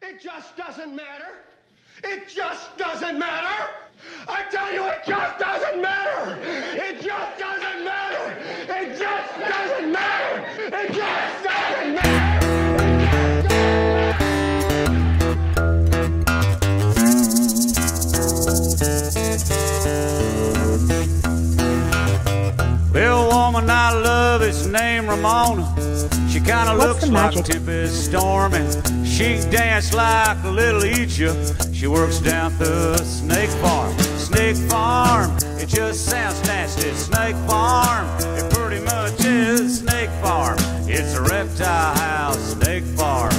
It just doesn't matter. It just doesn't matter. I tell you, it just doesn't matter. It just doesn't matter. It just doesn't matter. It just doesn't matter. Well, woman I love is named Ramona. She kinda looks like a tempest storm, and she dance like a little Egypt. She works down the snake farm. Snake farm, it just sounds nasty. Snake farm, it pretty much is snake farm. It's a reptile house, snake farm.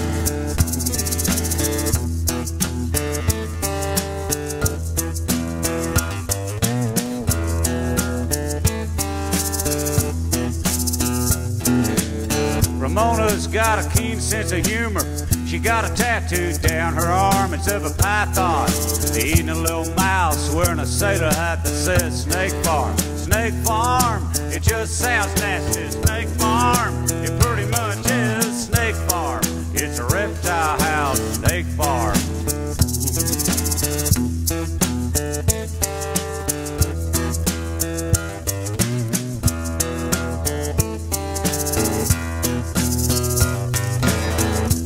Ramona's got a keen sense of humor. She got a tattoo down her arm. It's of a python eating a little mouse, wearing a sailor hat that says Snake Farm. Snake Farm, it just sounds nasty. Snake Farm, it pretty much is Snake Farm. It's a reptile house, Snake Farm.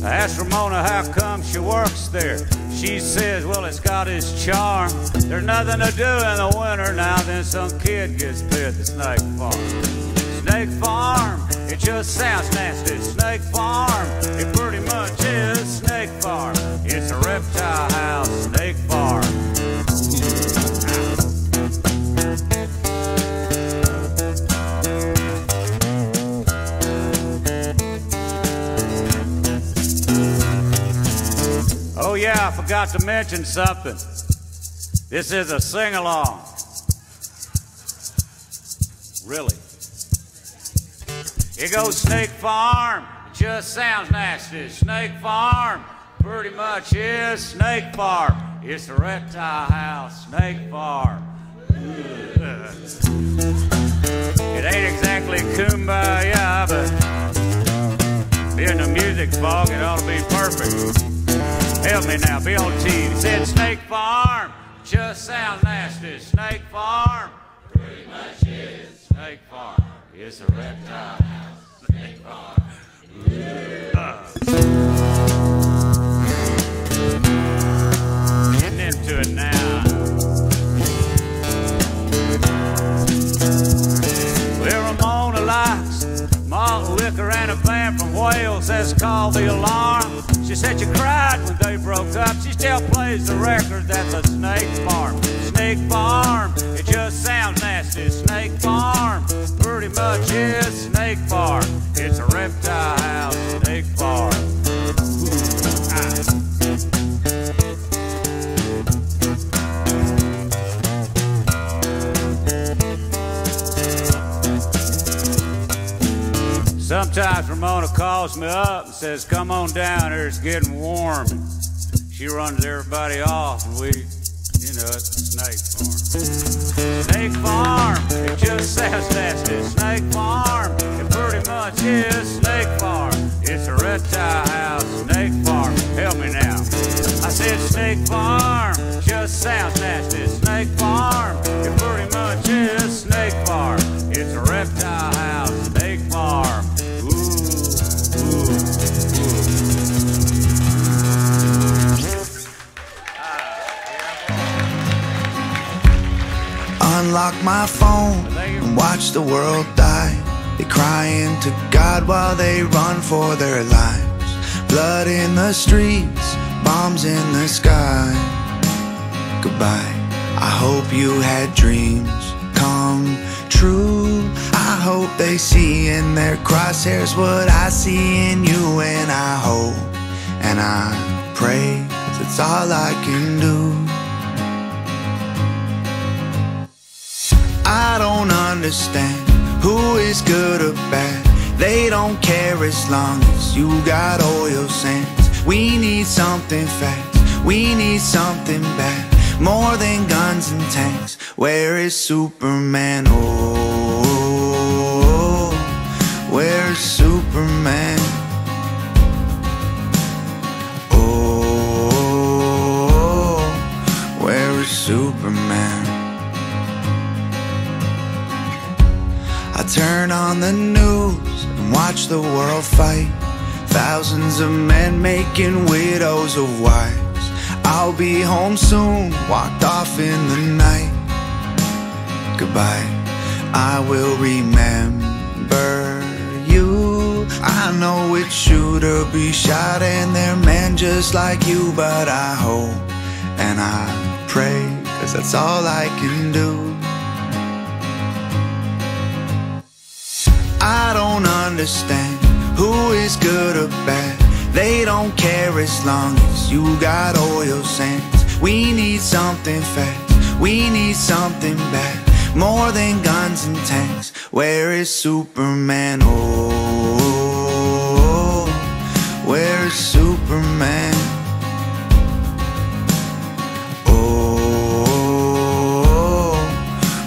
I asked Ramona how come she works there. She says, well, it's got its charm. There's nothing to do in the winter now, then some kid gets bit at the Snake Farm. Snake Farm, it just sounds nasty. Snake Farm, it pretty much is Snake Farm. It's a reptile house, Snake Farm. Oh yeah, I forgot to mention something. This is a sing-along. Really. It goes Snake Farm, it just sounds nasty. Snake Farm, pretty much is Snake Farm. It's a reptile house, Snake Farm. It ain't exactly kumbaya, but being the music fog, it ought to be perfect. Help me now, be on TV. It said Snake Farm, just sounds nasty. Snake Farm, pretty much is Snake Farm. It's a reptile house, Snake Farm. Getting into it now. Well, Ramona likes malt liquor and a band from Wales that's called The Alarm. She said you cried when they broke up. She still plays the records at the Snake Farm. Snake Farm, it just sounds nasty. Snake Farm, pretty much is Snake Farm. It's a reptile house, Snake Farm. Sometimes Ramona calls me up and says, come on down here, it's getting warm. And she runs everybody off, and we, you know, it's Snake Farm. Snake Farm, it just sounds nasty. Snake Farm, it pretty much is Snake Farm. It's a reptile house, Snake Farm. Help me now. I said Snake Farm, just sounds nasty. Snake Farm, it pretty much is Snake Farm. It's a reptile house, Snake Farm. Unlock my phone and watch the world die. They crying to God while they run for their lives. Blood in the streets, bombs in the sky. Goodbye. I hope you had dreams come true. I hope they see in their crosshairs what I see in you. And I hope and I pray, 'cause it's all I can do. I don't understand who is good or bad. They don't care as long as you got oil sands. We need something fast, we need something bad. More than guns and tanks. Where is Superman? Oh, where's Superman? Oh, Superman. I turn on the news and watch the world fight. Thousands of men making widows of wives. I'll be home soon, walked off in the night. Goodbye, I will remember you. I know it's true to be shot and they're men just like you, but I hope and I pray, 'cause that's all I can do. I don't understand who is good or bad. They don't care as long as you got oil sands. We need something fast, we need something bad, more than guns and tanks. Where is Superman? Oh, where is Superman? Oh,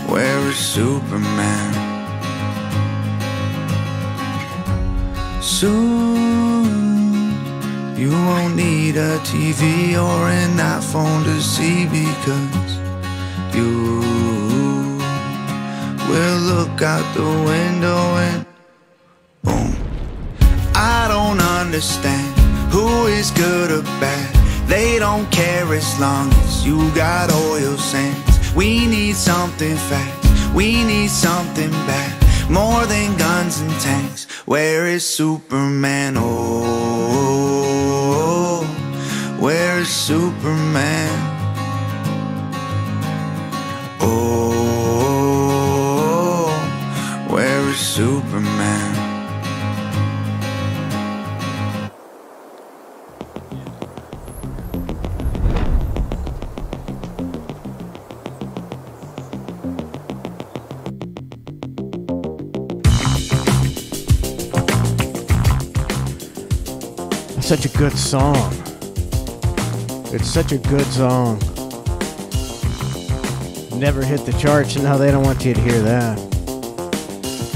where is Superman? Soon you won't need a TV or an iPhone to see, because you will look out the window and boom. I don't understand who is good or bad. They don't care as long as you got oil sands. We need something fast, we need something bad, more than guns and tanks. Where is Superman? Oh, where is Superman? Oh, where is Superman? Such a good song. It's such a good song. Never hit the charts, and now they don't want you to hear that.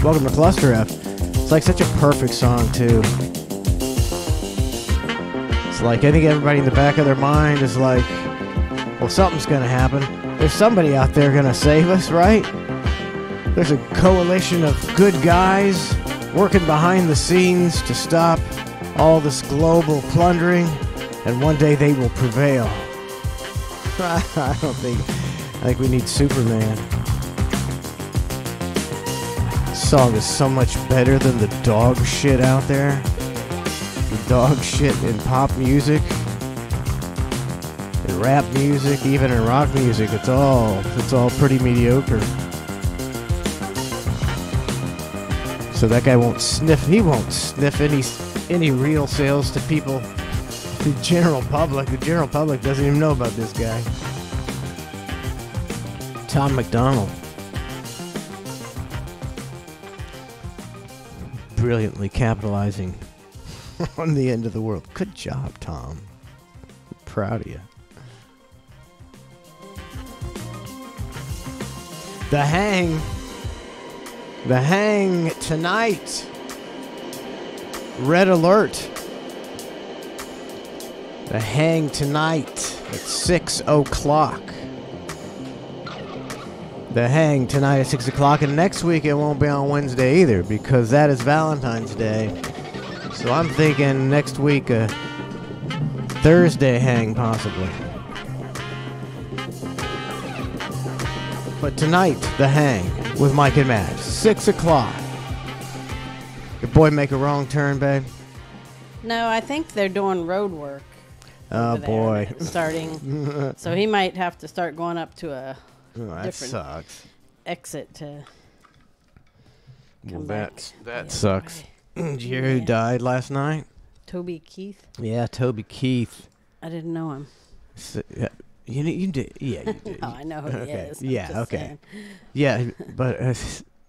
Welcome to ClusterF. It's like such a perfect song, too. It's like, I think everybody in the back of their mind is like, well, something's going to happen. There's somebody out there going to save us, right? There's a coalition of good guys working behind the scenes to stop all this global plundering, and one day they will prevail. I think we need Superman. This song is so much better than the dog shit out there. The dog shit in pop music, in rap music, even in rock music. It's all pretty mediocre. So that guy won't sniff. He won't sniff any real sales to people, the general public. The general public doesn't even know about this guy. Tom McDonald. Brilliantly capitalizing on the end of the world. Good job, Tom. I'm proud of you. The Hang. The Hang tonight. Red alert. The Hang tonight at 6 o'clock. The Hang tonight at 6 o'clock. And next week it won't be on Wednesday either, because that is Valentine's Day. So I'm thinking next week a Thursday Hang possibly. But tonight, The Hang with Mike and Matt. 6 o'clock. Your boy make a wrong turn, babe? No, I think they're doing road work. Oh, boy. Starting. So he might have to start going up to a that different sucks. exit to come Well, back. that sucks. Did you hear who died last night? Toby Keith? Yeah, Toby Keith. I didn't know him. So, you did. Yeah, you did. No, I know who he Okay. is. I'm Yeah, just okay. saying. Yeah, but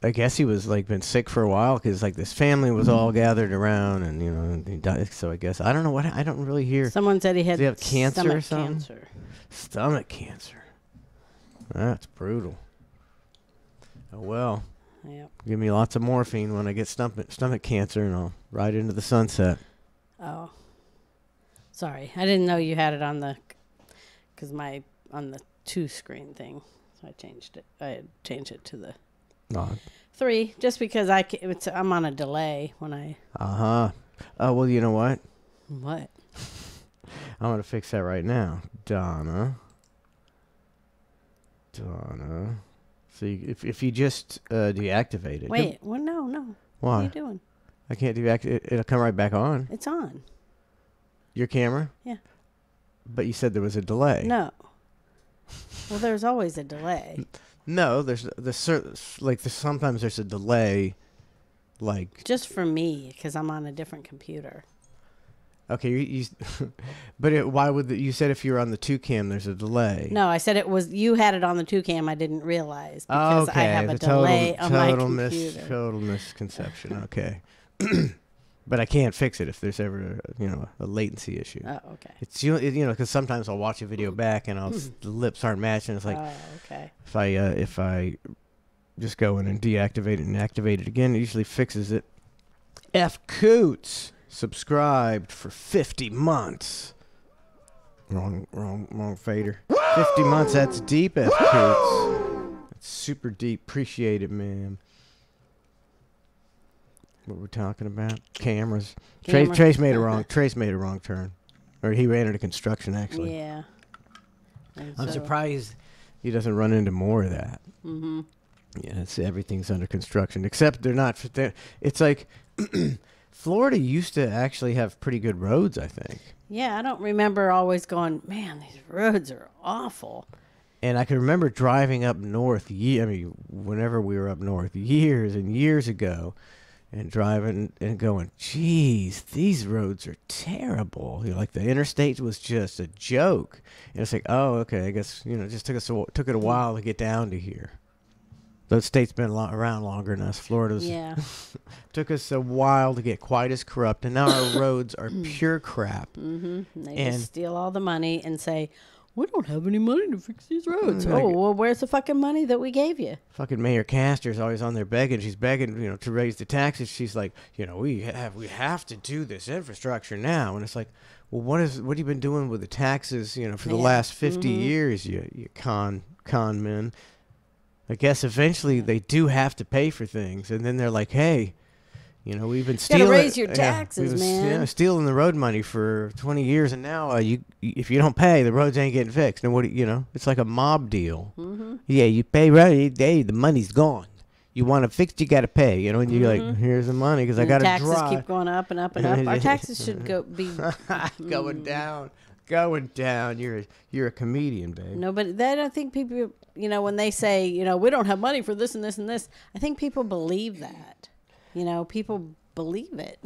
I guess he was like been sick for a while, because like this family was all gathered around, and you know he died. So I guess I don't know what, I don't really hear. Someone said he had Does he have cancer or stomach something? cancer. Stomach cancer. That's brutal. Oh well. Yep. Give me lots of morphine when I get stomach cancer, and I'll ride into the sunset. Oh. Sorry. I didn't know you had it on the, on the 2 screen thing. I changed it. I changed it to the Oh. 3 just because I'm on a delay when I. Oh, well, you know what? What? I'm going to fix that right now. Donna. So if you just deactivate it. Wait. Well, no. Why? What are you doing? I can't deactivate it. It'll come right back on. It's on. Your camera? Yeah. But you said there was a delay. No. Well, there's always a delay. No, sometimes there's a delay, like. Just for me, because I'm on a different computer. Okay, but why would you said if you're on the 2 cam, there's a delay? No, I said it was you had it on the 2 cam. I didn't realize because I have a delay on my computer. Total misconception. Okay, but I can't fix it if there's ever a latency issue. Oh, okay. It's because sometimes I'll watch a video back and the lips aren't matching. It's like, oh, okay. If I just go in and deactivate it and activate it again, it usually fixes it. F. Coots subscribed for 50 months. Wrong fader. 50 months, that's deep, F. Coots. That's super deep. Appreciate it, man. What we're talking about? Cameras. Trace made a wrong turn. Or he ran into construction, actually. Yeah. I'm surprised he doesn't run into more of that. Mm-hmm. Yeah, everything's under construction. Except they're not. It's like Florida used to actually have pretty good roads, I think. Yeah, I don't remember always going, man, these roads are awful. And I can remember driving up north, whenever we were up north, years and years ago, and driving and going, geez, these roads are terrible. Like the interstate was just a joke. And it's like, oh, okay, I guess, it just took it a while to get down to here. The state's been around longer than us. Florida's took us a while to get quite as corrupt, and now our roads are pure crap. Mm-hmm. They just steal all the money and say, we don't have any money to fix these roads. Well, where's the fucking money that we gave you? Fucking Mayor Castor's always on there begging. She's begging, to raise the taxes. She's like, we have to do this infrastructure now. And it's like, well, what have you been doing with the taxes, for the last 50 years, you con men? I guess eventually they do have to pay for things, and then they're like, "Hey, we've been stealing. You gotta raise your taxes, man. Stealing the road money for 20 years, and now if you don't pay, the roads ain't getting fixed. And it's like a mob deal. Mm-hmm. Yeah, you pay right, the money's gone. You want it fixed, you gotta pay. And you're like, here's the money because I gotta taxes drive. Keep going up and up and up. Our taxes should be going down. Going down. You're a comedian, babe. No, but I don't think people, when they say, we don't have money for this and this and this, I think people believe that. People believe it.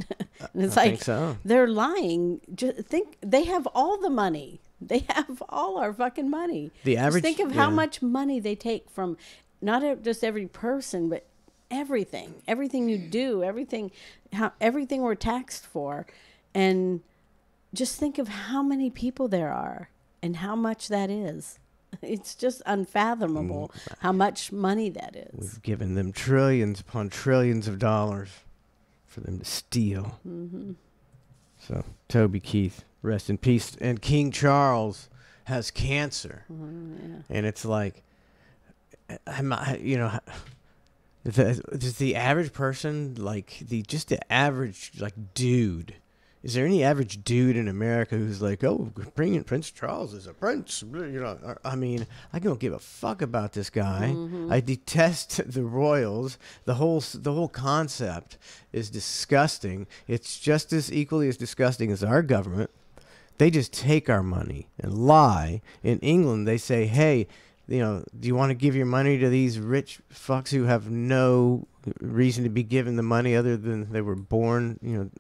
And it's like, so. They're lying. Just think they have all the money. They have all our fucking money. The average. Just think of how much money they take from not just every person, but everything you do, everything we're taxed for. And just think of how many people there are and how much that is. It's just unfathomable how much money that is. We've given them trillions upon trillions of dollars for them to steal. Mm-hmm. So, Toby Keith, rest in peace. And King Charles has cancer. And it's like, does the average person, the average, dude, is there any average dude in America who's like, oh, bringing Prince Charles as a prince? I don't give a fuck about this guy. Mm-hmm. I detest the royals. The whole concept is disgusting. It's just as equally as disgusting as our government. They just take our money and lie. In England, they say, hey, do you want to give your money to these rich fucks who have no reason to be given the money other than they were born,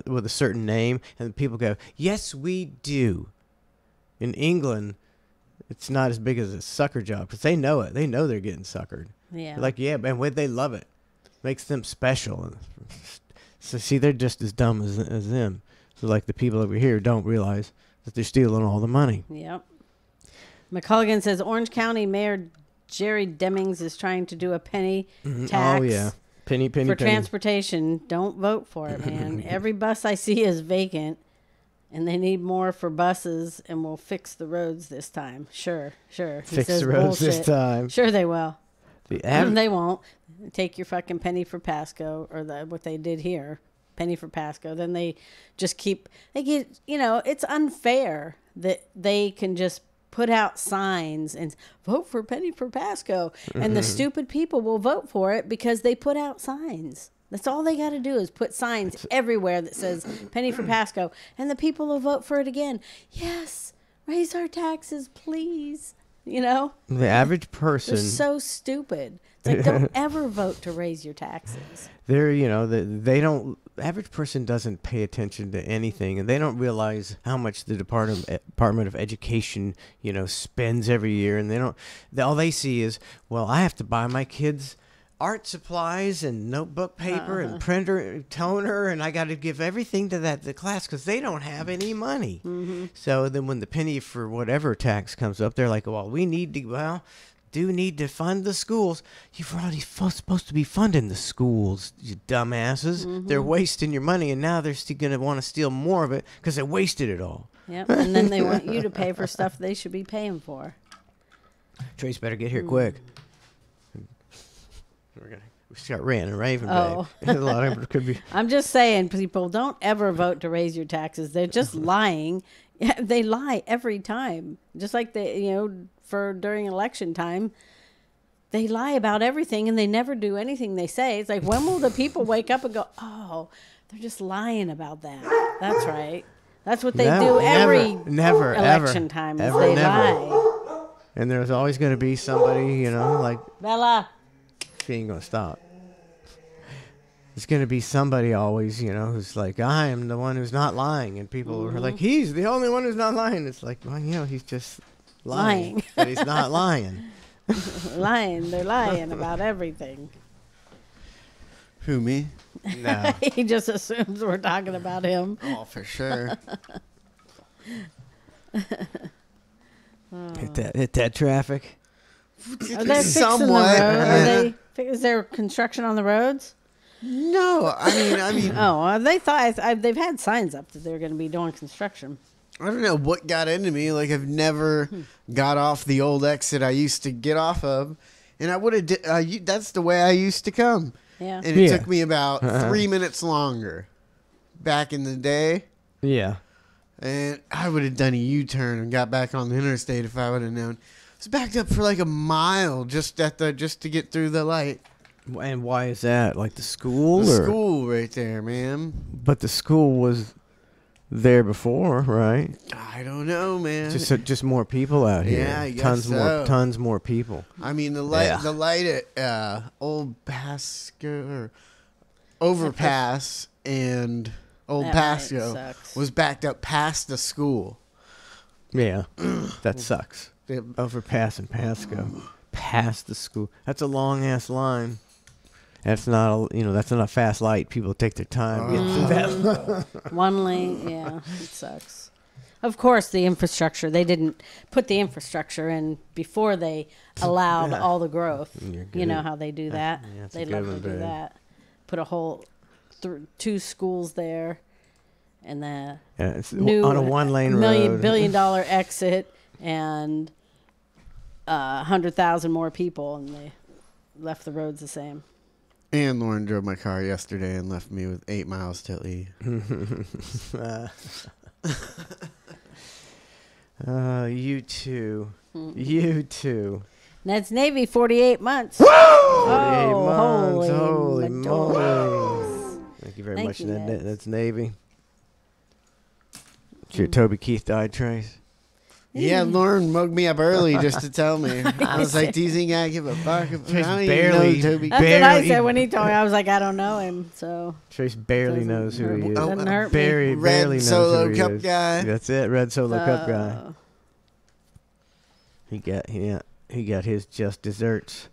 with a certain name? And people go, yes, we do. In England, it's not as big as a sucker job because they know it. They know they're getting suckered. Yeah. They're like, yeah, man, they love it. Makes them special. So, see, they're just as dumb as them. So, the people over here don't realize that they're stealing all the money. Yep. McCulligan says Orange County Mayor Jerry Demings is trying to do a penny tax. Oh, yeah. Penny for transportation. Don't vote for it, man. Every bus I see is vacant. And they need more for buses, and we'll fix the roads this time. Sure. He Fix says the roads bullshit. this time. Sure they will. The They won't. Take your fucking penny for Pasco, or what they did here. Penny for Pasco. Then they just they get, it's unfair that they can just put out signs and vote for penny for Pasco. And the stupid people will vote for it because they put out signs. That's all they got to do is put signs everywhere that says penny for Pasco. And the people will vote for it again. Yes, raise our taxes, please. The average person. They're so stupid. It's like, don't ever vote to raise your taxes. They don't. Average person doesn't pay attention to anything, and they don't realize how much the Department of Education, spends every year, and all they see is, well, I have to buy my kids art supplies and notebook paper and printer, toner, and I got to give everything to the class because they don't have any money. Mm-hmm. So then when the penny for whatever tax comes up, they're like, well, we need to fund the schools. You've already supposed to be funding the schools, you dumbasses. Mm-hmm. They're wasting your money, and now they're still going to want to steal more of it because they wasted it all. Yep, and then they want you to pay for stuff they should be paying for. Trace better get here quick. We got Ran and Raven, babe. A lot of it could be. I'm just saying, people, don't ever vote to raise your taxes. They're just lying. They lie every time. Just like during election time, they lie about everything and they never do anything they say. It's like, when will the people wake up and go, oh, they're just lying about that? That's right. That's what they do every election time. Is they lie. And there's always going to be somebody, like Bella. She ain't going to stop. There's going to be somebody always, who's like, I am the one who's not lying. And people are like, he's the only one who's not lying. It's like, well, he's just lying. But he's not lying. They're lying about everything. Who, me? No. He just assumes we're talking about him. Oh, for sure. Hit that traffic. Are they fixing the road? Is there construction on the roads? No, I mean. Oh, they thought they've had signs up that they're going to be doing construction. I don't know what got into me. Like, I've never got off the old exit I used to get off of, and I would have. That's the way I used to come. Yeah, and it took me about 3 minutes longer back in the day. Yeah, and I would have done a U-turn and got back on the interstate if I would have known. I was backed up for like a mile just to get through the light. And why is that? Like the school? The school right there, man. But the school was there before, right? I don't know, man. Just more people out here. Yeah, I guess tons more people. I mean, the light at Old Pasco or Overpass and Old Pasco was backed up past the school. Yeah, that sucks. Overpass and Pasco, past the school. That's a long ass line. That's not that's not a fast light. People take their time getting through that. One lane, yeah, it sucks. Of course, the infrastructure. They didn't put the infrastructure in before they allowed all the growth. You know how they do that. Yeah, they love to do that. Put a whole 2 schools there, and the new on a 1-lane road, billion-dollar exit, and 100,000 more people, and they left the roads the same. And Lauren drove my car yesterday and left me with 8 miles till E. You too. You too. Ned's Navy, 48 months. Woo! 48 months. Holy moly. Thank you very much, Ned. That's Navy. Sure, Toby Keith died, Trace. Yeah, Lauren mugged me up early just to tell me. I was like, do you think I give a fuck? Barely. Toby. That's what I said when he told me. I was like, I don't know him, so. Trace barely knows who he is. Doesn't hurt me. Barely Red knows Solo who he Cup is. guy. That's it, Red Solo Cup guy. He got his just desserts.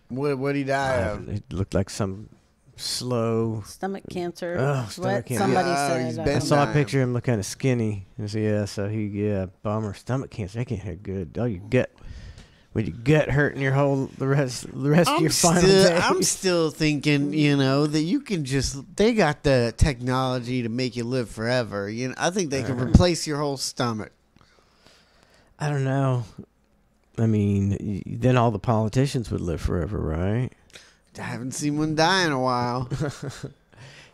What'd he die of? It looked like some slow stomach cancer. Oh, stomach cancer. Somebody he's said. been I saw a dying. picture of him look kind of skinny. So bummer. Stomach cancer. That can't hurt good. Oh, you get with your gut hurting the rest of your final days. I'm still thinking, that you can they got the technology to make you live forever. I think they can replace your whole stomach. I don't know. I mean, then all the politicians would live forever, right? I haven't seen one die in a while.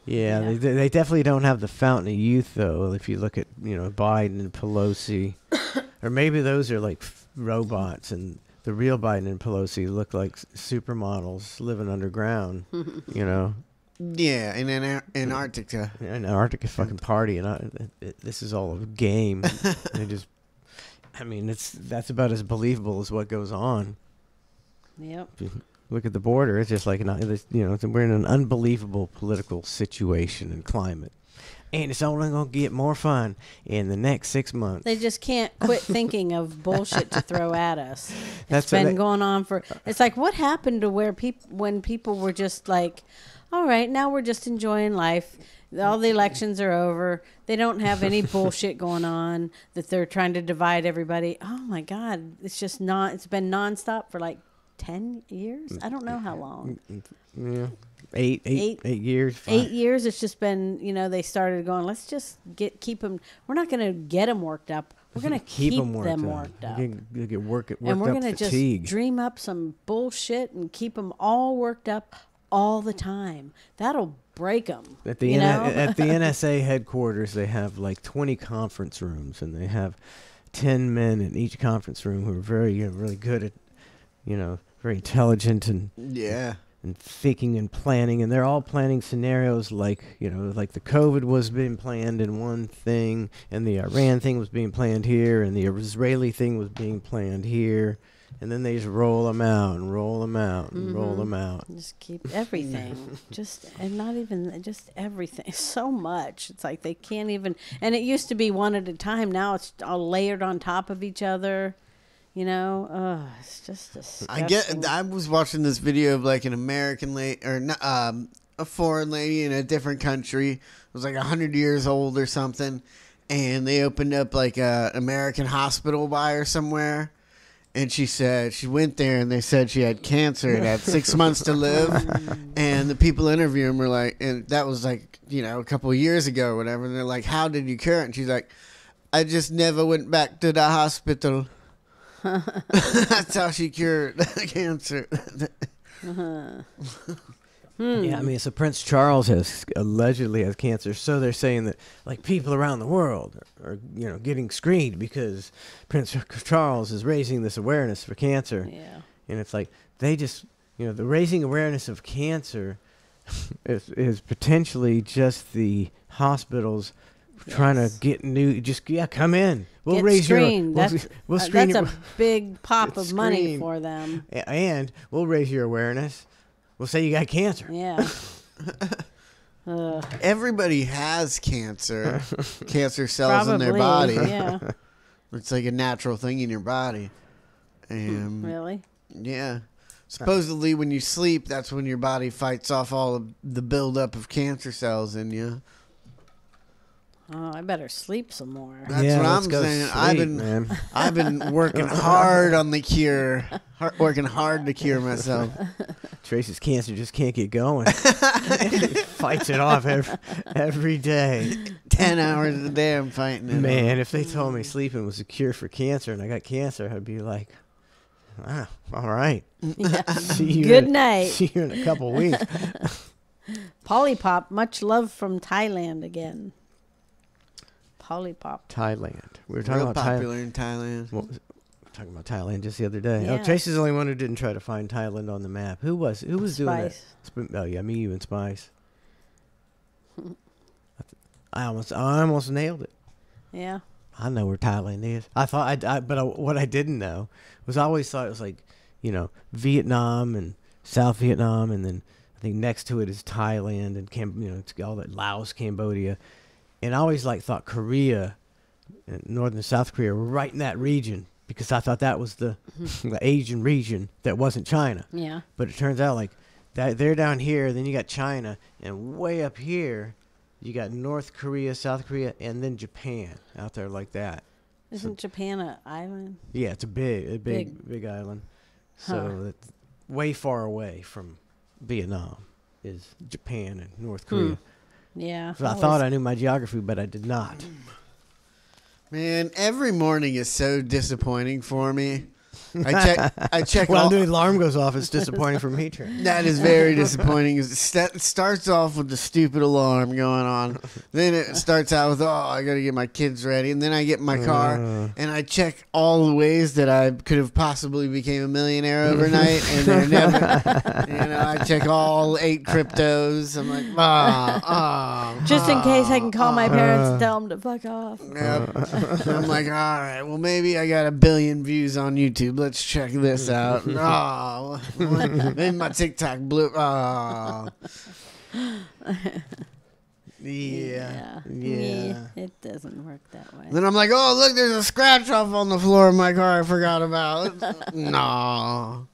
Yeah. They definitely don't have the fountain of youth, though. If you look at, Biden and Pelosi, or maybe those are like robots, and the real Biden and Pelosi look like supermodels living underground, Yeah, in Antarctica. Antarctica fucking party, and this is all a game. They just, that's about as believable as what goes on. Yep. Look at the border. It's just like, we're in an unbelievable political situation and climate. And it's only going to get more fun in the next 6 months. They just can't quit thinking of bullshit to throw at us. It's been going on for... It's like, what happened to when people were just like, all right, now we're just enjoying life. All the elections are over. They don't have any bullshit going on that they're trying to divide everybody. Oh, my God. It's just it's been nonstop for like 10 years? I don't know how long. Yeah. 8 years. 8 years. It's just been, they started going, let's just keep them. We're not going to get them worked up. We're going to keep them worked up. Get worked and we're going to just dream up some bullshit and keep them all worked up all the time. That'll break them. At the NSA headquarters, they have like 20 conference rooms, and they have 10 men in each conference room who are very, really good at, very intelligent and thinking and planning, and they're all planning scenarios like the COVID was being planned in one thing, and the Iran thing was being planned here, and the Israeli thing was being planned here, and then they just roll them out and roll them out and roll them out. Just keep everything, not even everything. So much. It's like they can't even. And it used to be one at a time. Now it's all layered on top of each other. It's just disgusting. I was watching this video of like an American lady or a foreign lady in a different country. It was like 100 years old or something, and they opened up like a American hospital by her somewhere. And she said she went there, and they said she had cancer and had 6 months to live. And the people interviewing were like, and that was like a couple of years ago or whatever. And they're like, "How did you cure it?" And she's like, "I just never went back to the hospital." That's how she cured cancer. Yeah, so Prince Charles allegedly has cancer, so they're saying that like people around the world are getting screened because Prince Charles is raising this awareness for cancer. Yeah. And it's like they just the raising awareness of cancer is potentially just the hospitals trying to get come in. We'll raise screened. We'll screen that's a big pop of money for them. And we'll raise your awareness. We'll say you got cancer. Yeah. Everybody has cancer. Cancer cells in their body. Yeah. It's like a natural thing in your body. And really? Yeah. Supposedly when you sleep, that's when your body fights off all of the buildup of cancer cells in you. Oh, I better sleep some more. That's what I'm saying. I've been working hard on the cure. Working hard to cure myself. Trace's cancer just can't get going. He fights it off every day. 10 hours a day I'm fighting it. Man, if they told me sleeping was a cure for cancer and I got cancer, I'd be like, all right. Yeah. Good night. See you in a couple weeks. Polypop, much love from Thailand again. Polypop. Thailand. We were talking about popular in Thailand. Well, we were talking about Thailand just the other day. Yeah. Oh, Trace is the only one who didn't try to find Thailand on the map. Who was doing that? Spice. Oh yeah, me, you, and Spice. I almost nailed it. Yeah. I know where Thailand is. I thought what I didn't know was I always thought it was like, Vietnam and South Vietnam, and then I think next to it is Thailand and it's all that Laos, Cambodia. And I always thought Korea, Northern and South Korea were right in that region because I thought that was the Asian region that wasn't China. Yeah. But it turns out that they're down here, then you got China, and way up here you got North Korea, South Korea, and then Japan out there like that. Isn't Japan an island? Yeah, it's a big island. So it's way far away from Vietnam is Japan and North Korea. Yeah. So I thought I knew my geography, but I did not. Man, every morning is so disappointing for me. I check. Well, the alarm goes off. It's disappointing for me, Trent. That is very disappointing. It starts off with the stupid alarm going on. Then it starts out with, oh, I got to get my kids ready. And then I get in my car and I check all the ways that I could have possibly became a millionaire overnight. And they're never, I check all 8 cryptos. I'm like, just in case I can call my parents and tell them to fuck off. Yep. I'm like, all right, well, maybe I got 1 billion views on YouTube. Let's check this out. Oh, maybe my TikTok blew. Oh. Yeah. It doesn't work that way. Then I'm like, oh, look, there's a scratch off on the floor of my car I forgot about. No.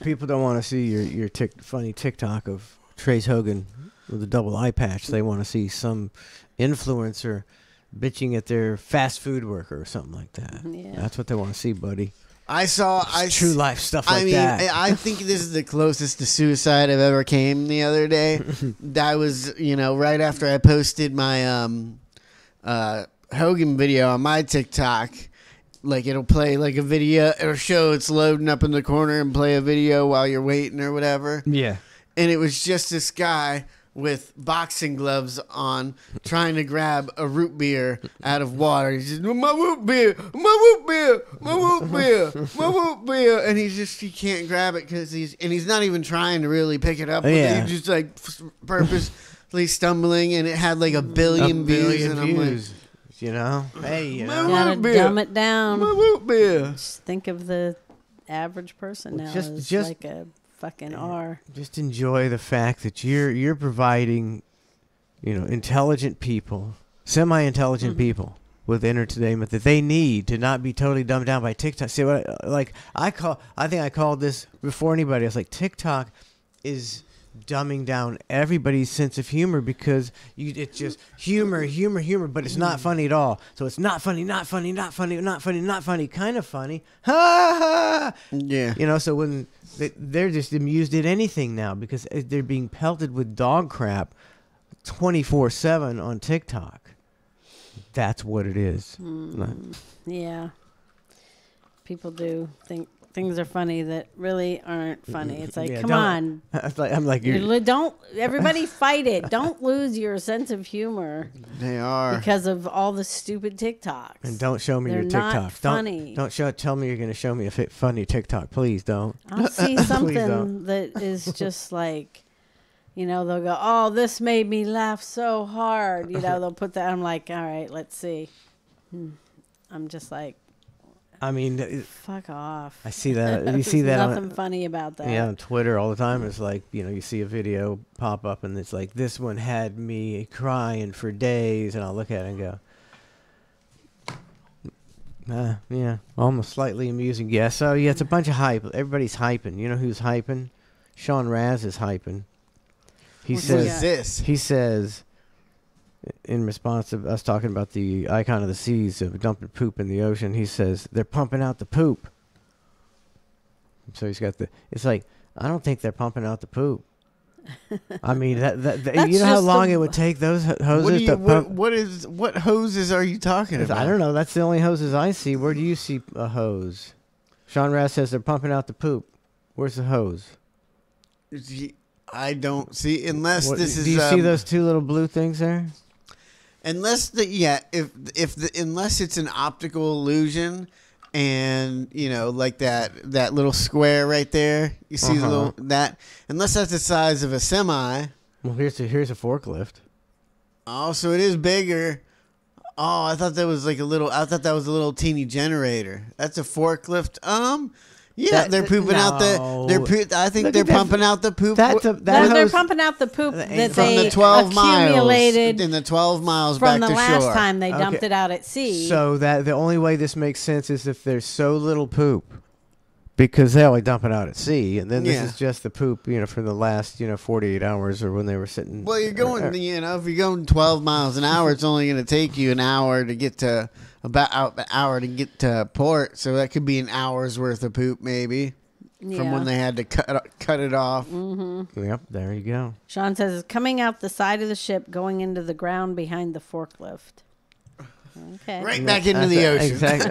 People don't want to see your funny TikTok of Trace Hogan with a double eye patch. They want to see some influencer bitching at their fast food worker or something like that. Yeah. That's what they want to see, buddy. True life stuff like that. I think this is the closest to suicide I've ever came the other day. That was, right after I posted my Hogan video on my TikTok. Like, it'll play like a video. It'll show it's loading up in the corner and play a video while you're waiting or whatever. Yeah. And it was just this guy with boxing gloves on, trying to grab a root beer out of water. He's just, my root beer, my root beer, my root beer, my root beer, and he can't grab it because he's not even trying to really pick it up. Yeah. He's just like purposely stumbling, and it had like 1 billion views, and I'm like, hey, gotta dumb it down. my root beer. Just think of the average person now as like a fucking R. Just enjoy the fact that you're providing, intelligent people, semi-intelligent people with entertainment that they need to not be totally dumbed down by TikTok. See what I think I called this before anybody. I was like, TikTok is dumbing down everybody's sense of humor because it's just humor, but it's not funny at all. So it's not funny, kind of funny. Ha ha. Yeah. So when they're just amused at anything now because they're being pelted with dog crap 24/7 on TikTok. That's what it is. Yeah. People do think things are funny that really aren't funny. It's like, come on. I'm like, don't everybody fight it. Don't lose your sense of humor. They are. Because of all the stupid TikToks. And don't show me They're your TikTok. not funny. Don't tell me you're going to show me a funny TikTok. Please don't. I'll see something that is just like, they'll go, oh, this made me laugh so hard. They'll put that. I'm like, all right, let's see. I'm just like, I mean, fuck off. I see that. You see There's that? Nothing funny about that. Yeah, on Twitter all the time. It's like, you see a video pop up and it's like, this one had me crying for days. And I'll look at it and go, yeah, almost slightly amusing. Yeah, so yeah, it's a bunch of hype. Everybody's hyping. You know who's hyping? Sean Raz is hyping. He says, in response to us talking about the icon of the seas of dumping poop in the ocean, he says they're pumping out the poop. So he's got it's like, I don't think they're pumping out the poop. I mean, that you know how long it would take those hoses to pump? What hoses are you talking about? I don't know. That's the only hoses I see. Where do you see a hose? Sean Raz says they're pumping out the poop. Where's the hose? I don't see, unless this is. Do you see those 2 little blue things there? Unless unless it's an optical illusion, and like that little square right there, you see the little that. Unless that's the size of a semi. Well, here's a forklift. Oh, so it is bigger. Oh, I thought that was like a little teeny generator. That's a forklift. Yeah, they're pooping out the. I think they're pumping out the poop. They're pumping out the poop that from they the 12 accumulated miles in the 12 miles from back the to last shore. time they dumped it out at sea. So that the only way this makes sense is if there's so little poop, because they only dump it out at sea, and then this is just the poop, from the last 48 hours or when they were sitting. Well, you're going, if you're going 12 miles an hour, it's only going to take you an hour to get to about an hour to get to port, so that could be an hour's worth of poop, maybe, from when they had to cut it off. Mm-hmm. Yep, there you go. Sean says it's coming out the side of the ship, going into the ground behind the forklift. Okay. Right back into the ocean. Exactly.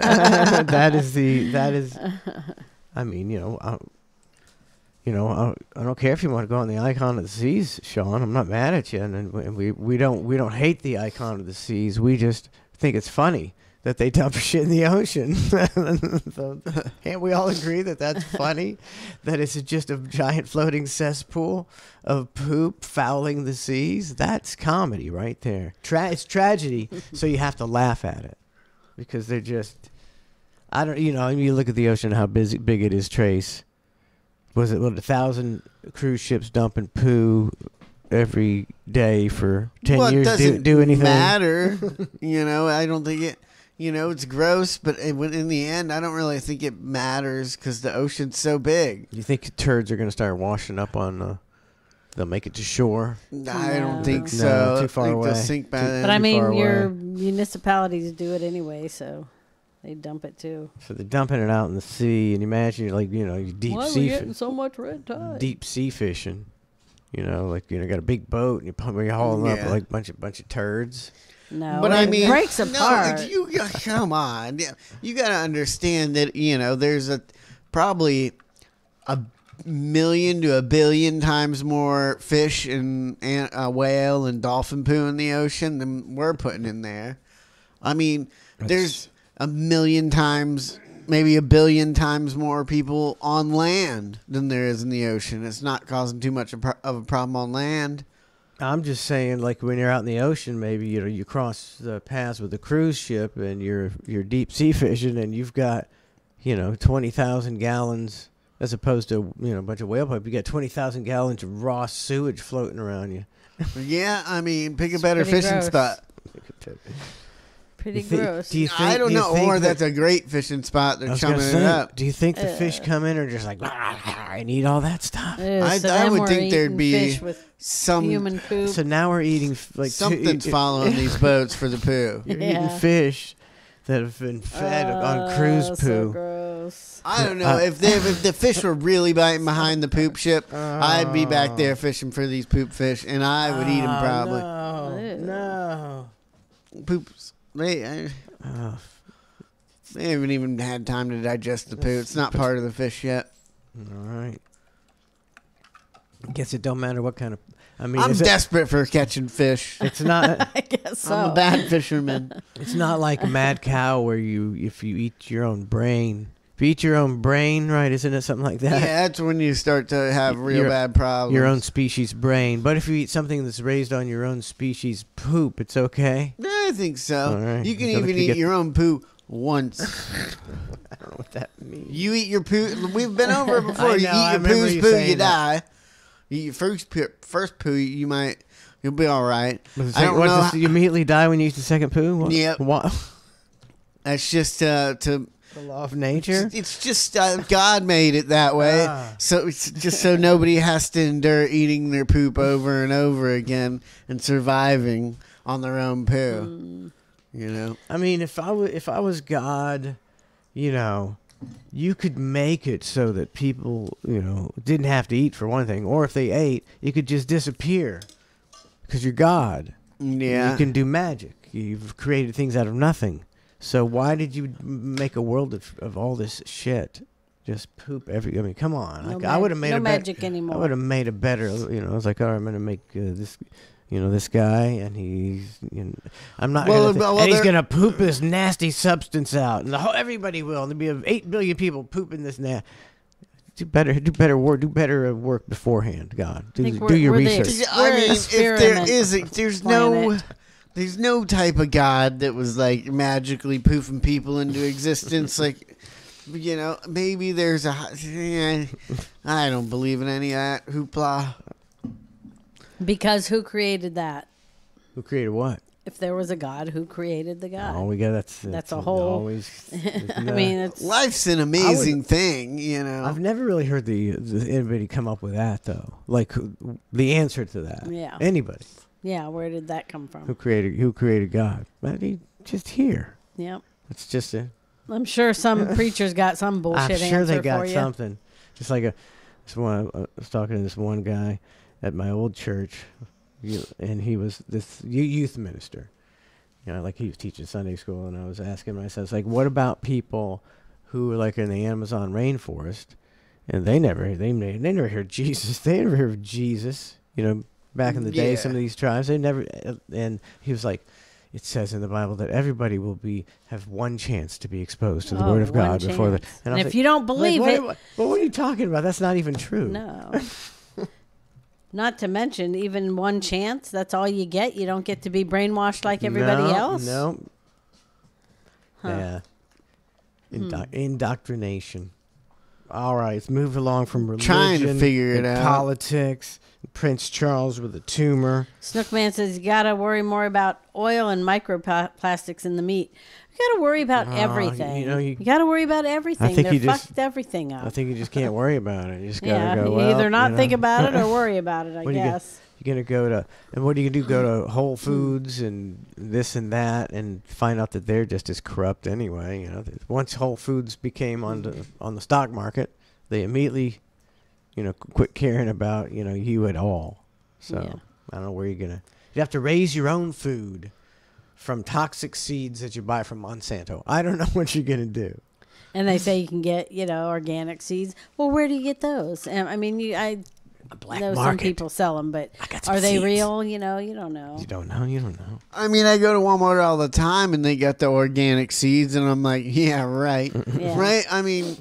that is. I mean, I don't care if you want to go on the icon of the seas, Sean. I'm not mad at you, and we don't hate the icon of the seas. We just think it's funny that they dump shit in the ocean. So, can't we all agree that that's funny? That it's just a giant floating cesspool of poop fouling the seas? That's comedy right there. It's tragedy, so you have to laugh at it. Because they're just... I don't... you look at the ocean, how big it is, Trace. Was it 1,000 cruise ships dumping poo every day for 10 years? Do anything? Matter. I don't think it... it's gross, but in the end, I don't really think it matters because the ocean's so big. You think turds are going to start washing up on... they'll make it to shore? I don't think so. Too far away. They'll sink by then. But I mean, your municipalities do it anyway, so they dump it too. So they're dumping it out in the sea, and imagine you deep Why are sea we getting so much red tide? deep sea fishing. Got a big boat, and you're hauling up like bunch of turds. No, but I mean, breaks apart. Come on, you got to understand that there's probably a million to a billion times more fish and whale and dolphin poo in the ocean than we're putting in there. I mean, there's a million times, maybe a billion times more people on land than there is in the ocean. It's not causing too much of a problem on land. I'm just saying, like when you're out in the ocean, maybe you cross the paths with a cruise ship and you're deep sea fishing, and you've got 20,000 gallons as opposed to a bunch of whale pipe. You got 20,000 gallons of raw sewage floating around you. Yeah, I mean, pick a better fishing gross. spot. Pretty gross. Do you think, I don't know, or that, that's a great fishing spot. They're chumming it up. Do you think the fish come in or just like and eat all that stuff? I would think there'd be some human poop. So now we're eating something's following these boats for the poo. You're eating fish that have been fed on cruise poo. So gross. I don't know if the fish were really biting behind the poop ship. I'd be back there fishing for these poop fish, and I would eat them probably. No. Poops. They haven't even had time to digest the poo. It's not part of the fish yet. All right. I guess it don't matter what kind of... I'm desperate for catching fish. It's not... I guess so. I'm a bad fisherman. It's not like a mad cow where if you eat your own brain... If you eat your own brain, right, isn't it something like that? Yeah, that's when you start to have real bad problems. Your own species brain. But if you eat something that's raised on your own species poop, it's okay? I think so. Right. You can even eat your own poo once. I don't know what that means. You eat your poo. We've been over it before. You eat your poo's poo, you die. You eat your first poo, you'll be all right. I don't know. You immediately die when you eat the second poo? What? Yep. What? That's just to... The law of nature? It's just God made it that way. So it's just so nobody has to endure eating their poop over and over again and surviving on their own poo. I mean, if I was God, you could make it so that people, didn't have to eat for one thing, or if they ate, you could just disappear because you're God. Yeah. You can do magic. You've created things out of nothing. So why did you make a world of all this shit? Just poop come on. I would have made no a magic anymore. I would have made a better, I was like, all right, I'm going to make this, this guy, and he's, I'm not going to, and he's going to poop this nasty substance out, and everybody will. There'll be 8 billion people pooping this now. Do better work beforehand, God. Do your research. I mean, if there's no type of God that was like magically poofing people into existence. Like, maybe there's I don't believe in any of that hoopla. Because who created that? Who created what? If there was a God, who created the God? Oh, we got that's a whole. Always. Life's an amazing thing, I've never really heard anybody come up with that though. Like the answer to that. Yeah. Anybody. Yeah, where did that come from? Who created God? But he just here. Yep. It's just a. I'm sure some preachers got some bullshit I'm sure answer they got for you. something. Just like this one. I was talking to this one guy at my old church, and he was this youth minister. You know, like he was teaching Sunday school, and I was asking him. I said, "Like, what about people who are like in the Amazon rainforest, and they never heard Jesus. They never heard of Jesus. You know, back in the day, some of these tribes, they never." And he was like, "It says in the Bible that everybody will have one chance to be exposed to the Word of God before the." And if you don't believe what are you talking about? That's not even true. No. Not to mention, even one chance, that's all you get. You don't get to be brainwashed like everybody else. No. Huh. Yeah. Indoctrination. All right, let's move along from religion. Trying to figure it out. Politics. Prince Charles with a tumor. Snookman says you got to worry more about oil and microplastics in the meat. You got to worry about everything. You got to worry about everything. I think They're you just fucked everything up. I think you just can't worry about it. You just got to go. You either not think about about it or worry about it, I guess. You're going to go to, and what do you do? Go to Whole Foods and this and that and find out that they're just as corrupt anyway. You know, once Whole Foods became on the stock market, they immediately, quit caring about, you at all. So I don't know where you have to raise your own food from toxic seeds that you buy from Monsanto. I don't know what you're going to do. And they say you can get, organic seeds. Well, where do you get those? I mean, I black know market. some people sell them, but are they seeds. real? You don't know. You don't know. I mean, I go to Walmart all the time, and they got the organic seeds, and I'm like, yeah, right. Yeah. Right? I mean...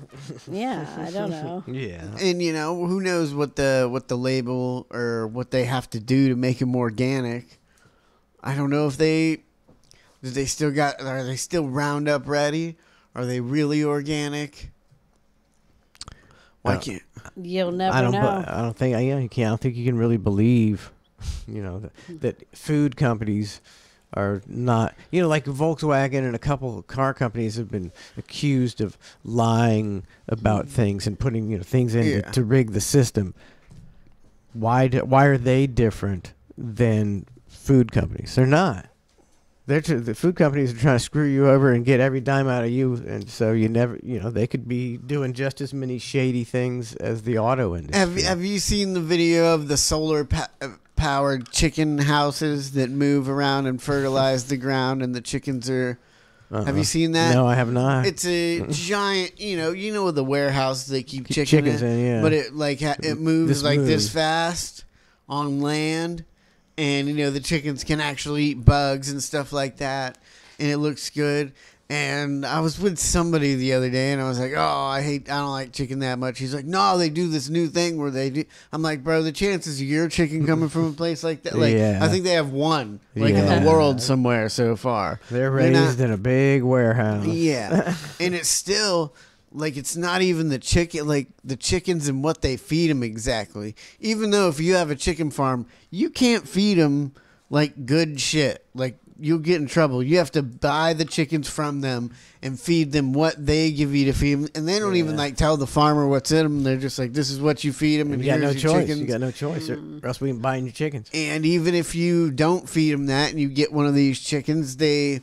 Yeah, I don't know. Yeah. And, who knows what the label or what they have to do to make them organic. I don't know if are they still Roundup ready? Are they really organic? Why can't... You'll never know. I don't think you can't. I don't think you can really believe, that food companies are not, like Volkswagen and a couple of car companies have been accused of lying about things and putting things in to rig the system. Why are they different than food companies? They're not. The food companies are trying to screw you over and get every dime out of you, and so you never, they could be doing just as many shady things as the auto industry. Have you seen the video of the solar powered chicken houses that move around and fertilize the ground, and the chickens are... Have you seen that? No, I have not. It's a giant, the warehouse they keep chickens in, yeah. But it it moves this fast on land, and the chickens can actually eat bugs and stuff like that, and it looks good. And I was with somebody the other day, and I was like, "Oh, I don't like chicken that much." He's like, "No, they do this new thing where they do." I'm like, "Bro, the chances of your chicken coming from a place like that, I think they have one, in the world somewhere so far. They're raised in a big warehouse. Yeah, and it's still it's not even the chickens and what they feed them exactly. Even though if you have a chicken farm, you can't feed them good shit. You'll get in trouble. You have to buy the chickens from them and feed them what they give you to feed them. And they don't even tell the farmer what's in them. They're just like, this is what you feed them. And you got no choice. Chickens. You got no choice, or else we can buy your chickens. And even if you don't feed them that and you get one of these chickens, they're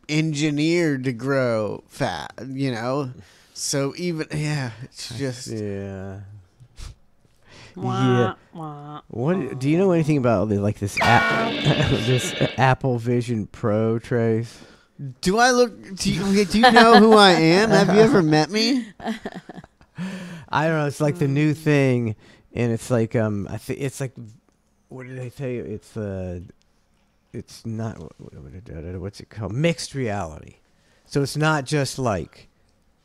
engineered to grow fat, So it's just... Yeah. Wah, wah. What do you know anything about this this Apple Vision Pro, Trace? Do I look? Do you know who I am? Have you ever met me? I don't know. It's like the new thing, and it's like I think it's like, what did they tell you? It's not what's it called? Mixed reality. So it's not just like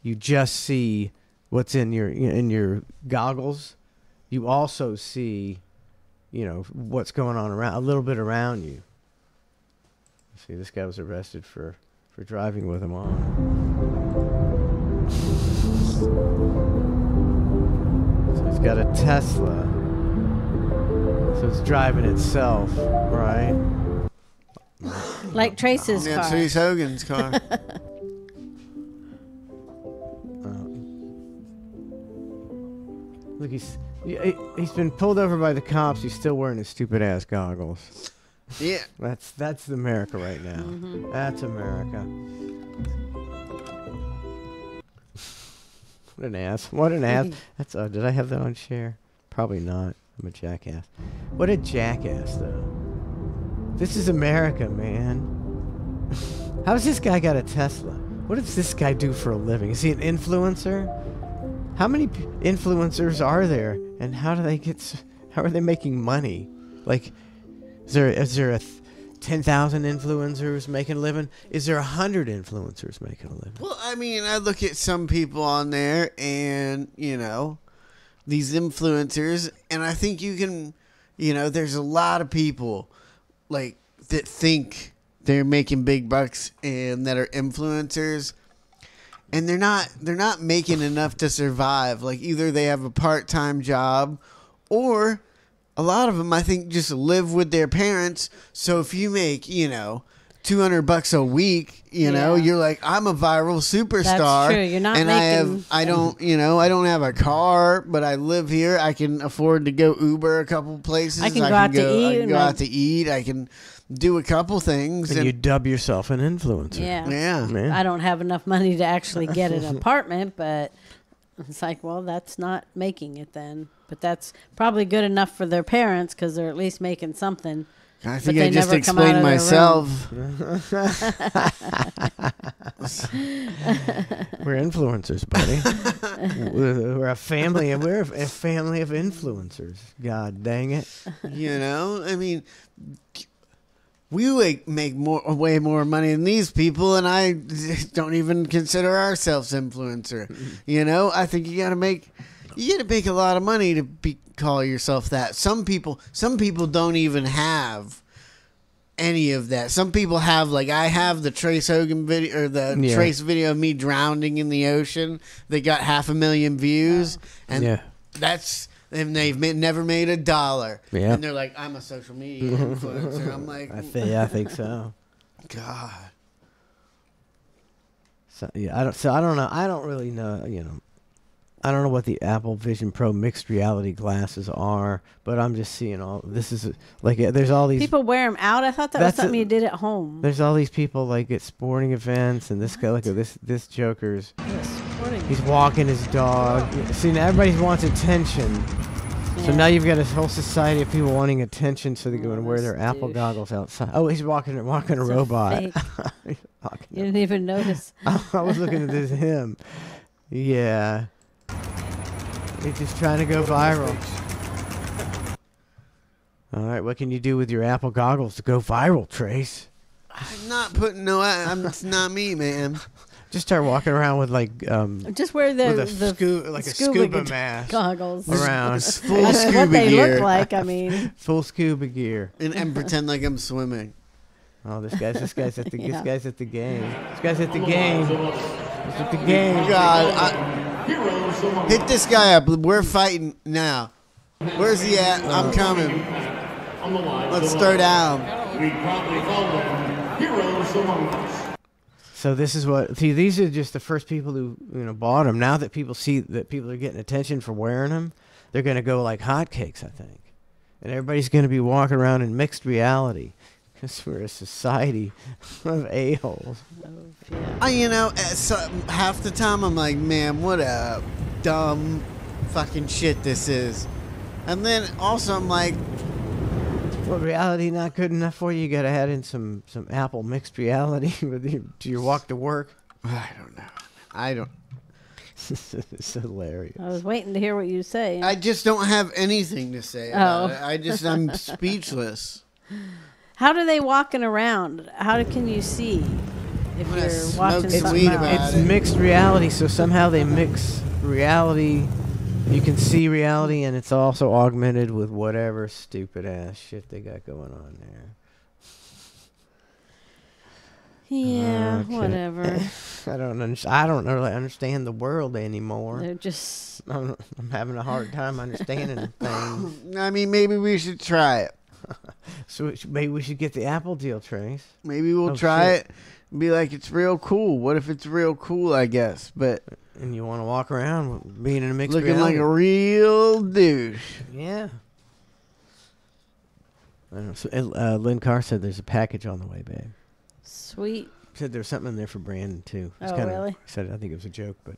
you just see what's in your goggles. You also see, what's going on a little bit around you. See, this guy was arrested for driving with him on. So he's got a Tesla. So it's driving itself, right? Like Trace's car. Yeah, Trace Hogan's car. Look, he's been pulled over by the cops. He's still wearing his stupid ass goggles. Yeah, that's America right now. Mm-hmm. That's America. What an ass. What an ass. That's did I have that on share? Probably not. I'm a jackass. What a jackass, though. This is America, man. How's this guy got a Tesla? What does this guy do for a living? Is he an influencer? How many influencers are there, and how do they get? How are they making money? Like, is there a 10,000 influencers making a living? Is there 100 influencers making a living? Well, I mean, I look at some people on there, and these influencers, and I think you can, there's a lot of people like that think they're making big bucks and that are influencers, and they're not making enough to survive. Like, either they have a part-time job, or a lot of them, I think, just live with their parents. So if you make, $200 a week, you're like, I'm a viral superstar. That's true. You're not and making... I don't have a car, but I live here. I can afford to go Uber a couple places. I can go out to eat. I can do a couple things. And you dub yourself an influencer. Yeah. Yeah. Man. I don't have enough money to actually get an apartment, but it's like, well, that's not making it then. But that's probably good enough for their parents because they're at least making something. I think I just explained myself. We're influencers, buddy. We're a family, and we're a family of influencers. God dang it! I mean, we make way more money than these people, and I don't even consider ourselves influencer. I think you gotta make a lot of money to call yourself that. Some people don't even have any of that. Some people have, like, I have the Trace Hogan video, or the Trace video of me drowning in the ocean. They got 500,000 views, and and they've never made $1. Yeah. And they're like, I'm a social media influencer. I'm like, I think so. God. So I don't know. I don't really know. I don't know what the Apple Vision Pro mixed reality glasses are, but I'm just seeing all this is there's all these people wear them out. I thought that was something you did at home. There's all these people like at sporting events, and this guy, look at this joker's. He's walking his dog. See, now everybody wants attention. Yeah. So now you've got a whole society of people wanting attention, so they go and wear their Apple goggles outside. Oh, he's walking a robot. You didn't even notice. I was looking at him. Yeah. He's just trying to go viral. All right, what can you do with your Apple goggles to go viral, Trace? I'm not putting it's not me, man. Just start walking around with just wear a scuba mask goggles Full around. scuba That's what they gear. look like. I mean, full scuba gear, and pretend like I'm swimming. Oh, this guy's at the game. This guy's at the game. He's at the game. God, hit this guy up. We're fighting now. Where's he at? I'm coming. Let's start out. We probably call them heroes among us. So this is these are just the first people who bought them. Now that people see that people are getting attention for wearing them, they're going to go like hotcakes, I think. And everybody's going to be walking around in mixed reality. Because we're a society of a-holes. Half the time I'm like, man, what a dumb fucking shit this is. And then also I'm like, well, reality not good enough for you? You got to add in some Apple mixed reality to your walk to work? I don't know. It's hilarious. I was waiting to hear what you say. I just don't have anything to say about it. I'm speechless. How do they walking around? How can you see if you're watching something else? It's mixed reality, so somehow they mix reality. You can see reality, and it's also augmented with whatever stupid ass shit they got going on there. Yeah, whatever. I don't really understand the world anymore. They're just. I'm having a hard time understanding things. I mean, maybe we should try it. So maybe we should get the Apple deal, Trace. Maybe we'll try it and be like, it's real cool. What if it's real cool, I guess? And you want to walk around being in a mixed looking reality. like a real douche. Yeah. I don't know. So, Lynn Carr said there's a package on the way, babe. Sweet. Said there's something in there for Brandon, too. Oh, really? Said I think it was a joke, but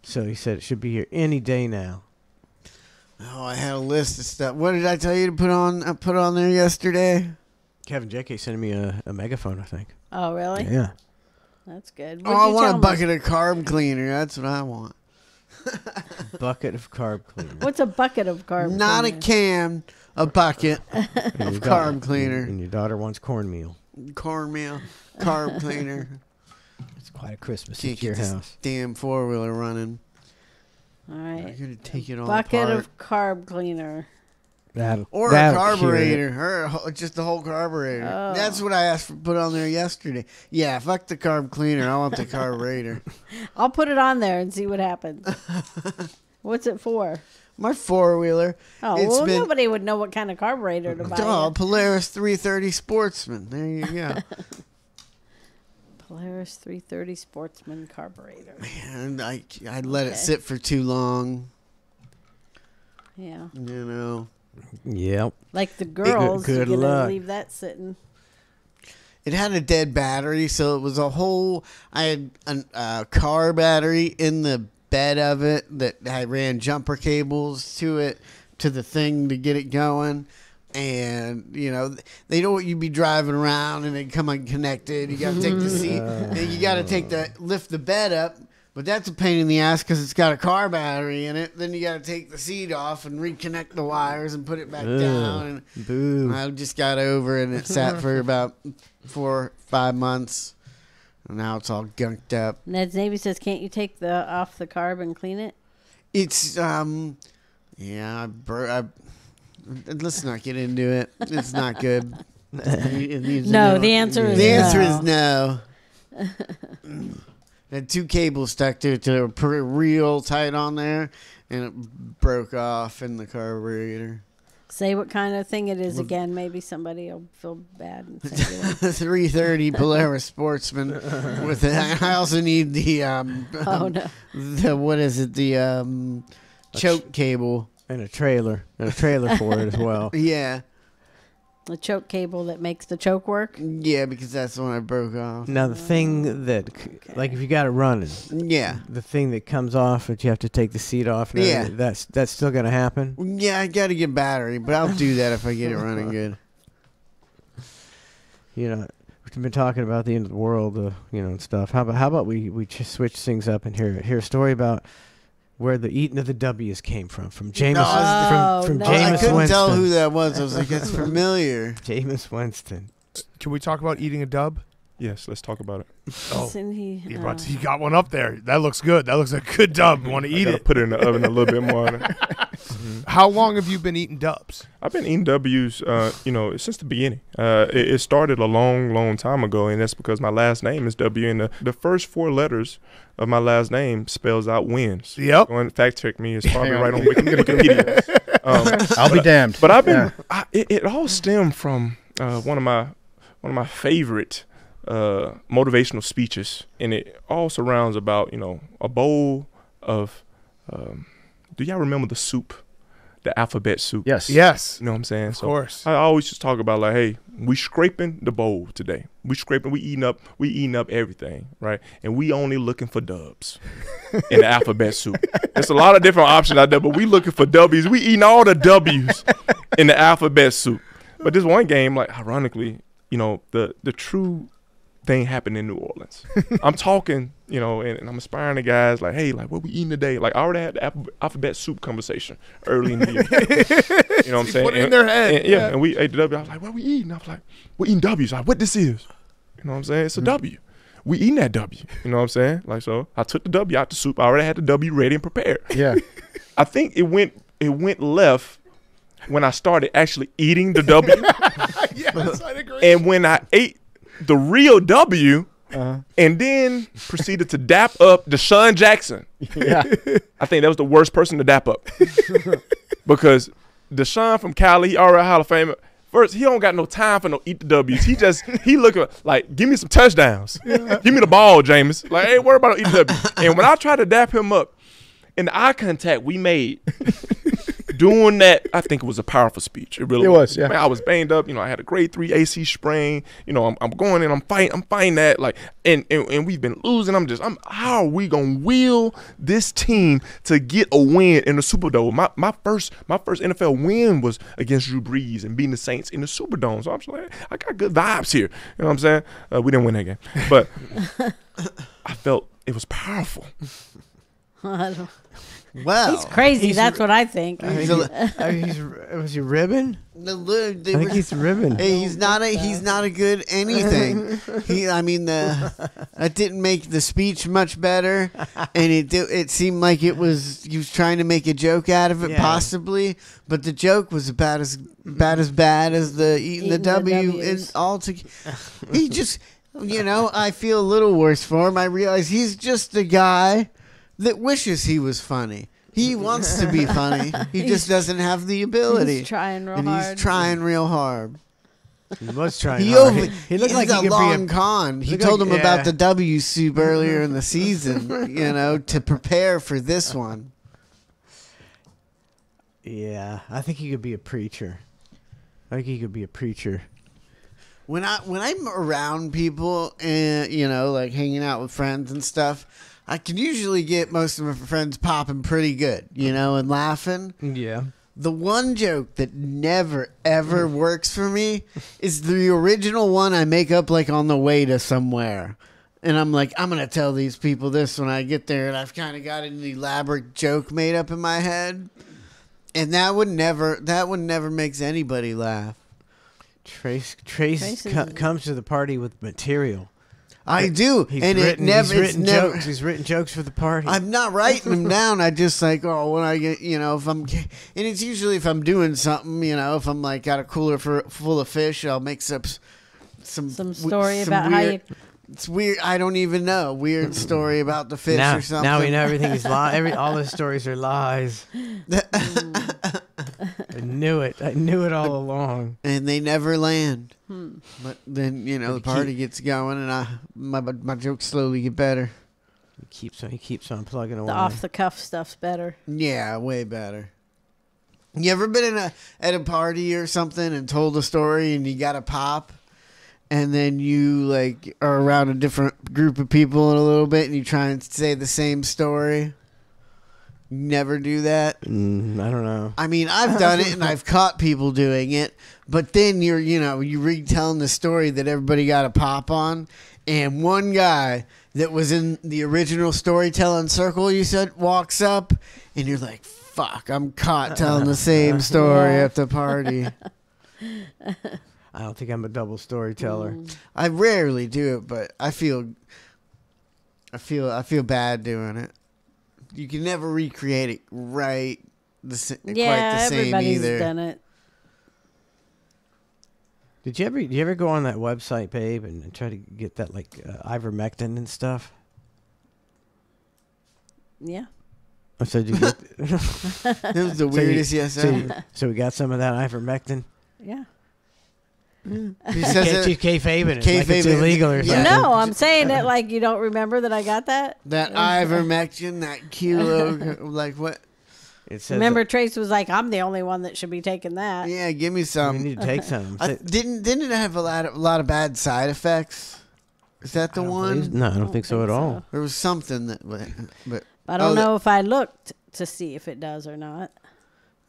So he said it should be here any day now. Oh, I had a list of stuff. What did I tell you to put on? I put on there yesterday. Kevin JK sent me a megaphone, I think. Oh, really? Yeah. That's good. Oh, I want a bucket of carb cleaner. That's what I want. Bucket of carb cleaner. What's a bucket of carb Not cleaner? a can, a bucket And of your carb cleaner. And your daughter wants cornmeal. Cornmeal, carb cleaner. It's quite a Christmas Can't at your get this house. damn 4-wheeler running. All I right. gotta take it all Bucket apart. of carb cleaner. Or a carburetor, or just the whole carburetor. Oh. That's what I asked for put on there yesterday. Yeah, fuck the carb cleaner. I want the carburetor. I'll put it on there and see what happens. What's it for? My 4-wheeler. Oh, It's well, been- nobody would know what kind of carburetor to buy. Oh, Polaris 330 Sportsman. There you go. Polaris 330 Sportsman carburetor. And I let it sit for too long. Yeah. You know. Yep. Like the girls, good you're going to luck. leave that sitting. It had a dead battery, so it was a whole. I had a car battery in the bed of it that I ran jumper cables to it, to the thing to get it going. And, you know, they don't want you to be driving around and they come unconnected. You got to take the seat. And you got to lift the bed up. But that's a pain in the ass because it's got a car battery in it. Then you got to take the seat off and reconnect the wires and put it back down. And Boo. I just got over it, and it sat for about 4 or 5 months. And now it's all gunked up. Ned's Navy says, can't you take the off the carb and clean it? It's, yeah, let's not get into it. It's not good. It needs to No, know. the answer is The no. answer is no. Had 2 cables stuck to it that were real tight on there, and it broke off in the carburetor. Say what kind of thing it is again. Maybe somebody will feel bad and send you one. 330 Polaris Sportsman with it. I also need the Oh, no. the what is it, the choke cable. And a trailer for it as well. Yeah, The choke cable that makes the choke work. because that's the one I broke off. Now the thing that, like, if you got it running, Yeah, the thing that comes off that you have to take the seat off. And Yeah. everything, that's still gonna happen. yeah, I got to get battery, but I'll do that if I get it running good. You know, we've been talking about the end of the world, you know, and stuff. How about we just switch things up and hear a story about where the eating of the W's came from Jameis. From no. I Jameis couldn't Winston. tell who that was. I was like, it's familiar. Jameis Winston. Can we talk about eating a dub? Yes, let's talk about it. Oh, Isn't he? he got one up there. That looks good. That looks like a good dub. Want to eat Gotta it? put it in the oven a little bit more. How long have you been eating dubs? I've been eating W's, you know, since the beginning. It started a long time ago, and that's because my last name is W, and the first 4 letters of my last name spells out wins. Yep. Go and fact check me. It's probably right on Wikipedia. I'll be damned. But I've been. It all stemmed from one of my favorite motivational speeches, and it all surrounds about, you know, a bowl of. Do y'all remember the soup, the alphabet soup? Yes. Yes. You know what I'm saying? Of course. I always just talk about, like, hey, we scraping the bowl today. We eating up everything, right? And we only looking for dubs in the alphabet soup. There's a lot of different options out there, but we looking for W's. We eating all the W's in the alphabet soup. But this one game, like, ironically, you know, the true thing happened in New Orleans. I'm talking, you know, and I'm inspiring the guys, like, hey, like, what we eating today? Like, I already had the alphabet soup conversation early in the year. You know what I'm saying? Put it in their head. And we ate the W. I was like, what we eating? I was like, we're eating W's. Like, what this is? You know what I'm saying? It's a W. We eating that W. You know what I'm saying? Like, so I took the W out the soup. I already had the W ready and prepared. Yeah. I think it went left when I started actually eating the W. Yes, I'd agree. And when I ate the real W, and then proceeded to dap up Deshaun Jackson. Yeah. I think that was the worst person to dap up. Because Deshaun from Cali, he already Hall of Famer. First, he don't got no time for no eat the W's. He looking like, give me some touchdowns. Give me the ball, Jameis. Like, ain't worried about no eat the W. And when I tried to dap him up, in the eye contact we made, doing that, I think it was a powerful speech. It really It was, yeah. Man, I was banged up. You know, I had a grade 3 AC sprain. You know, I'm going in. I'm fighting that. Like, and we've been losing. How are we gonna wheel this team to get a win in the Superdome? My first NFL win was against Drew Brees and beating the Saints in the Superdome. So I'm just like, I got good vibes here. You know what I'm saying? We didn't win that game, but I felt it was powerful. Well, He's crazy. That's what I think. Was he ribbing? I think he's ribbing. Hey, he's not a good anything. That didn't make the speech much better, and it seemed like he was trying to make a joke out of it, possibly, but the joke was about as bad as the eating the W and all together. He just, I feel a little worse for him. I realize he's just a guy that wishes he was funny. He wants to be funny. He just doesn't have the ability. He's trying real and hard. He's trying real hard. He was trying hard. He looked like a long con. He told him about the W soup earlier in the season, to prepare for this one. Yeah, I think he could be a preacher. When I'm around people and like hanging out with friends and stuff, I can usually get most of my friends popping pretty good, and laughing. Yeah. The one joke that never ever works for me is the original one I make up like on the way to somewhere. And I'm like, I'm going to tell these people this when I get there, and I've kind of got an elaborate joke made up in my head. And that one never makes anybody laugh. Trace comes to the party with material. I do, He's and written jokes. He's written jokes for the party. I'm not writing them down. I just like, when I get, if I'm, and it's usually if I'm doing something, if I'm like got a cooler full of fish, I'll make some story about how you. It's weird. I don't even know. Weird story about the fish or something. Now we know everything is lies. All the stories are lies. I knew it all along. And they never land. But then, the party gets going, and my jokes slowly get better. He keeps on plugging away. The off the cuff stuff's better. Yeah, way better. You ever been at a party or something and told a story and you got a pop? And then you like are around a different group of people in a little bit, and you try and say the same story. Never do that. I don't know. I mean, I've done it, and I've caught people doing it. But then you're retelling the story that everybody got a pop on, and one guy that was in the original storytelling circle you said walks up, and you're like, "Fuck, I'm caught telling the same story at the party." I don't think I'm a double storyteller. I rarely do it, but I feel bad doing it. You can never recreate it quite the same everybody's either. done it. Did you ever go on that website, babe, and try to get that like ivermectin and stuff? Yeah. I said you get. That was the weirdest yes ever. So we got some of that ivermectin. Yeah. He says You kayfabing it like it's illegal or something. No, I'm saying it like you don't remember that I got that. that ivermectin, that kilo, like what? It says Remember, Trace was like, "I'm the only one that should be taking that." Yeah, give me we some. need to take some. Didn't it have a lot of bad side effects? Is that the one? No, I don't think so at all. There was something that, but I don't know if I looked to see if it does or not.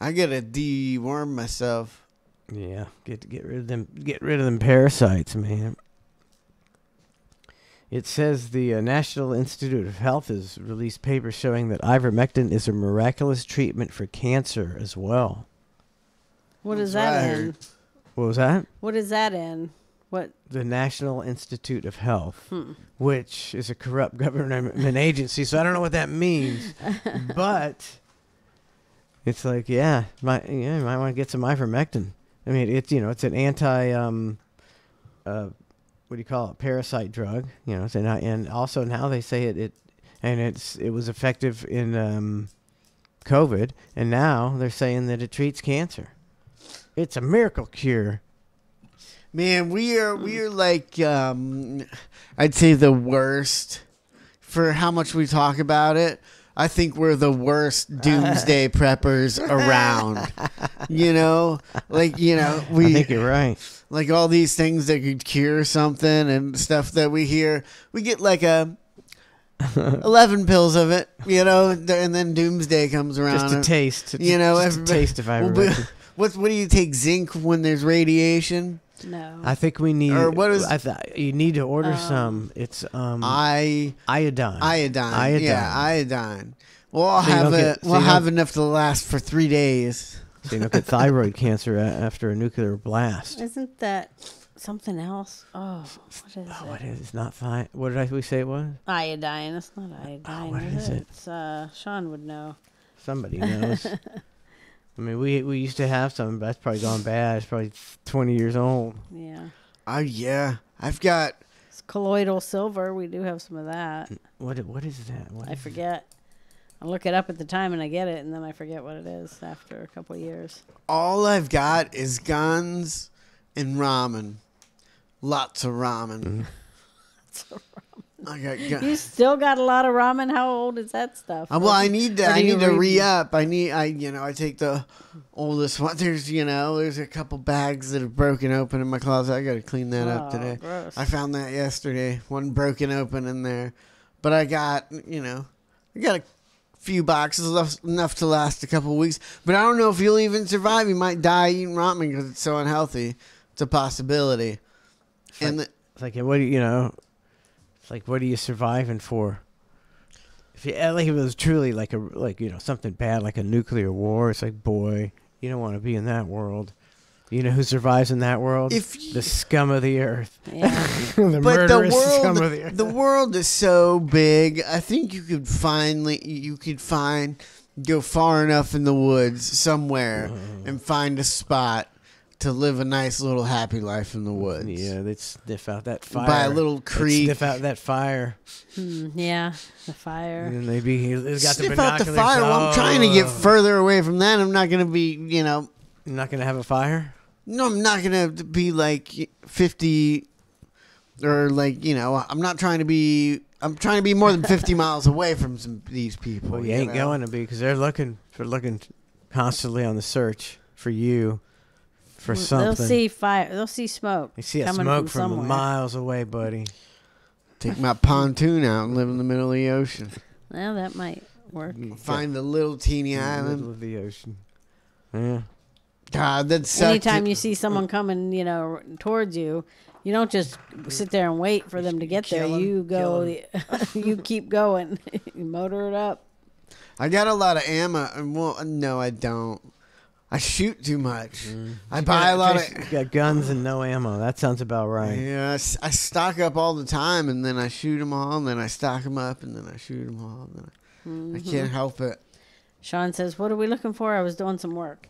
I gotta deworm myself. Yeah, get rid of them. Get rid of them parasites, man. It says the National Institute of Health has released papers showing that ivermectin is a miraculous treatment for cancer as well. What is That's that what I in? heard. What was that? What is that in? What? The National Institute of Health, which is a corrupt government agency, so I don't know what that means. But it's like, you might want to get some ivermectin. I mean, it's an anti, what do you call it, parasite drug. And also now they say it was effective in COVID, and now they're saying that it treats cancer. It's a miracle cure. Man, we are like I'd say the worst for how much we talk about it. I think we're the worst doomsday preppers around. You know, like, you know, I think you're right. like all these things that could cure something and stuff that we hear. We get like 11 pills of it, you know, and then doomsday comes around. Just a taste. You know, just a taste of everybody. What do you take, zinc when there's radiation? No. I think we need. Or what is- you need to order some. It's iodine. Iodine. Yeah, iodine. Well, I'll So you have don't get- so we'll you have don't- enough to last for 3 days. So you don't get thyroid cancer after a nuclear blast. Isn't that something else? Oh, what is Oh, it? what is? It's not fine. What did we say it was? Iodine. It's not iodine. what is it? It's Sean would know. Somebody knows. I mean, we used to have some, but that's probably gone bad. It's probably 20 years old. Yeah. Oh yeah, I've got. It's colloidal silver. We do have some of that. What is that? What I is forget. I look it up at the time and I get it, and then I forget what it is after a couple of years. All I've got is guns and ramen. Lots of ramen. I got You guns. still got a lot of ramen. How old is that stuff? Well, I need to. Or do I you need to re- re-up. I take the oldest one. There's a couple bags that have broken open in my closet. I got to clean that up Oh, today. gross. I found that yesterday. One broken open in there, but I got a few boxes left, enough to last a couple weeks. But I don't know if you'll even survive. You might die eating ramen because it's so unhealthy. It's a possibility. It's like, what do you know? It's like, what are you surviving for? If it was truly like something bad, like a nuclear war, it's like, boy, you don't want to be in that world. You know who survives in that world? The scum of the earth. Yeah. The But murderous scum of the earth. the world is so big. I think you could go far enough in the woods somewhere and find a spot to live a nice little happy life in the woods. Yeah, they'd sniff out that fire. By a little They'd creek. sniff out that fire. Yeah, the fire. And then they'd got Sniff the out the binoculars. fire. Well, I'm trying to get Oh. further away from that. I'm not going to be, You're not going to have a fire? No, I'm not going to be like 50 or like, I'm not trying to be, I'm trying to be more than 50 miles away from these people. Well, you ain't going to be because they're looking constantly on the search for you for something. They'll see fire. They'll see smoke. They see a coming smoke from somewhere. miles away, buddy. Take my pontoon out and live in the middle of the ocean. Well, that might work. Find the little teeny In the island. middle of the ocean. Yeah. God, that sucks. Anytime you see someone coming, towards you, you don't just sit there and wait for them to get there. Kill 'em. You go. You keep going. You motor it up. I got a lot of ammo. Well, no, I don't. I shoot too much. I buy a lot of. You got guns and no ammo. That sounds about right. Yeah, I stock up all the time, and then I shoot them all, and then I stock them up, and then I shoot them all. And then I can't help it. Sean says, "What are we looking for?" I was doing some work.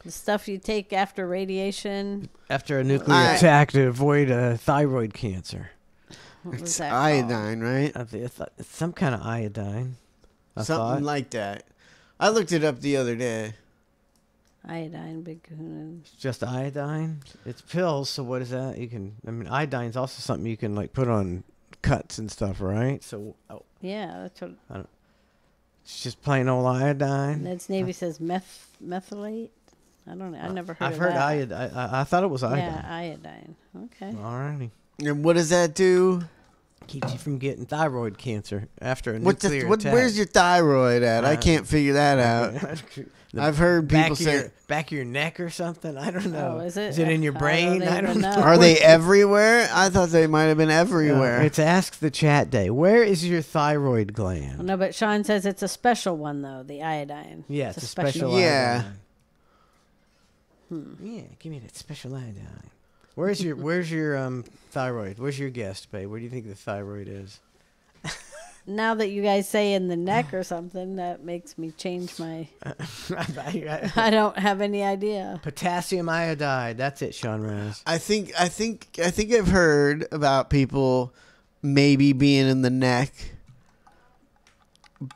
The stuff you take after radiation. After a nuclear attack to avoid thyroid cancer. What was It's that iodine, right? It's some kind of iodine. Something like that. I looked it up the other day. called? Iodine, big kahuna. It's just iodine. It's pills. So what is that? Iodine's also something you can like put on cuts and stuff, right? So Yeah, that's what. it's just plain old iodine. Ned's Navy says methylate. I don't know. I never heard. I've of heard that. iodine. I thought it was iodine. Yeah, iodine. Okay. Alrighty. And what does that do? Keeps you from getting thyroid cancer after a nuclear attack. Where's your thyroid at? I can't figure that out. I've heard people say. Back of your neck or something. I don't know. Oh, is it? Is it in your brain? I don't know. Are they everywhere? I thought they might have been everywhere. It's Ask the Chat Day. Where is your thyroid gland? No, but Sean says it's a special one though. The iodine. Yeah, it's a special Yeah. iodine. Yeah, give me that special iodine. Where's your thyroid? Where's your guest, babe? Where do you think the thyroid is? Now that you guys say in the neck or something, that makes me change my. I don't have any idea. Potassium iodide. That's it, Sean Rose. I think I've heard about people maybe being in the neck,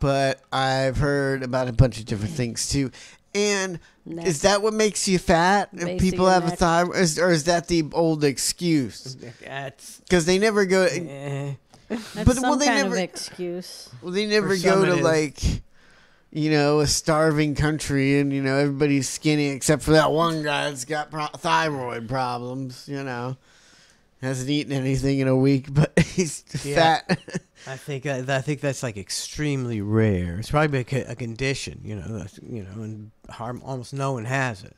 but I've heard about a bunch of different things too. And Neck. is that what makes you fat? If Base of people your have a neck. thyroid, or is that the old excuse? That's Because they never go. That's some kind of excuse. Well, they never some go it to is. like, a starving country and everybody's skinny except for that one guy that's got thyroid problems. Hasn't eaten anything in a week, but he's fat. I think that's like extremely rare. It's probably a condition, and almost no one has it,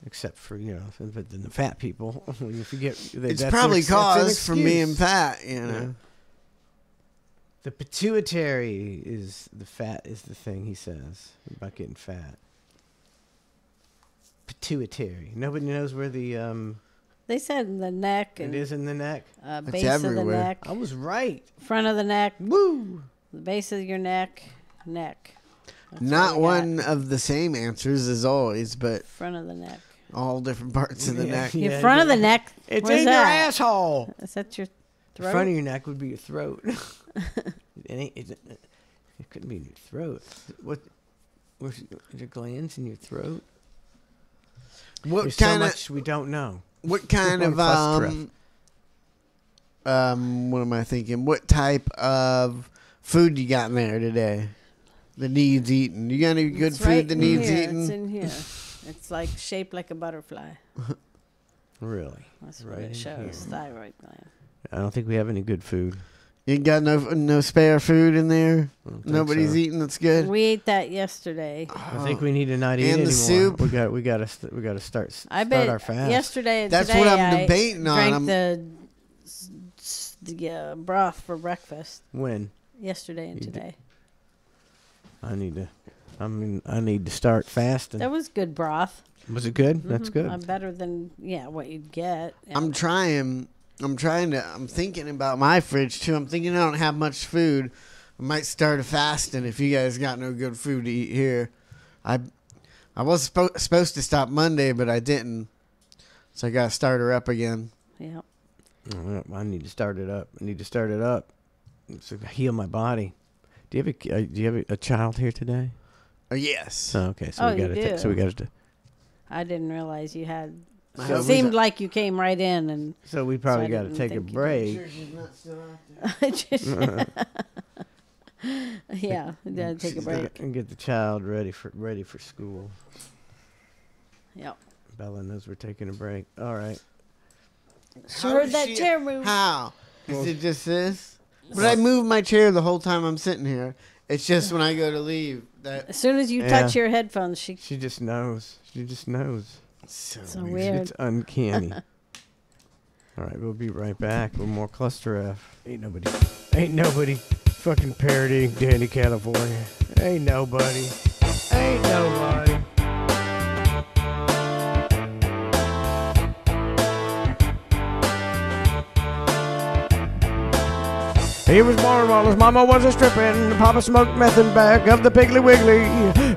except for the fat people. When you forget, It's probably caused from being fat. The pituitary is the thing he says about getting fat. Pituitary. Nobody knows where the They said in the neck. And, it is in the neck. Base of the everywhere. neck. I was right. Front of the neck. Woo! The base of your neck. Neck. That's Not what we one of the same answers as always, but got. Front of the neck. all different parts of the neck. Your front of the neck. It's where's in your that? asshole. Is that your The throat? front of your neck would be your throat. It couldn't be in your throat. Where's your glands in your throat? What There's so kind of much we don't know. what kind of ClusterF. what am I thinking? What type of food you got in there today that needs eating? You got any good It's food right that in needs here. eating? It's in here. It's like shaped like a butterfly. Really? That's what Right in it shows. here. Thyroid gland. I don't think we have any good food. You ain't got no spare food in there. I don't think Nobody's so. eating. That's good. We ate that yesterday. I think we need to not eat And the anymore. soup. We got to start I start bet our fast. yesterday and That's today what I'm I debating on. drank I'm- the broth for breakfast When yesterday and You did- today. I need to start fasting. That was good broth. Was it good? That's good. Better than what you'd get. I'm thinking about my fridge too. I'm thinking I don't have much food. I might start a fasting if you guys got no good food to eat here. I was supposed to stop Monday, but I didn't. So I got to start her up again. Yeah. I need to start it up. So heal my body. Do you have a child here today? Oh, yes. Oh, okay. So Oh, we you got do. to. So we got to. I didn't realize you had. So It seemed like you came right in and. So we probably So I got to didn't take a think you break. Yeah, we gotta take a break. And get the child ready for school. Yep. Bella knows we're taking a break. All right. She heard that chair move. How? Is it just this? But I move my chair the whole time I'm sitting here. It's just when I go to leave that. As soon as you touch your headphones, she. She just knows. She just knows. So So weird. weird. It's uncanny. All right, we'll be right back with more ClusterF. Ain't nobody fucking parodying Danny California. Ain't nobody. He was born while his mama was a stripping. Papa smoked meth in back of the Piggly Wiggly.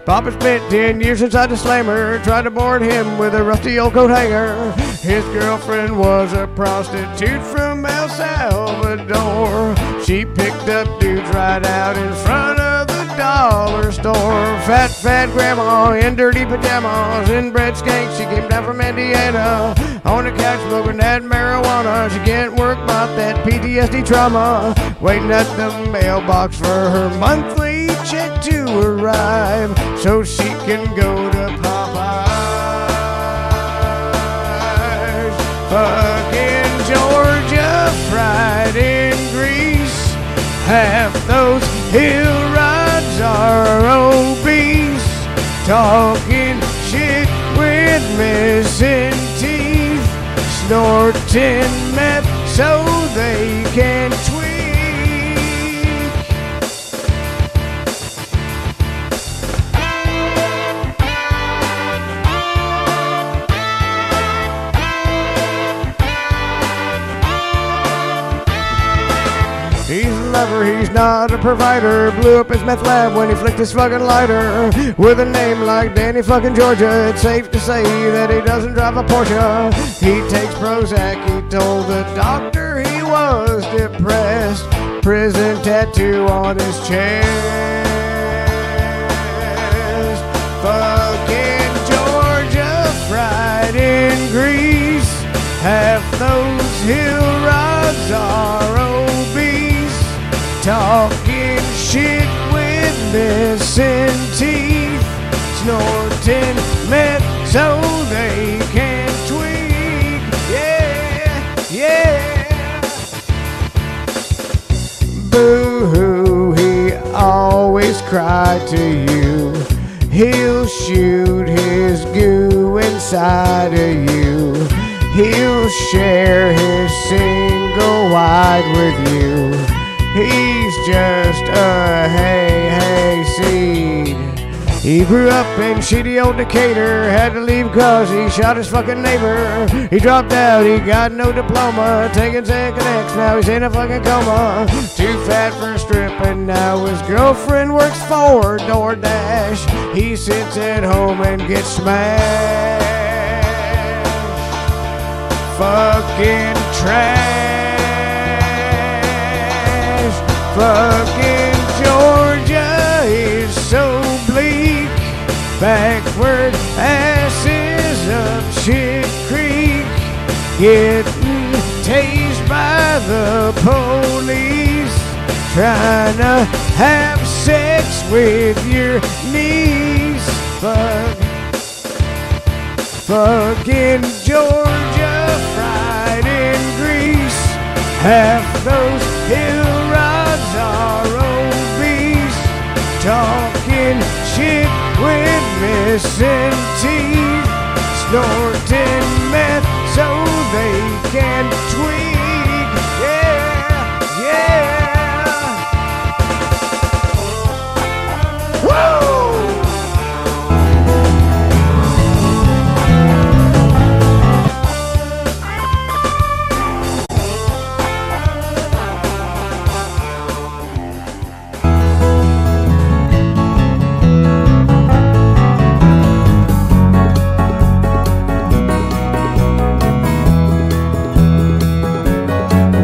Papa spent 10 years inside the slammer, tried to board him with a rusty old coat hanger. His girlfriend was a prostitute from El Salvador. She picked up dudes right out in front of the dollar store. Fat grandma in dirty pajamas, inbred skank. She came down from Indiana on the couch smoking that marijuana. She can't work about that PTSD trauma. Waiting at the mailbox for her monthly check to arrive so she can go to Popeyes. Fucking Georgia fried in grease. Half those hill rides are obese. Talking shit with missing teeth. Snorting meth so they can tweak. He's a lover, he's not a provider. Blew up his meth lab when he flicked his fucking lighter. With a name like Danny fucking Georgia, it's safe to say that he doesn't drive a Porsche. He takes Prozac, he told the doctor he was depressed. Prison tattoo on his chest. Fucking Georgia fried in grease. Half those hill rods are obese. talking shit with missing teeth, snorting meth so they can tweak. Yeah, yeah. Boo-hoo, he always cried to you. He'll shoot his goo inside of you. He'll share his single wide with you. He's just a hey seed. He grew up in shitty old Decatur, had to leave cause he shot his fucking neighbor. He dropped out, he got no diploma, taking second X, now he's in a fucking coma. Too fat for stripping, now his girlfriend works for DoorDash. He sits at home and gets smashed. Fucking trash. Fucking Georgia is so bleak. Backward asses up shit creek, getting tased by the police, trying to have sex with your niece. Fucking Georgia fried in grease. Half those hill rods are obese, talking shit with missing teeth, snorting meth so they can tweak. Yeah, yeah. Woo!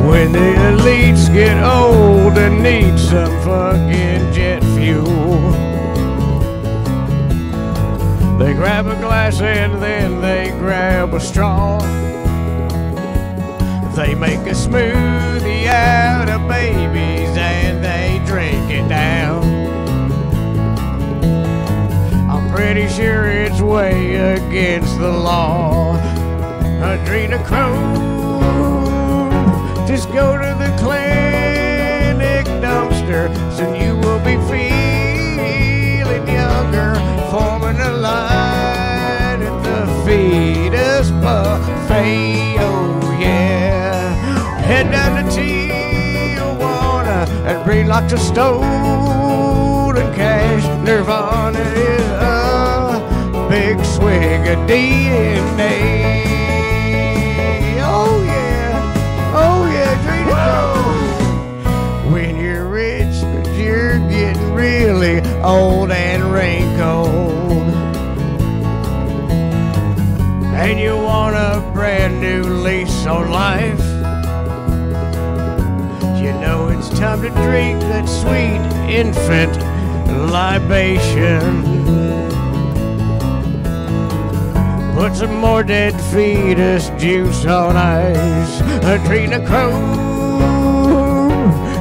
When the elites get old and need some fucking jet fuel, they grab a glass and then they grab a straw. They make a smoothie out of babies and they drink it down. I'm pretty sure it's way against the law. Adrenochrome. Just go to the clinic dumpster, soon you will be feeling younger, forming a line at the fetus buffet. Oh yeah, head down to Tijuana and bring lots of stolen cash. Nirvana is a big swig of DNA. Oh yeah, oh yeah, drink it. When you're rich, but you're getting really old and wrinkled, and you want a brand new lease on life, you know it's time to drink that sweet infant libation. Put some more dead fetus juice on ice. Adrenochrome.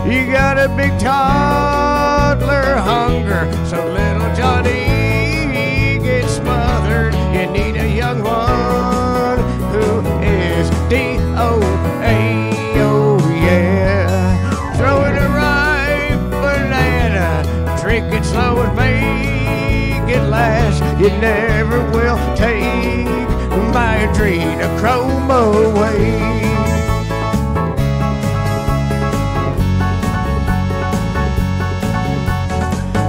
You got a big toddler hunger, so little Johnny gets smothered. You need a young one who is DOA. Oh yeah. Throw in a ripe banana, drink it slow and make it last. You never will take my adrenochrome away.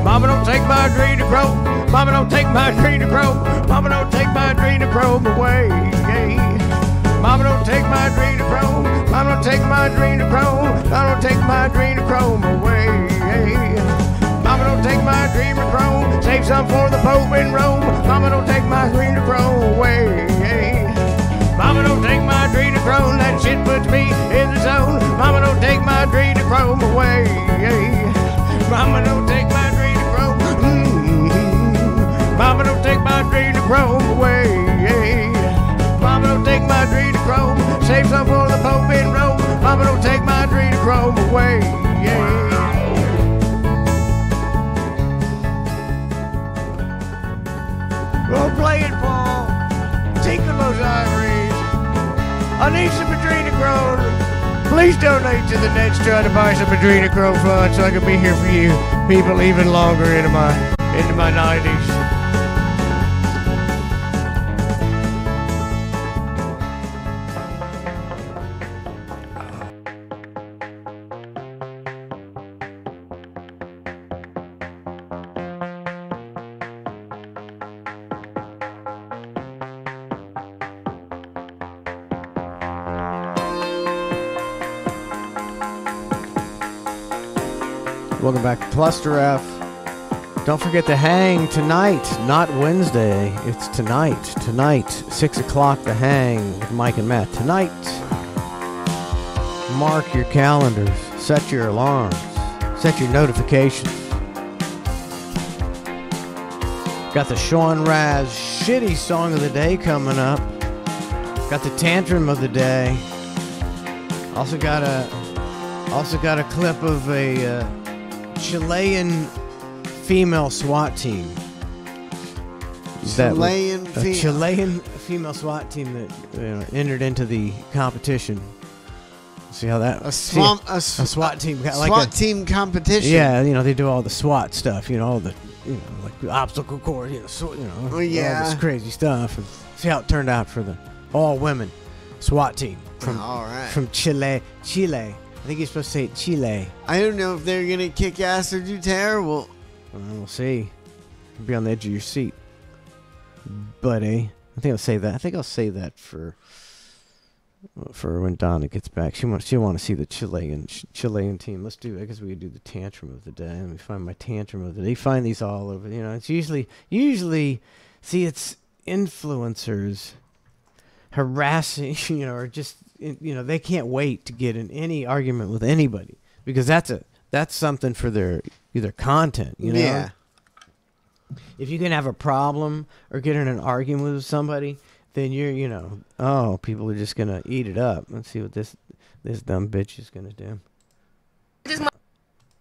Mama, don't take my adrenochrome. Mama, don't take my adrenochrome. Mama, don't take my adrenochrome away. Mama, don't take my adrenochrome. Mama, don't take my adrenochrome. Mama, don't take my adrenochrome away. Mama, don't take my adrenochrome. Save some for the Pope in Rome. Mama, don't take my adrenochrome away. Mama, don't take my adrenochrome. That shit puts me in the zone. Mama, don't take my adrenochrome away. Mama, don't take my adrenochrome. Mama, don't take my adrenochrome away. Mama, don't take my adrenochrome. Save some for the Pope in Rome. Mama, don't take my adrenochrome away. need some adrenochrome, please donate to the Nets trying to buy some adrenochrome fund so I can be here for you people even longer into my 90s. Welcome back to ClusterF. Don't forget to hang tonight, not Wednesday. It's tonight. Tonight, 6 o'clock, the hang with Mike and Matt. Tonight, mark your calendars. Set your alarms. Set your notifications. Got the Sean Raz shitty song of the day coming up. Got the tantrum of the day. Also got a clip of a Chilean female SWAT team. Chilean female SWAT team that entered into the competition. See how that a SWAT team team competition. Yeah, they do all the SWAT stuff. All the like the obstacle course. All this crazy stuff. And see how it turned out for the all women SWAT team from Chile. I think you're supposed to say Chile. I don't know if they're going to kick ass or do terrible. We'll see. You'll be on the edge of your seat, buddy. I think I'll say that. I think I'll say that for when Donna gets back. She'll want to see the Chilean team. Let's do. I guess we could do the tantrum of the day. Let me find my tantrum of the day. You find these all over. It's usually see it's influencers harassing. Or just. They can't wait to get in any argument with anybody because that's something for their either content. Yeah. If you can have a problem or get in an argument with somebody, then you're people are just gonna eat it up. Let's see what this dumb bitch is gonna do. This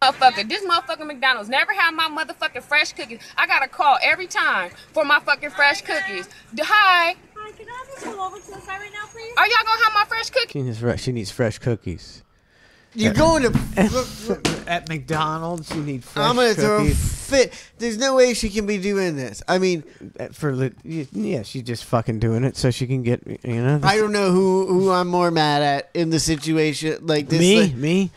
motherfucking McDonald's never had my motherfucking fresh cookies. I got a call every time for my fucking fresh cookies. Hi. Can I just pull over to the side right now, please? Are y'all gonna have my fresh cookies? She needs fresh cookies. You're going to at McDonald's. You need fresh I'm gonna cookies. throw a fit. There's no way she can be doing this. I mean, she's just fucking doing it so she can get. I don't know who I'm more mad at in the situation like this. Me.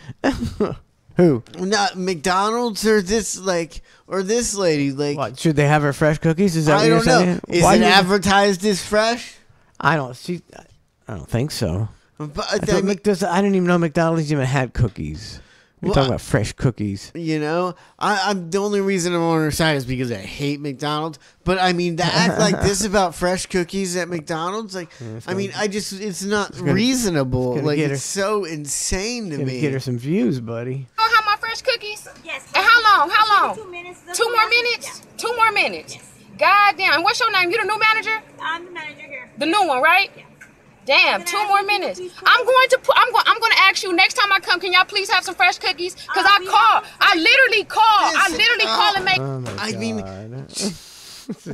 Who? Not McDonald's or this lady. Like, what, should they have her fresh cookies? Is that what I you're don't know. saying? Is it advertised as fresh? I don't think so. But I didn't even know McDonald's even had cookies. We're talking about fresh cookies. I'm the only reason I'm on her side is because I hate McDonald's. But I mean, to act like this about fresh cookies at McDonald's, it's not reasonable. Like, it's so insane to me. Get her some views, buddy. Oh, have my fresh cookies? Yes. And how long? 2 minutes. 2 more minutes? Yeah. 2 more minutes. Yes. God damn. What's your name? You the new manager? I'm the manager here. The new one, right? Yeah. Damn, 2 more minutes. I'm going to ask you next time I come. Can y'all please have some fresh cookies? Because I literally call and make. Oh my I God. mean,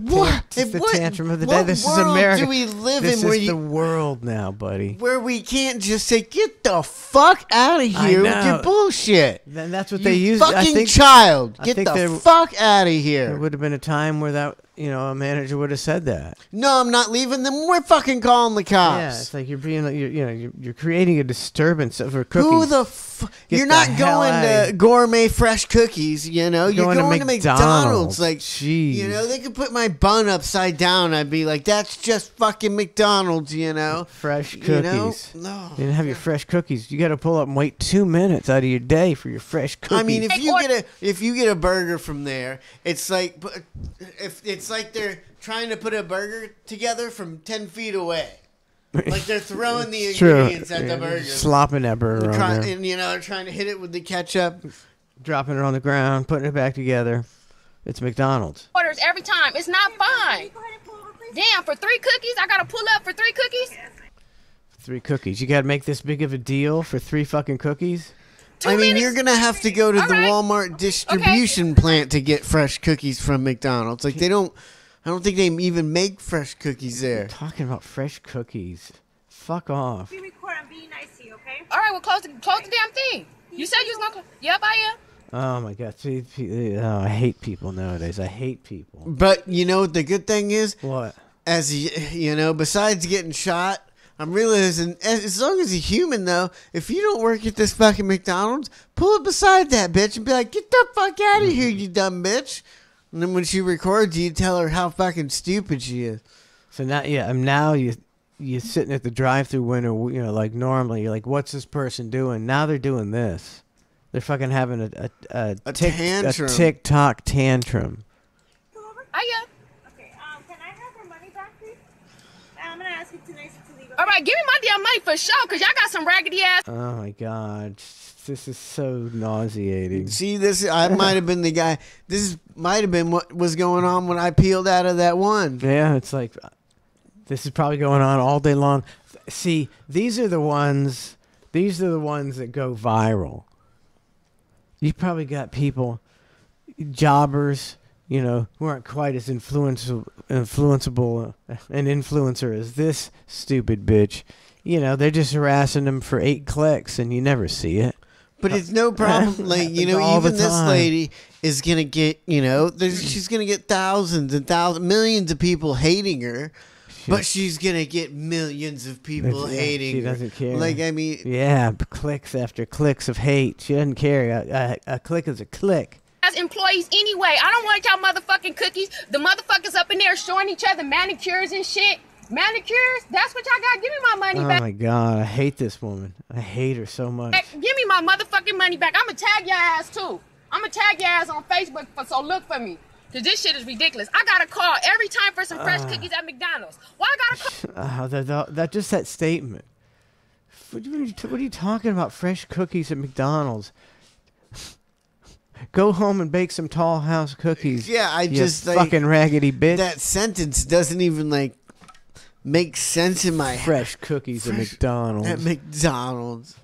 what? It's the tantrum of the day. This is America. Do we live this in? Is the world now, buddy. Where we can't just say, "Get the fuck out of here with your bullshit." Then that's what you they use. Fucking child, get the fuck out of here. There would have been a time where that a manager would have said that. No, I'm not leaving them. We're fucking calling the cops. Yeah, it's like you're creating a disturbance over cookies. Who the you're not going to gourmet fresh cookies, You're going to McDonald's. Like, jeez. They could put my bun upside down. I'd be like, that's just fucking McDonald's, Fresh cookies. No. You didn't have your fresh cookies. You got to pull up and wait 2 minutes out of your day for your fresh cookies. I mean, if you get a burger from there, it's like they're trying to put a burger together from 10 feet away. Like they're throwing the ingredients at the burger. Slopping that burger on there. And, they're trying to hit it with the ketchup. Dropping it on the ground, putting it back together. It's McDonald's. Orders every time. It's not fine. Damn, for 3 cookies? I got to pull up for 3 cookies? 3 cookies. You got to make this big of a deal for 3 fucking cookies? You're going to have to go to the Walmart distribution plant to get fresh cookies from McDonald's. Like, I don't think they even make fresh cookies there. Talking about fresh cookies. Fuck off. be nice to you, okay? All right, well, close the damn thing. You said you was gonna close. Yep, I am. Oh my God! See, I hate people nowadays. I hate people. But you know what the good thing is? What? As you know, besides getting shot, I'm realizing as long as a human though, if you don't work at this fucking McDonald's, pull it beside that bitch and be like, "Get the fuck out of here, you dumb bitch!" And then when she records you, tell her how fucking stupid she is. So now you're sitting at the drive-through window, you know, like normally you're like, "What's this person doing?" Now they're doing this. They're fucking having a tantrum. A TikTok tantrum. I am. Okay, can I have her money back, please? I'm gonna ask you to leave. All right, give me my damn money for sure, because y'all got some raggedy ass. Oh my God. This is so nauseating. See, I might have been the guy. Might have been what was going on when I peeled out of that one. Yeah, it's like, this is probably going on all day long. See, these are the ones that go viral. You probably got people, jobbers, you know, who aren't quite as influenceable an influencer as this stupid bitch. You know, they're just harassing them for 8 clicks, and you never see it. But it's no problem. Like, you know, All the even this time. lady is going to get, you know, she's going to get thousands and millions of people hating her. But she's going to get millions of people hating she her. doesn't care. Like, I mean... Yeah, clicks after clicks of hate. She doesn't care. A click is a click. As employees anyway, I don't want y'all motherfucking cookies. The motherfuckers up in there showing each other manicures and shit. Manicures? That's what y'all got. Give me my money back. Oh my God, I hate this woman. I hate her so much. Give me my motherfucking money back. I'ma tag your ass too. I'ma tag your ass on Facebook, so look for me. Cause this shit is ridiculous. I got a call every time for some fresh cookies at McDonald's. Why I gotta call? That statement. What are you talking about? Fresh cookies at McDonald's. Go home and bake some Tall House cookies. Yeah, I you just like, fucking raggedy bitch. That sentence doesn't even like make sense in my head. Fresh cookies at McDonald's. At McDonald's.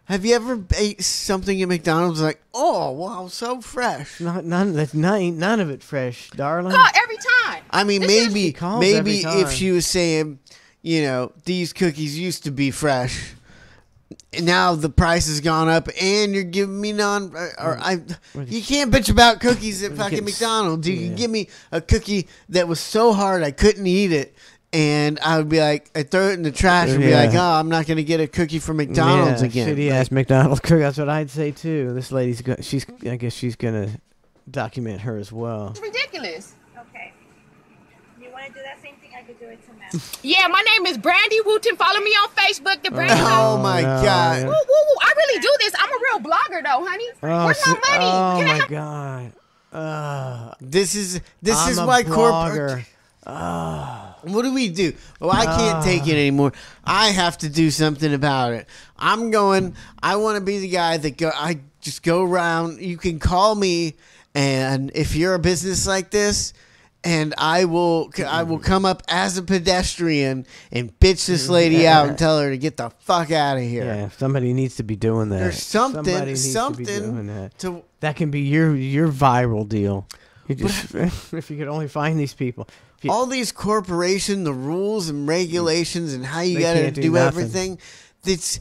Have you ever ate something at McDonald's like, oh wow, so fresh? None of it fresh, darling. Call every time. I mean, She calls every if time. she was saying, you know, these cookies used to be fresh, and now the price has gone up, and you're giving me you can't bitch about cookies at fucking McDonald's. You can give me a cookie that was so hard I couldn't eat it. And I would be like, I'd throw it in the trash and be like, oh, I'm not going to get a cookie from McDonald's again. Shitty ass McDonald's cookie. That's what I'd say too. This lady's I guess she's going to document her as well. It's ridiculous. Okay. You want to do that same thing? I could do it to Matt. Yeah, my name is Brandy Wooten. Follow me on Facebook. The Brandy. Oh my God. Woo, woo, woo. I really do this. I'm a real blogger though, honey. Where's my money? Oh Can I my God. This is I'm why a corporate. blogger. What do we do? Well, I can't take it anymore. I have to do something about it. I want to be the guy that I just go around. You can call me, and if you're a business like this, and I will come up as a pedestrian and bitch this lady out and tell her to get the fuck out of here. Yeah, somebody needs to be doing that. There's Somebody needs to be doing that. That can be your viral deal. If you could only find these people. All these corporations, the rules and regulations, and how you They got to can't do do nothing. everything. It's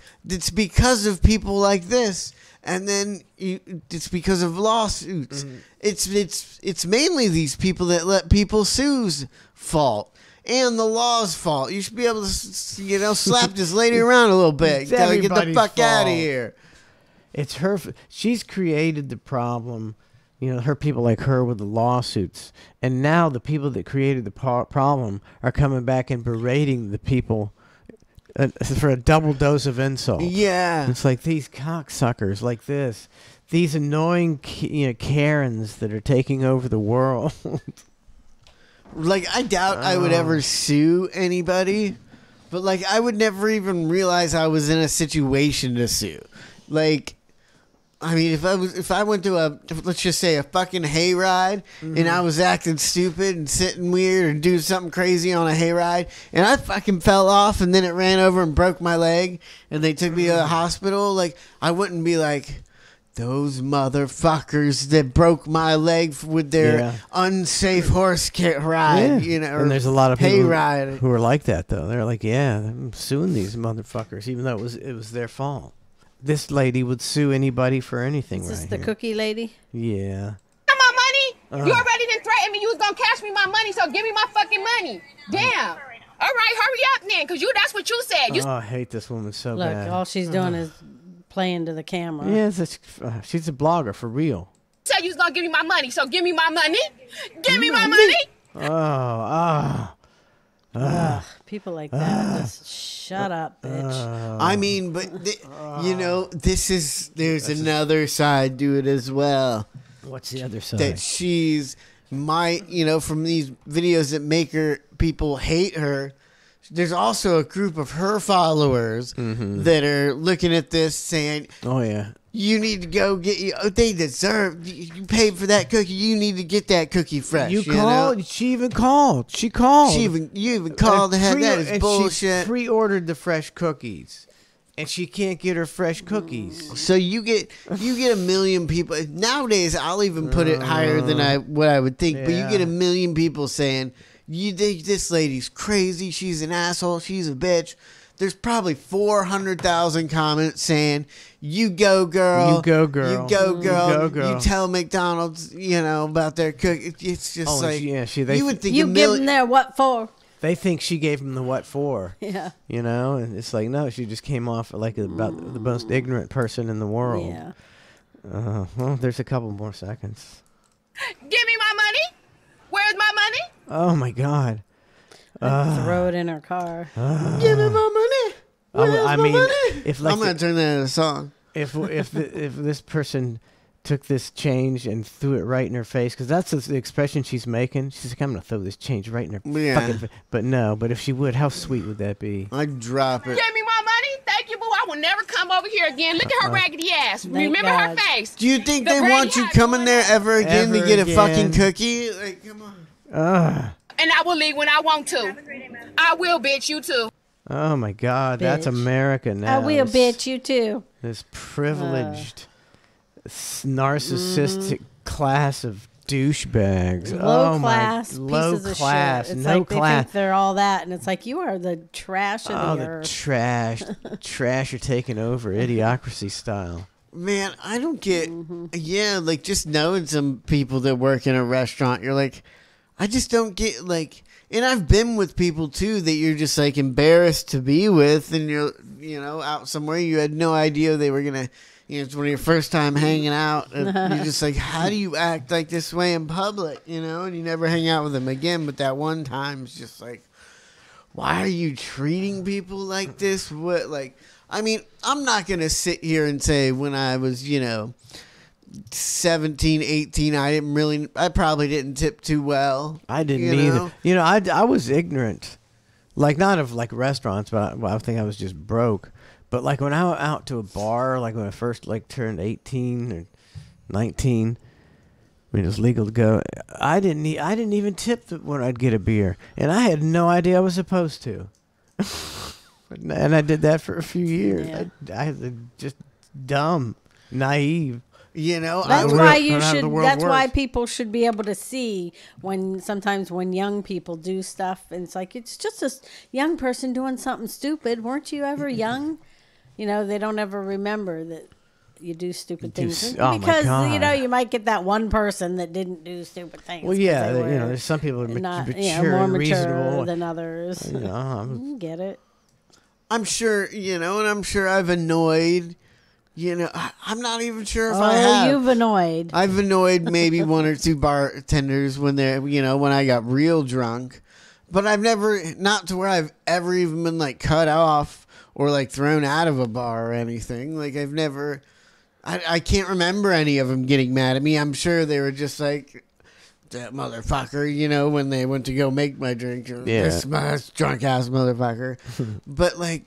because of people like this, and then it's because of lawsuits. It's mainly these people that let people sue's fault. And the law's fault. You should be able to, slap this lady around a little bit. It's Tell her, get the everybody's fuck out of fault. here. It's her. She's created the problem. You know, her people like her with the lawsuits. And now the people that created the problem are coming back and berating the people for a double dose of insult. Yeah. It's like these cocksuckers like this. These annoying, Karens that are taking over the world. Like, I doubt I would ever sue anybody. But, like, I would never even realize I was in a situation to sue. Like... I mean, if I went to let's just say a fucking hayride, and I was acting stupid and sitting weird or doing something crazy on a hayride, and I fucking fell off and then it ran over and broke my leg, and they took me to the hospital, like, I wouldn't be like, those motherfuckers that broke my leg with their Yeah. unsafe horse ride, Yeah. you know, And there's a lot of hay people ride. who are like that, though. They're like, yeah, I'm suing these motherfuckers, even though it was their fault. This lady would sue anybody for anything. Is this right the here. cookie lady? Yeah. My money? You already didn't threaten me. You was gonna cash me my money, so give me my fucking money. Damn. All right, hurry up then, cause that's what you said. You Oh, I hate this woman so Look, bad. all she's doing is playing to the camera. Yeah, she's a blogger for real. said you was gonna give me my money, so give me my money. Give me my money. People like that, just shut up, bitch. I mean, but you know, there's another side to it as well. What's the other side? That she's from these videos that make people hate her. There's also a group of her followers that are looking at this saying, oh yeah, you need to go get they deserve, you paid for that cookie, you need to get that cookie fresh. You called. She even called. She called. You even called ahead. That is bullshit. She pre-ordered the fresh cookies, and she can't get her fresh cookies. So you get a million people nowadays. I'll even put it higher than what I would think. But you get a million people saying, "You think this lady's crazy? She's an asshole. She's a bitch." There's probably 400,000 comments saying, "You go, girl. You go, girl. You go, girl. You go, girl. You tell McDonald's, about their cookie." It's just you would think you give them their what for? They think she gave him the what for. Yeah. And it's like, no, she just came off like about the most ignorant person in the world. Yeah. Well, there's a couple more seconds. Give me my money. Where's my money? Oh my God. Throw it in her car. Give me my money. Where's my money? if I'm gonna turn that into a song. If this person took this change and threw it right in her face, because that's the expression she's making. She's like, I'm going to throw this change right in her fucking face. But if she would, how sweet would that be? I'd drop it. Give me my money. Thank you, boo. I will never come over here again. Look at her raggedy ass. Remember her face. Do you think they want you coming there ever again to get a fucking cookie? Like, come on. And I will leave when I want to. I will, bitch. You too. Oh, my God. That's Bitch. America now. I will, bitch, you too. This privileged, narcissistic class of douchebags. Low class pieces low of class, shit. It's no like class. they think they're all that, and it's like you are the trash of the earth. Trash are taking over, idiocracy style. Man, I don't get. Yeah, like just knowing some people that work in a restaurant, you're like, I just don't get like. And I've been with people too that you're just like embarrassed to be with, and you're out somewhere you had no idea they were gonna. It's one of your first time hanging out, and you're just like, how do you act like this way in public? And you never hang out with them again. But that one time, it's just like, why are you treating people like this? What, like, I mean, I'm not gonna sit here and say when I was, 17, 18, I probably didn't tip too well. I didn't either. I was ignorant, like not of like restaurants, but I think I was just broke. But like when I went out to a bar, like when I first like turned 18 or 19, when it was legal to go, I didn't even tip when I'd get a beer, and I had no idea I was supposed to. And I did that for a few years. Yeah. I just dumb, naive. That's why you should. That's why people should be able to see sometimes when young people do stuff, and it's like it's just a young person doing something stupid. Weren't you ever young? They don't ever remember that you do stupid things because you might get that one person that didn't do stupid things. Well, yeah, there's some people who are more and mature reasonable than others. You get it. I'm sure, and I'm sure I've annoyed. I'm not even sure if I have. You've annoyed. I've annoyed maybe one or two bartenders when they're, when I got real drunk. But I've never, not to where I've ever even been like cut off or like thrown out of a bar or anything. Like I've never, I can't remember any of them getting mad at me. I'm sure they were just like, that motherfucker, when they went to go make my drink. This drunk ass motherfucker. But like,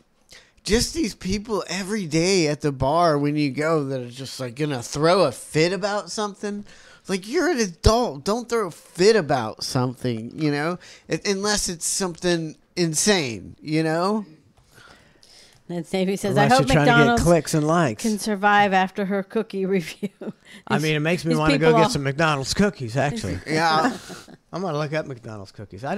just these people every day at the bar when you go that are just like gonna throw a fit about something. Like, you're an adult. Don't throw a fit about something, unless it's something insane, And Davey says, Unless I hope you're trying to get McDonald's clicks and likes. can survive after her cookie review. I mean, it makes me these want to go people get all- some McDonald's cookies, actually. Yeah. I'm going to look up McDonald's cookies. I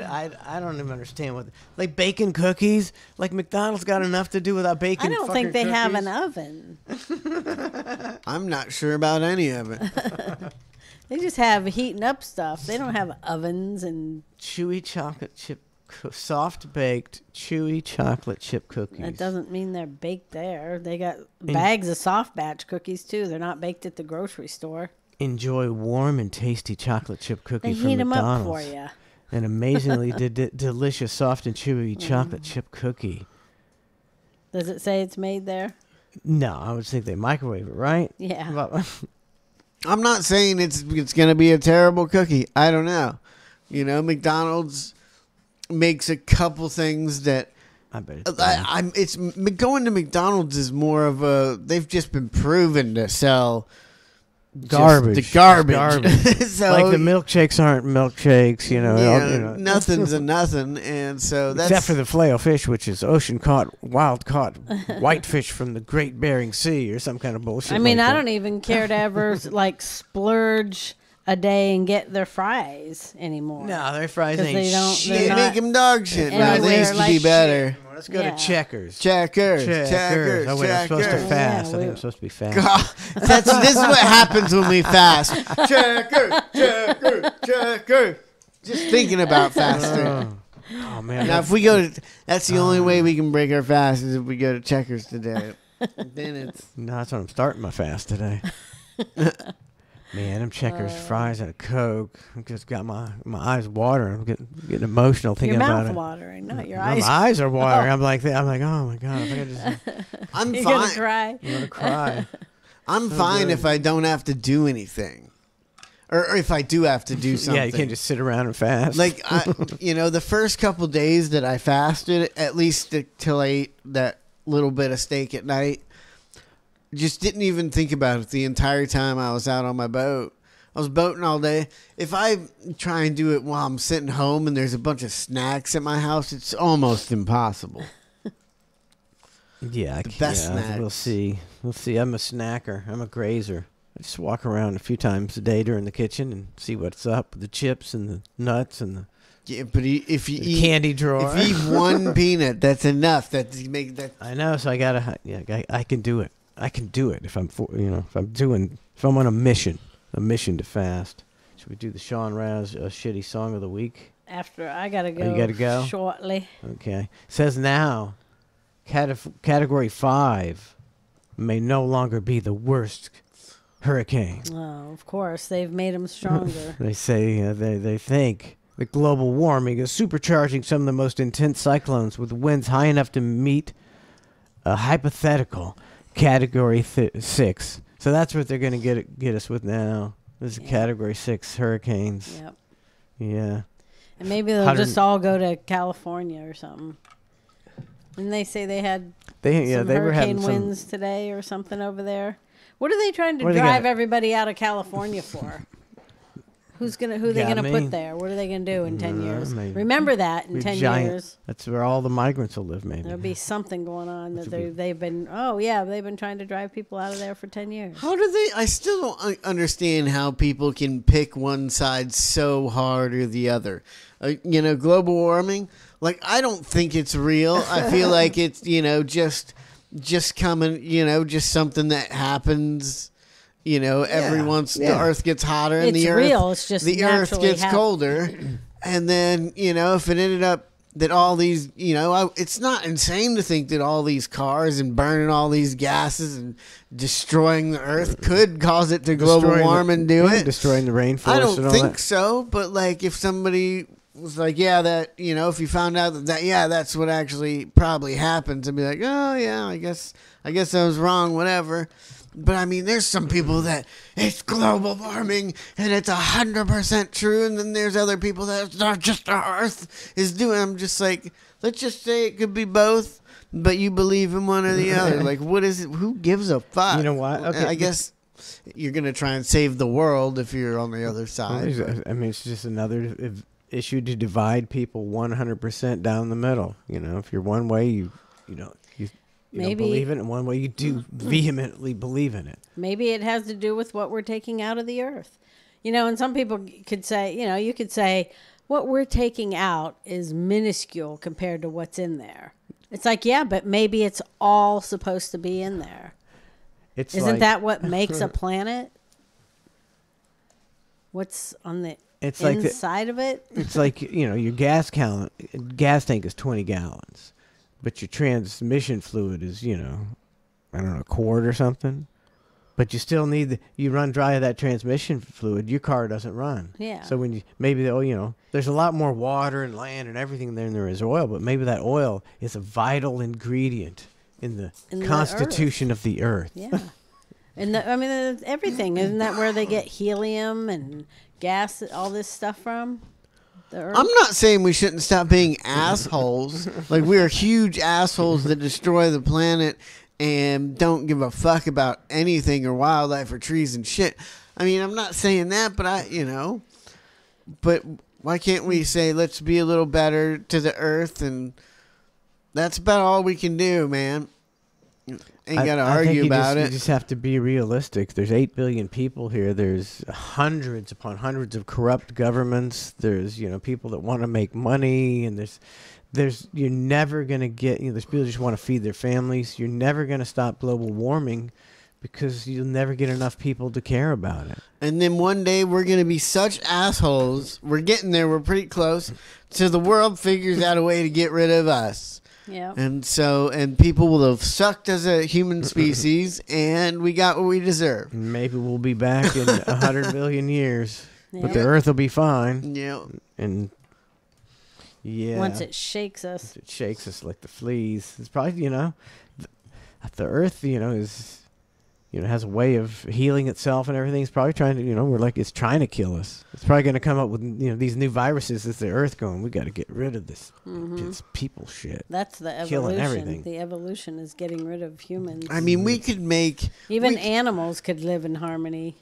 don't even understand what... Like bacon cookies? Like McDonald's got enough to do without bacon I don't fucking think they have cookies? an oven. I'm not sure about any of it. They just have heating up stuff. They don't have ovens and... Chewy chocolate chip... Soft-baked, chewy chocolate chip cookies. That doesn't mean they're baked there. They got bags of soft batch cookies, too. They're not baked at the grocery store. Enjoy warm and tasty chocolate chip They cookie from heat them McDonald's. up for you. An amazingly delicious, soft and chewy chocolate chip cookie. Does it say it's made there? No, I would think they microwave it, right? Yeah. But- I'm not saying it's going to be a terrible cookie. I don't know. You know, McDonald's makes a couple things that I bet it's bad. it's going to McDonald's is more of a they've just been proven to sell Garbage. just the garbage. So, like the milkshakes aren't milkshakes, you know. yeah, nothing's a nothing, and so that's Except for the filet fish, which is ocean caught, wild caught whitefish from the Great Bering Sea or some kind of bullshit. I mean, like I that. don't even care to ever, like, splurge a day and get their fries anymore. No, their fries 'Cause ain't they don't- shit. they they're make not them dog shit. anywhere Now they used to like be shit. better. Let's go Yeah. to Checkers. Checkers. Oh, wait, I'm supposed to Checkers. fast. Yeah, I think we- I'm supposed to be fast. God, this is what happens when we fast. Checker. Just thinking about fasting. Oh, man. Now, if we go to, that's the only way we can break our fast is if we go to Checkers today. Then it's No, that's when I'm starting my fast today. Man, them Checkers fries and a Coke. I just got my eyes watering. I'm getting emotional Your thinking about mouth it. watering, not your No, eyes. my eyes are watering. I'm like, oh my god, I think I just I'm You're gonna fine. cry. I'm gonna cry. I'm fine if I don't have to do anything, or if I do have to do something. Yeah, you can't just sit around and fast. Like the first couple days that I fasted, at least till I ate that little bit of steak at night, just didn't even think about it the entire time I was out on my boat. I was boating all day. If I try and do it while I'm sitting home and there's a bunch of snacks at my house, it's almost impossible. yeah, best We'll snacks. see. We'll see. I'm a snacker. I'm a grazer. I just walk around a few times a day during the kitchen and see what's up with the chips and the nuts and the Yeah, but if you eat candy drawer. if you eat one peanut, that's enough. That you make that. I know, so I gotta. Yeah, I can do it. I can do it if I'm if I'm on a mission to fast. Should we do the Sean Raz shitty song of the week? After I gotta go. you gotta go? shortly. Okay. Says now, category 5 may no longer be the worst hurricane. Oh, of course, they've made them stronger. They say they think that global warming is supercharging some of the most intense cyclones with winds high enough to meet a hypothetical category 6. So that's what they're going to get us with now. This is category 6 hurricanes. Yep. Yeah. And maybe they'll just all go to California or something. And they say they had some they were having hurricane winds today or something over there. What are they trying to What are they drive gonna- everybody out of California for? Who they Yeah, gonna me. put there? What are they gonna do in 10 years? maybe. Remember that in 10 giant. years. That's where all the migrants will live, maybe. There'll be something going on that Which will be- they've been trying to drive people out of there for 10 years. How do they? I still don't understand how people can pick one side so hard or the other. Global warming. Like, I don't think it's real. I feel like it's just coming. Just something that happens. Every once the Earth gets hotter and It's the Earth real. It's just the Earth naturally gets colder, and then if it ended up that all these it's not insane to think that all these cars and burning all these gases and destroying the Earth could cause it to global warm and do it. Destroying the rainforest. I and don't all think that. so, but like if somebody was like, if you found out that that's what actually probably happens, I'd be like, oh yeah, I guess I was wrong, whatever. But I mean, there's some people that it's global warming and it's 100% true, and then there's other people that it's not just the Earth is doing. I'm just like, let's just say it could be both, but you believe in one or the other. Like, what is it? Who gives a fuck? You know what? Okay, I guess you're gonna try and save the world if you're on the other side. I mean, it's just another issue to divide people 100% down the middle. If you're one way, you you don't Maybe- believe it, and one way you do vehemently believe in it. Maybe it has to do with what we're taking out of the earth. And some people could say, you could say what we're taking out is minuscule compared to what's in there. It's like, yeah, but maybe it's all supposed to be in there. Isn't that what makes a planet? What's on the inside of it? It's like, your gas tank is 20 gallons, but your transmission fluid is, I don't know, a quart or something. But you still need you run dry of that transmission fluid, your car doesn't run. Yeah. So when there's a lot more water and land and everything there than there is oil, but maybe that oil is a vital ingredient in the constitution of the earth. Yeah. And everything. Isn't that where they get helium and gas, all this stuff from? The earth? I'm not saying we shouldn't stop being assholes. Like, we are huge assholes that destroy the planet and don't give a fuck about anything or wildlife or trees and shit. I mean, I'm not saying that, but but why can't we say, let's be a little better to the earth? And that's about all we can do, man. Ain't got to argue about it. You just have to be realistic. There's 8 billion people here. There's hundreds upon hundreds of corrupt governments. There's, people that want to make money, and you're never going to get, there's people that just want to feed their families. You're never going to stop global warming because you'll never get enough people to care about it. And then one day we're going to be such assholes. We're getting there. We're pretty close. So the world figures out a way to get rid of us. Yeah. And people will have sucked as a human species, and we got what we deserve. Maybe we'll be back in 100 billion years, but Yeah. the earth will be fine. Yeah. And yeah. Once it shakes us. It shakes us like the fleas. It's probably, the earth, is, has a way of healing itself and everything. It's probably trying to, it's trying to kill us. It's probably going to come up with, these new viruses as the earth going, we got to get rid of this people shit. That's the evolution. Killing everything. The evolution is getting rid of humans. I mean, we could make... Even animals could live in harmony.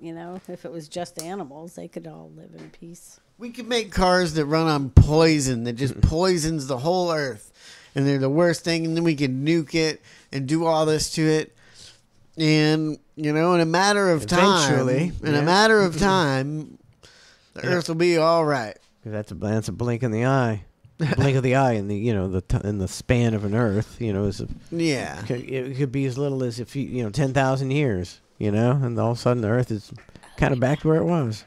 If it was just animals, they could all live in peace. We could make cars that run on poison, that just poisons the whole earth. And they're the worst thing, and then we can nuke it and do all this to it. And, in a matter of time, the earth will be all right. That's a blink in the eye. Blink of the eye in the in the span of an earth, Yeah. It could be as little as 10,000 years, and all of a sudden the earth is kind of back to where it was.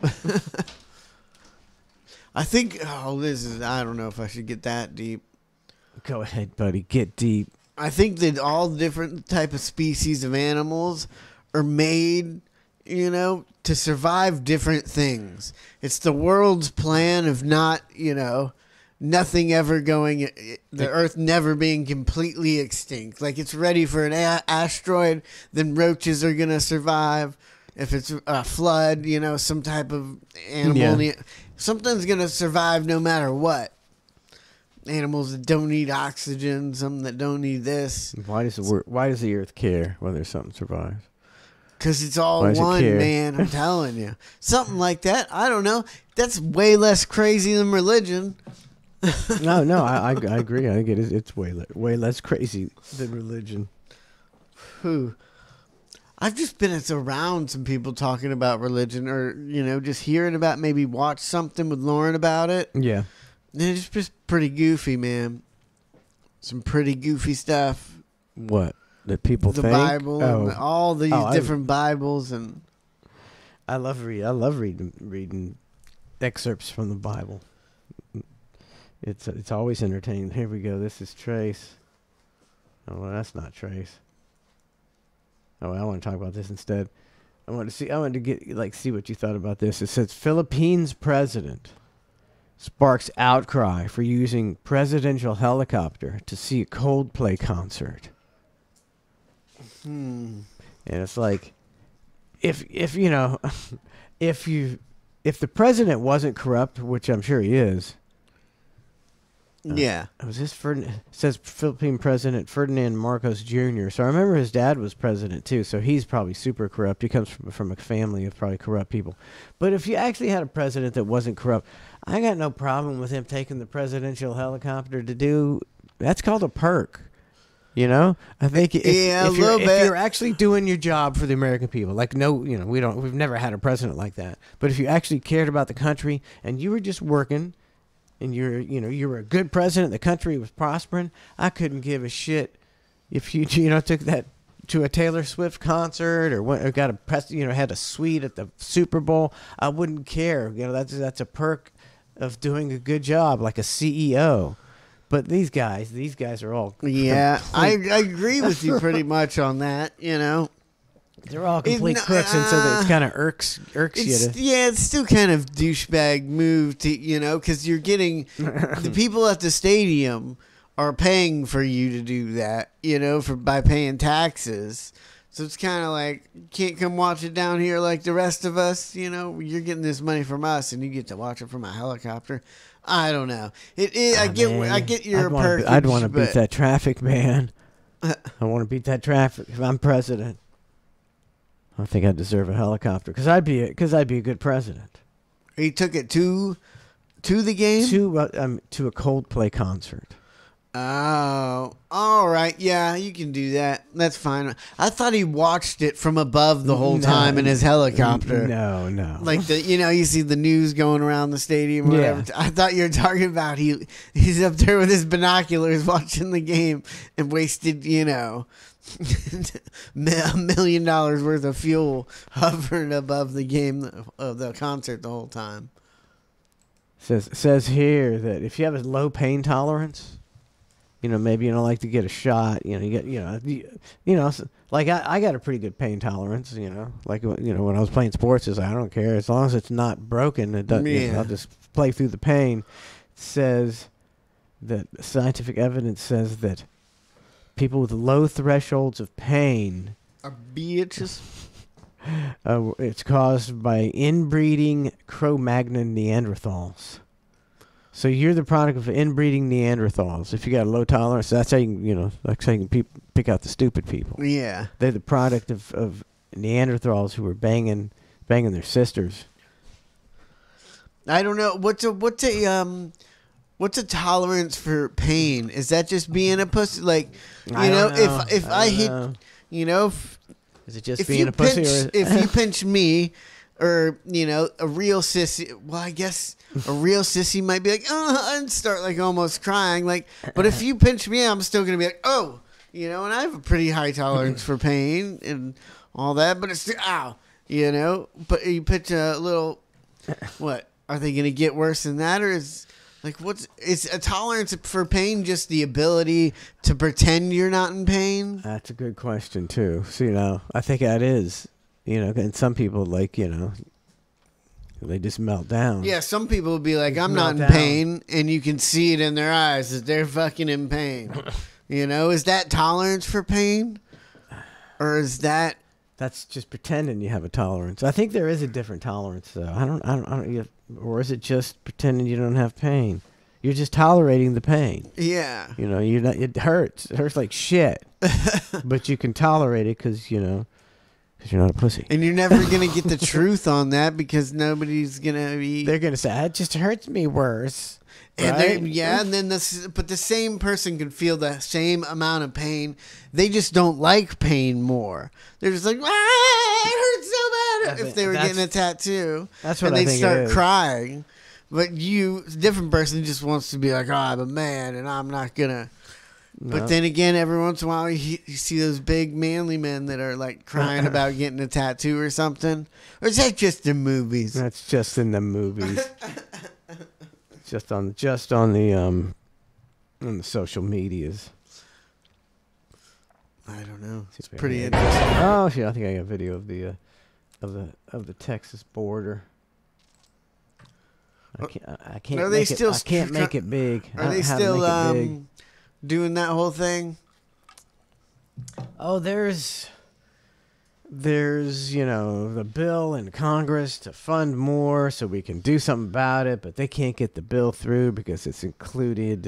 I think, I don't know if I should get that deep. Go ahead, buddy, get deep. I think that all different type of species of animals are made, to survive different things. It's the world's plan of not, nothing ever going, the earth never being completely extinct. Like, it's ready for an asteroid, then roaches are going to survive. If it's a flood, some type of animal, something's going to survive no matter what. Animals that don't need oxygen, some that don't need this. Why does the earth care whether something survives? Because it's all one, man. I'm telling you. Something like that. I don't know. That's way less crazy than religion. No, I agree. I think it's way less crazy than religion. I've just been around some people talking about religion, or just hearing about, maybe watch something with Lauren about it. Yeah. And it's just pretty goofy, man. Some pretty goofy stuff. What? That people the think? Bible and all these different Bibles, and I love reading excerpts from the Bible. It's always entertaining. Here we go. This is Trace. Oh, well, that's not Trace. Oh, I want to talk about this instead. I wanted to see what you thought about this. It says Philippines president sparks outcry for using presidential helicopter to see a Coldplay concert. And it's like, if the president wasn't corrupt, which I'm sure he is. Yeah. Was this says Philippine President Ferdinand Marcos Jr. So I remember his dad was president too, so he's probably super corrupt. He comes from a family of probably corrupt people. But if you actually had a president that wasn't corrupt, I got no problem with him taking the presidential helicopter to do. That's called a perk. You know, I think if little if bit. you're actually doing your job for the American people, like we've never had a president like that. But if you actually cared about the country and you were just working, and you were a good president, the country was prospering, I couldn't give a shit if you took that to a Taylor Swift concert or got had a suite at the Super Bowl. I wouldn't care. That's a perk of doing a good job, like a CEO. But these guys are all I agree with you pretty much on that. They're all complete crooks, and so it kind of irks you. It's still kind of douchebag move to because you're getting the people at the stadium are paying for you to do that, by paying taxes. So it's kind of like, you can't come watch it down here like the rest of us. You're getting this money from us, and you get to watch it from a helicopter. I don't know. I get your perk. I'd want to beat that traffic, man. I want to beat that traffic if I'm president. I think I deserve a helicopter because I'd be a good president. He took it to the game? To a Coldplay concert. Oh, all right. Yeah, you can do that. That's fine. I thought he watched it from above the whole time in his helicopter. No. Like you see the news going around the stadium or whatever. I thought you were talking about he's up there with his binoculars watching the game and wasted, $1 million worth of fuel hovering above the game of the concert the whole time. Says here that if you have a low pain tolerance, maybe you don't like to get a shot. You get, like I got a pretty good pain tolerance. Like when I was playing sports, I don't care as long as it's not broken. It doesn't. I'll just play through the pain. It says that scientific evidence says that people with low thresholds of pain are bitches. It's caused by inbreeding Cro-Magnon Neanderthals. So you're the product of inbreeding Neanderthals. If you got a low tolerance, that's how you can pick out the stupid people. Yeah, they're the product of Neanderthals who were banging their sisters. I don't know what's a tolerance for pain. Is that just being a pussy? Like if I hit, is it just being a pussy? If you pinch me, or a real sissy. Well, I guess a real sissy might be like, and start like almost crying. Like, but if you pinch me, I'm still gonna be like, oh, and I have a pretty high tolerance for pain and all that. But it's still, ow, But you pinch a little. What are they gonna get worse than that, or is is a tolerance for pain just the ability to pretend you're not in pain? That's a good question too. So I think that is. And some people they just melt down. Yeah, some people will be like, I'm not in pain, and you can see it in their eyes that they're fucking in pain. Is that tolerance for pain? Or is that... That's just pretending you have a tolerance. I think there is a different tolerance, though. I don't or is it just pretending you don't have pain? You're just tolerating the pain. Yeah. It hurts. It hurts like shit. But you can tolerate it because you're not a pussy. And you're never going to get the truth on that because nobody's going to be... They're going to say, it just hurts me worse. And right? and then but the same person can feel the same amount of pain. They just don't like pain more. They're just like, it hurts so bad. If they were getting a tattoo. That's what and I they think start it is. crying. But a different person just wants to be like, I'm a man and I'm not going to... No. But then again, every once in a while, you see those big manly men that are like crying about getting a tattoo or something. Or is that just in movies? That's just in the movies. just on the social medias. I don't know. It's pretty interesting. Oh shit! I think I got a video of the Texas border. I can't. Are they still? I can't make it big. Are they still doing that whole thing? Oh, there's the bill in Congress to fund more so we can do something about it, but they can't get the bill through because it's included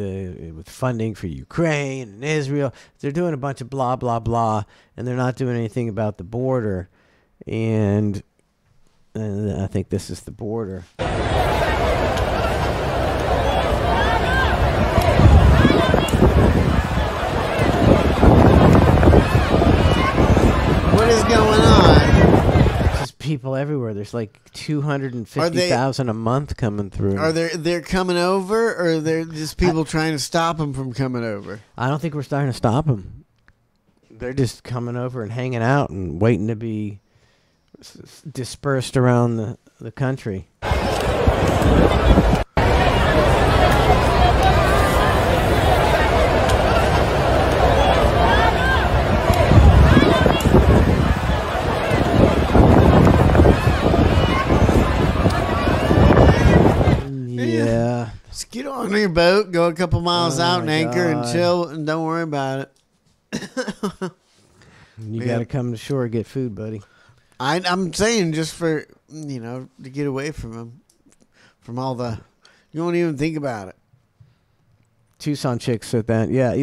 with funding for Ukraine and Israel. They're doing a bunch of blah, blah, blah, and they're not doing anything about the border. And I think this is the border. people everywhere. There's like 250,000 a month coming through. Are they're coming over, or they're just people trying to stop them from coming over? I don't think we're starting to stop them. They're just coming over and hanging out and waiting to be dispersed around the country. Yeah. Just get on your boat, go a couple miles out and anchor and God. chill, and don't worry about it. You got to come to shore and get food, buddy. I'm saying just for, to get away from them. From all the... You won't even think about it. Tucson chick said that. Yeah.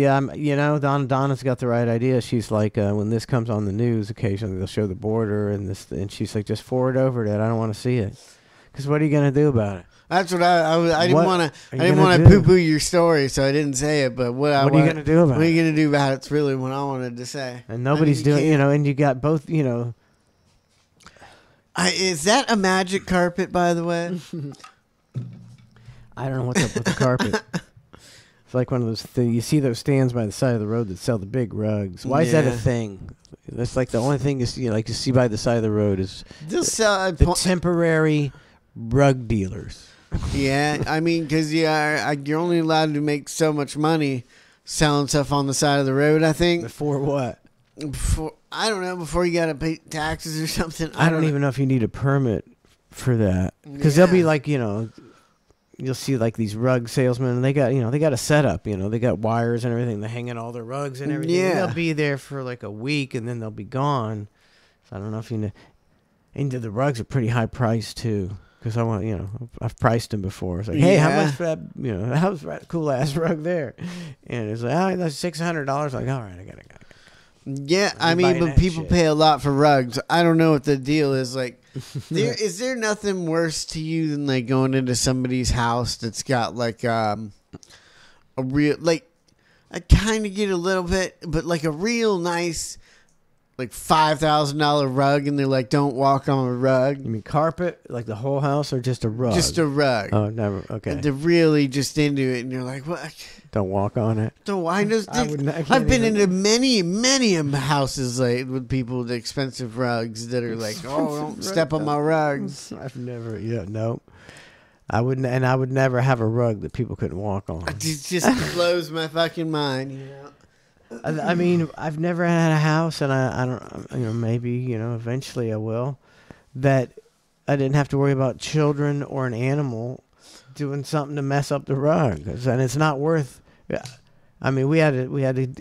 Donna's got the right idea. She's like, when this comes on the news, occasionally they'll show the border and she's like, just forward over that. I don't want to see it. Because what are you going to do about it? That's what I didn't want to. I didn't want to poo-poo your story, so I didn't say it. But what are you going to do about it? What are you going to do about it? It's really what I wanted to say. And nobody's doing, and you got both, Is that a magic carpet, by the way? I don't know what's up with the carpet. It's like one of those things. You see those stands by the side of the road that sell the big rugs. Why is that a thing? That's like the only thing you see by the side of the road is the temporary rug dealers. Yeah, I mean, because you're only allowed to make so much money selling stuff on the side of the road, I think. Before what? I don't know, before you got to pay taxes or something. I don't even know if you need a permit for that. Because they'll be like, you'll see like these rug salesmen, and they got a setup, they got wires and everything. They're hanging all their rugs and everything. Yeah. They'll be there for like a week, and then they'll be gone. So I don't know if you know. And the rugs are pretty high priced too. Because I want, I've priced them before. It's like, hey, how much for that, how's that cool ass rug there? And it's like, that's $600. Like, all right, I got it. Yeah, I mean, but people pay a lot for rugs. I don't know what the deal is. Like, is there nothing worse to you than like going into somebody's house that's got like a real, like, I kind of get a little bit, but like a real nice, like $5,000 rug, and they're like, don't walk on a rug. You mean carpet, like the whole house, or just a rug? Just a rug. Oh, never. Okay. And they're really just into it, and you're like, what? Don't walk on it. Don't. I've been into many houses like with people with expensive rugs that are like, oh, don't step on my rugs. I've never. No. I wouldn't, and I would never have a rug that people couldn't walk on. It just blows my fucking mind. I mean, I've never had a house, and I don't, maybe, eventually I will, that I didn't have to worry about children or an animal doing something to mess up the rug. And it's not worth, I mean, we had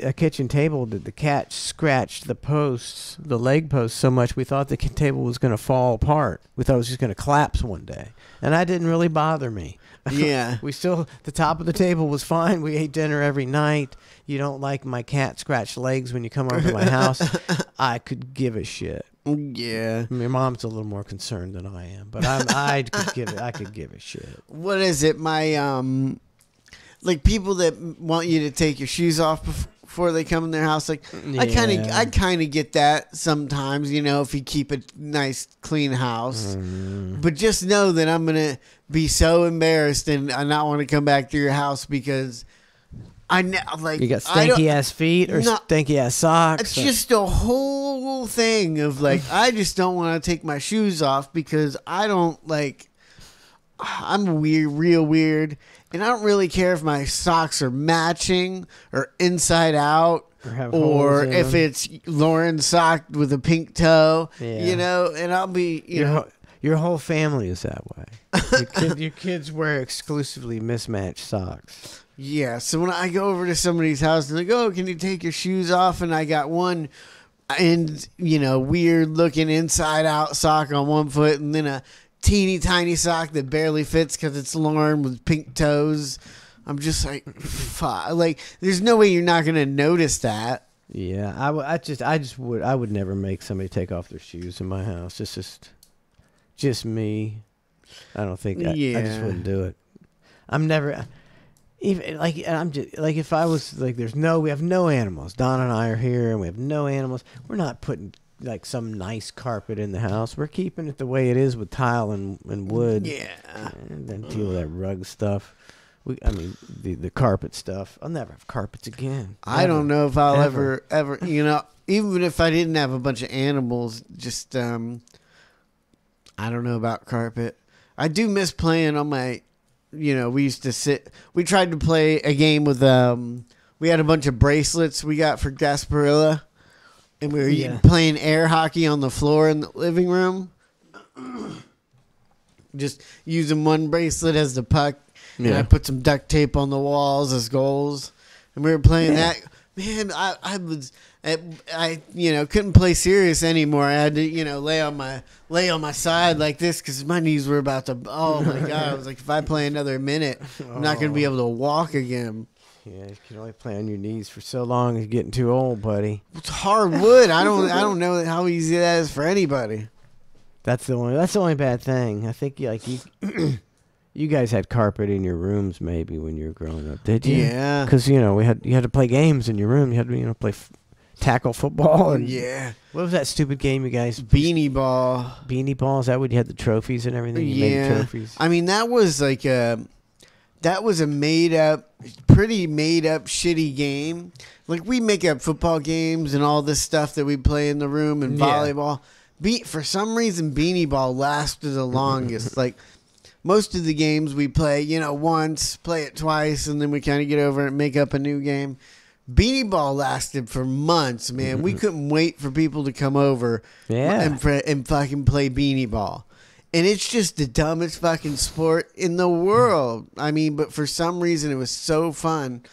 a kitchen table that the cat scratched the leg posts so much we thought the table was going to fall apart. We thought it was just going to collapse one day. And that didn't really bother me. Yeah. The top of the table was fine. We ate dinner every night. You don't like my cat scratched legs when you come over to my house. I could give a shit. Yeah. I mean, Mom's a little more concerned than I am, but I could give a shit. What is it? Like people that want you to take your shoes off before they come in their house. Like I kind of get that sometimes, if you keep a nice clean house. But just know that I'm gonna be so embarrassed and I not want to come back to your house because you got stanky ass feet or stanky ass socks. It's just a whole thing of like I just don't want to take my shoes off because I don't like. I'm real weird. And I don't really care if my socks are matching or inside out or if it's Lauren's sock with a pink toe, and I'll be, Your whole family is that way. Your kids wear exclusively mismatched socks. Yeah, so when I go over to somebody's house and they go, can you take your shoes off? And I got one and, weird looking inside out sock on one foot and then a teeny tiny sock that barely fits because it's Lauren with pink toes. I'm just like, fuck. Like, there's no way you're not gonna notice that. Yeah, I would never make somebody take off their shoes in my house. It's just me. I don't think I just wouldn't do it. I'm never even like I'm just like if I was like we have no animals. Don and I are here and we have no animals. We're not putting like some nice carpet in the house. We're keeping it the way it is with tile and wood. Yeah. And then deal with that rug stuff. The carpet stuff. I'll never have carpets again. I don't know if I'll ever, you know, even if I didn't have a bunch of animals, just, I don't know about carpet. I do miss playing on my, you know, we tried to play a game with, we had a bunch of bracelets we got for Gasparilla, and we were playing air hockey on the floor in the living room. Just using one bracelet as the puck. And I put some duct tape on the walls as goals. And we were playing that. Man, I you know, couldn't play serious anymore. I had to, you know, lay on my side like this because my knees were about to, oh my God. I was like, if I play another minute, I'm not going to be able to walk again. Yeah, you can only play on your knees for so long. You're getting too old, buddy. It's hardwood. I don't know how easy that is for anybody. That's the only bad thing. I think you guys had carpet in your rooms maybe when you were growing up, did you? Yeah. Because you had to play games in your room. You had to play tackle football. And what was that stupid game you guys? Beanie Ball. Beanie Ball. Is that what you had the trophies and everything? You made the trophies. I mean, that was like that was a pretty made up shitty game. Like we make up football games and all this stuff that we play in the room and volleyball. For some reason, Beanie Ball lasted the longest. Like most of the games we play, you know, once, play it twice, and then we kind of get over it and make up a new game. Beanie Ball lasted for months, man. We couldn't wait for people to come over and fucking play Beanie Ball. And it's just the dumbest fucking sport in the world. I mean, but for some reason, it was so fun.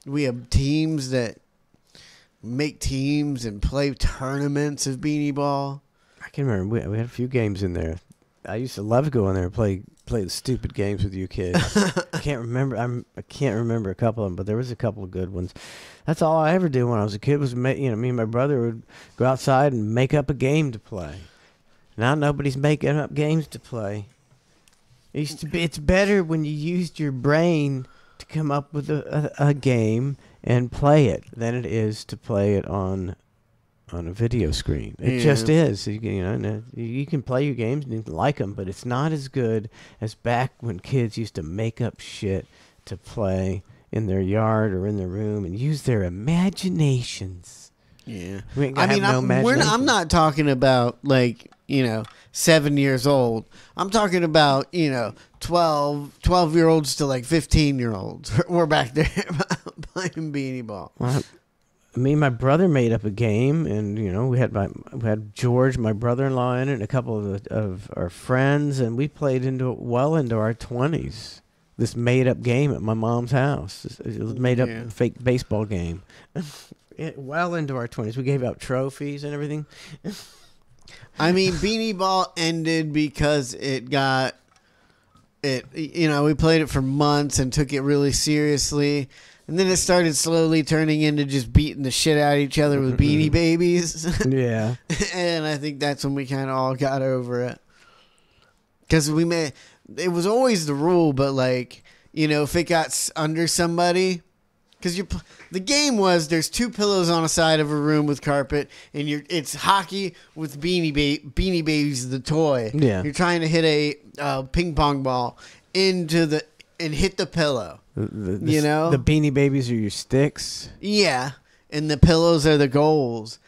We have teams that make teams and play tournaments of Beanie Ball. I can remember we had a few games in there. I used to love to go in there and play the stupid games with you kids. I can't remember a couple of them, but there was a couple of good ones. That's all I ever did when I was a kid was me and my brother would go outside and make up a game to play. Now nobody's making up games to play. It's better when you used your brain to come up with a game and play it than it is to play it on a video screen. It just is. You can play your games and you can like them, but it's not as good as back when kids used to make up shit to play in their yard or in their room and use their imaginations. Yeah. I'm not talking about 7 years old. I'm talking about 12-year-olds to 15-year-olds. We're back there playing Beanie Ball. Well, me and my brother made up a game, and we had George, my brother-in-law, in it, and a couple of our friends, and we played into our 20s. This made-up game at my mom's house. It was made-up fake baseball game. Well into our 20s. We gave out trophies and everything. I mean, Beanie Ball ended because we played it for months and took it really seriously. And then it started slowly turning into just beating the shit out of each other with Beanie Babies. Yeah. And I think that's when we kind of all got over it. Because it was always the rule, but if it got under somebody, because the game was there's two pillows on a side of a room with carpet, and it's hockey with Beanie Babies, the toy. Yeah. You're trying to hit a ping pong ball and hit the pillow. The Beanie Babies are your sticks. Yeah, and the pillows are the goals.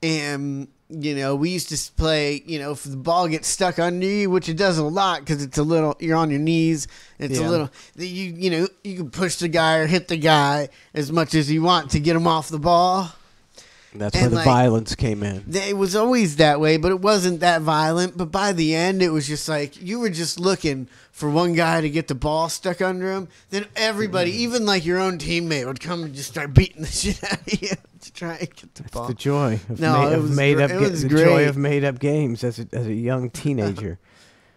And we used to play. If the ball gets stuck under you, which it does a lot because it's a little. You're on your knees. It's a little. You can push the guy or hit the guy as much as you want to get him off the ball. That's where the violence came in. It was always that way, but it wasn't that violent. But by the end, it was just you were just looking for one guy to get the ball stuck under him. Then everybody, even your own teammate, would come and just start beating the shit out of you to try and get the ball. The joy of joy of made up games as a young teenager.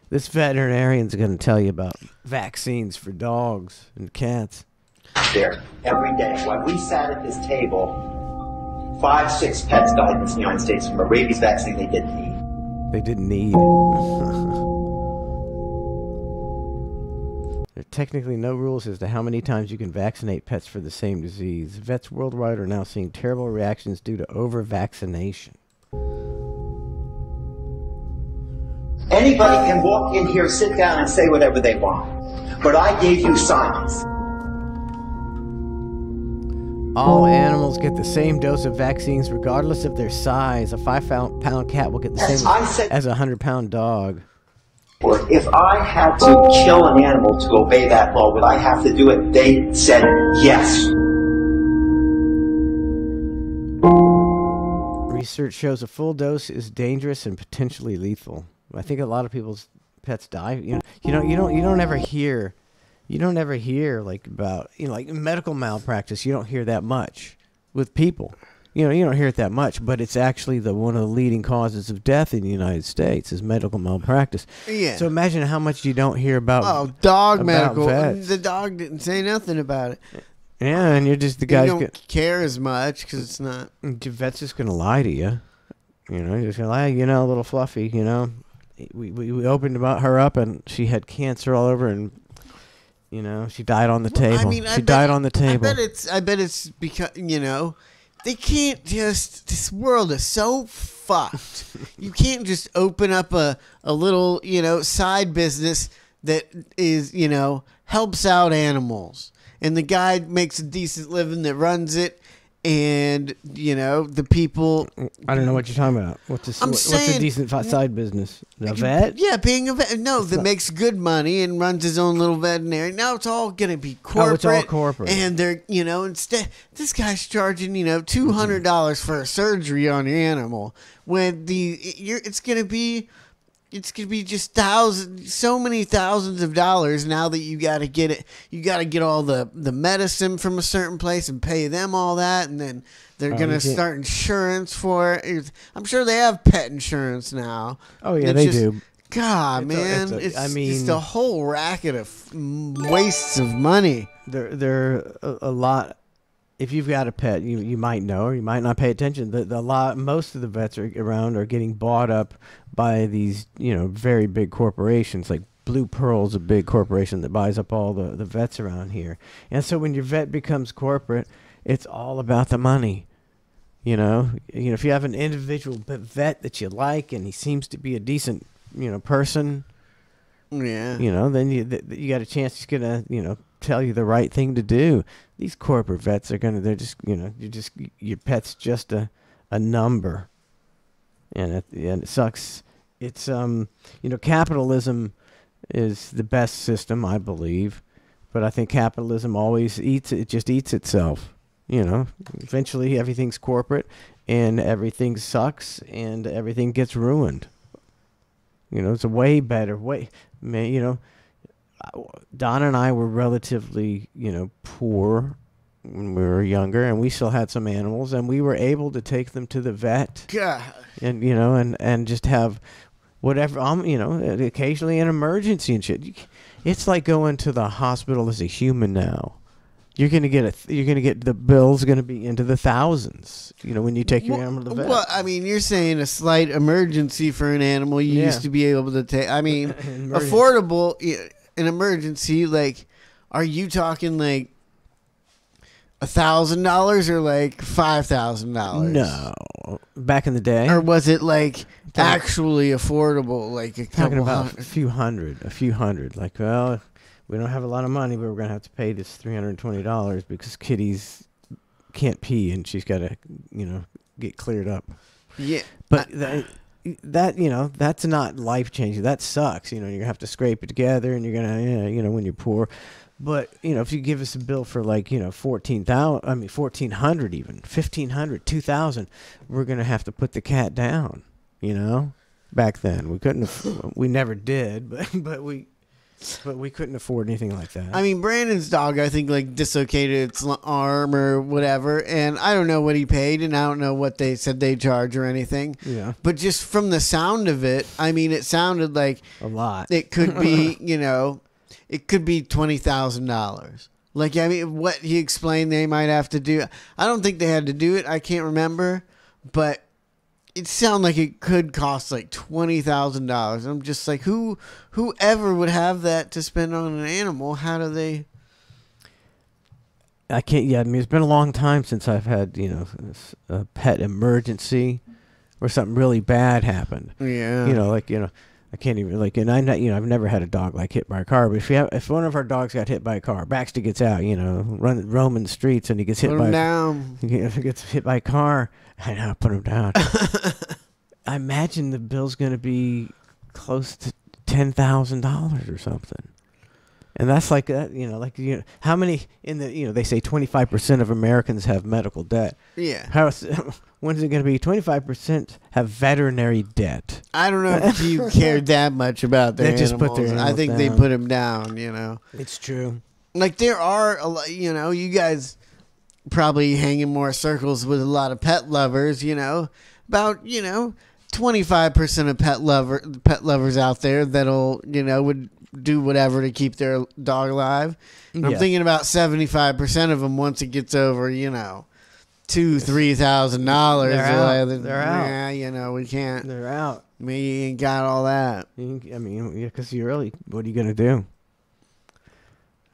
This veterinarian's going to tell you about vaccines for dogs and cats. There, every day. When we sat at this table, 5-6 pets died in the United States from a rabies vaccine they didn't need. They didn't need. There are technically no rules as to how many times you can vaccinate pets for the same disease. Vets worldwide are now seeing terrible reactions due to over-vaccination. Anybody can walk in here, sit down, and say whatever they want. But I gave you science. All animals get the same dose of vaccines regardless of their size. A 5-pound cat will get the same as a 100-pound dog. If I had to kill an animal to obey that law, would I have to do it? They said yes. Research shows a full dose is dangerous and potentially lethal. I think a lot of people's pets die. You don't ever hear like about like medical malpractice. You don't hear that much with people. You don't hear it that much, but it's actually one of the leading causes of death in the United States is medical malpractice. Yeah. So imagine how much you don't hear about dog about medical. vets. The dog didn't say nothing about it. Yeah, and you're just the guys. You don't care as much because it's not. The vet's just gonna lie to you. You're just gonna lie. A little Fluffy. We opened about her up and she had cancer all over and. She died on the table. She died on the table. I bet it's because they can't just. This world is so fucked. You can't just open up a little side business that is helps out animals, and the guy makes a decent living that runs it, and the people. I don't know what you're talking about. What's a decent side business? A vet? Yeah, being a vet. No, that makes good money and runs his own little veterinary. Now it's all going to be corporate. Oh, it's all corporate. And they're, instead, this guy's charging, $200 for a surgery on your animal. When it's going to be just so many thousands of dollars now that you got to get it. You got to get all the medicine from a certain place and pay them all that, and then they're going to start insurance for it. I'm sure they have pet insurance now. Oh yeah, they do. God, man, it's just a whole racket of wastes of money. They're a lot. If you've got a pet, you might know, or you might not pay attention. Most of the vets around are getting bought up by these, very big corporations. Like Blue Pearl's a big corporation that buys up all the vets around here. And so when your vet becomes corporate, it's all about the money. If you have an individual vet that you like and he seems to be a decent, person. Yeah. Then you got a chance he's gonna, tell you the right thing to do. These corporate vets they're just, your pet's just a number. And it sucks. It's, capitalism is the best system, I believe. But I think capitalism always eats itself. Eventually everything's corporate and everything sucks and everything gets ruined. It's a way better way. Don and I were relatively, poor when we were younger, and we still had some animals, and we were able to take them to the vet. God. And and just have whatever, occasionally an emergency and shit. It's like going to the hospital as a human now. You're gonna get the bill's gonna be into the thousands. When you take your animal to the vet. Well, you're saying a slight emergency for an animal you used to be able to take. Affordable. An emergency, like, are you talking like $1,000 or like $5,000? No, back in the day, or was it like actually affordable? Like talking about a few hundred. Like, well, we don't have a lot of money, but we're gonna have to pay this $320 because Kitty's can't pee and she's got to, get cleared up. Yeah, but that's not life changing. That sucks. You're gonna have to scrape it together, and you're gonna, when you're poor. But if you give us a bill for like $1,400, even $1,500, $2,000, we're gonna have to put the cat down. Back then we couldn't. We never did, but we couldn't afford anything like that. Brandon's dog, I think, like dislocated its arm or whatever, and I don't know what he paid, and I don't know what they said they charge or anything. Yeah. But just from the sound of it, it sounded like a lot. It could be, it could be $20,000. Like, what he explained they might have to do. I don't think they had to do it. I can't remember, but it sounded like it could cost like $20,000. I'm just like, whoever would have that to spend on an animal? How do they? I can't. Yeah, it's been a long time since I've had a pet emergency, or something really bad happened. Yeah. A can't even and I'm not, I've never had a dog like hit by a car. But if one of our dogs got hit by a car, Baxter gets out, roaming the streets, and he gets hit Put by him down. He gets hit by a car. I know, put him down. I imagine the bill's going to be close to $10,000 or something. And that's like that, how many they say 25% of Americans have medical debt. Yeah. When's it going to be 25% have veterinary debt? I don't know if you cared that much about their They just animals. put their I animals think they down. put them down, It's true. Like there are, you guys probably hang in more circles with a lot of pet lovers, about, 25% of pet lovers out there that'll, would do whatever to keep their dog alive. And I'm thinking about 75% of them once it gets over, $2,000-$3,000. They're out. Yeah, we can't. They're out. We ain't got all that. Because what are you going to do?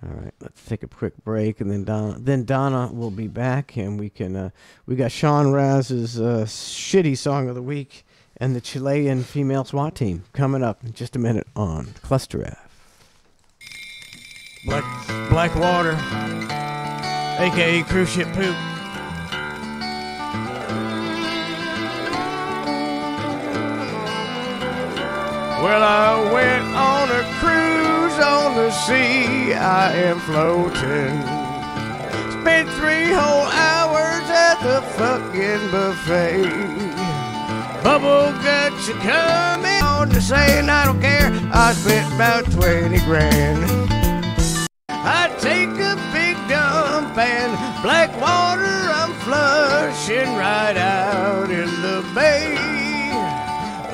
All right, let's take a quick break, and then Donna will be back, and we got Sean Raz's shitty song of the week and the Chilean female SWAT team coming up in just a minute on ClusterF. Black water, aka cruise ship poop. Well, I went on a cruise on the sea. I am floating. Spent 3 whole hours at the fucking buffet. Bubble guts are coming on the saying I don't care. I spent about 20 grand. I take a big dump and black water I'm flushing right out in the bay.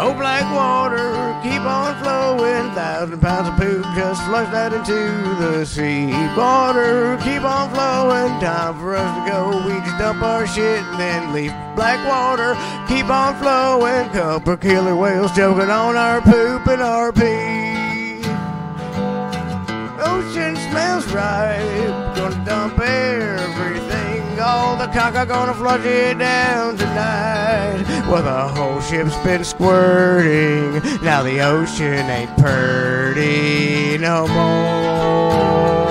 Oh, black water, keep on flowing. 1,000 pounds of poop, just flush that into the sea. Water, keep on flowing. Time for us to go. We just dump our shit and then leave. Black water, keep on flowing. Couple killer whales choking on our poop and our pee. Ocean smells right. Gonna dump everything. All the caca gonna flush it down tonight. Well, the whole ship's been squirting. Now the ocean ain't purty no more.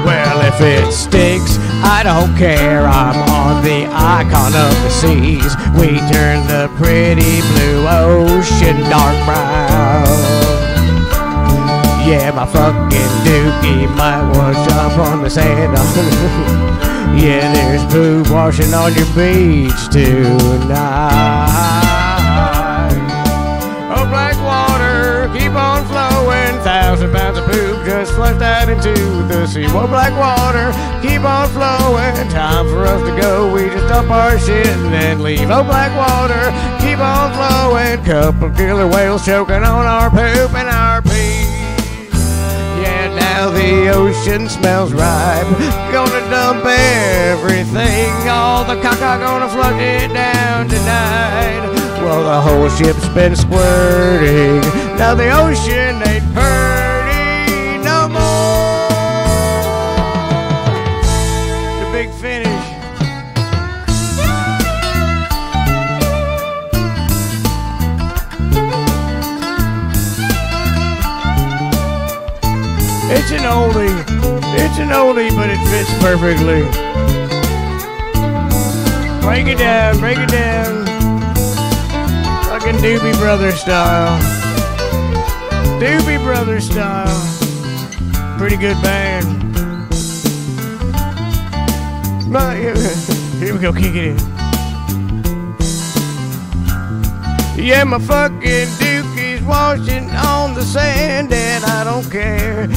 Well, if it stinks, I don't care. I'm on the icon of the seas. We turn the pretty blue ocean dark brown. Yeah, my fucking dookie might wash up on the sand. Yeah, there's poop washing on your beach tonight. Oh, black water, keep on flowing. 1,000 pounds of poop, just flush that into the sea. Well, black water, keep on flowing. Time for us to go. We just dump our shit and then leave. Oh, black water, keep on flowing. Couple killer whales choking on our poop and our pee. Yeah, now the ocean smells ripe. Gonna dump everything. All the caca gonna flush it down tonight. Well, the whole ship's been squirting. Now the ocean ain't purty no more. The big finish. It's an oldie, but it fits perfectly. Break it down, fucking Doobie Brothers style. Doobie Brothers style. Pretty good band. But here we go, kick it in. Yeah, my fucking dookie's washing on the sand, and I don't care.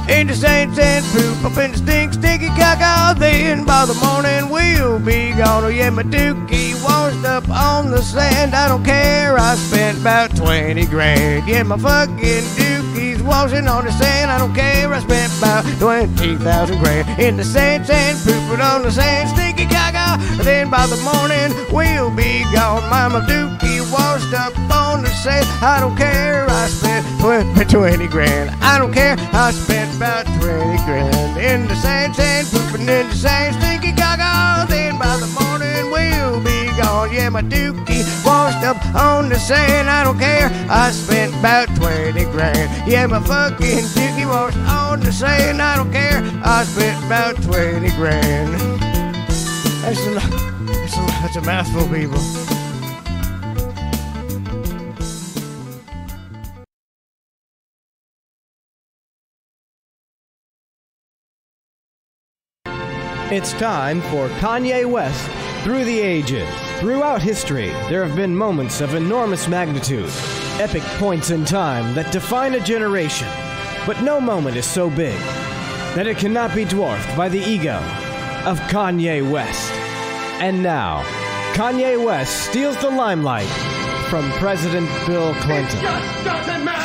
In the sand poop up in the stinky caca. Then by the morning we'll be gone. Oh yeah, my dookie washed up on the sand. I don't care. I spent about 20 grand. Yeah, my fucking dookie's washing on the sand. I don't care. I spent about 20,000 grand in the sand pooping on the sand, stinky caca. Then by the morning we'll be gone. My dookie washed washed up on the sale. I don't care, I spent 20 grand. I don't care, I spent about 20 grand. In the sand, pooping in the sand, stinky gaga. Then by the morning we'll be gone. Yeah, my dookie washed up on the sand. I don't care, I spent about 20 grand. Yeah, my fucking dookie washed on the sand. I don't care, I spent about 20 grand. That's a mouthful, people. It's time for Kanye West Through the Ages. Throughout history, there have been moments of enormous magnitude, epic points in time that define a generation. But no moment is so big that it cannot be dwarfed by the ego of Kanye West. And now, Kanye West steals the limelight from President Bill Clinton.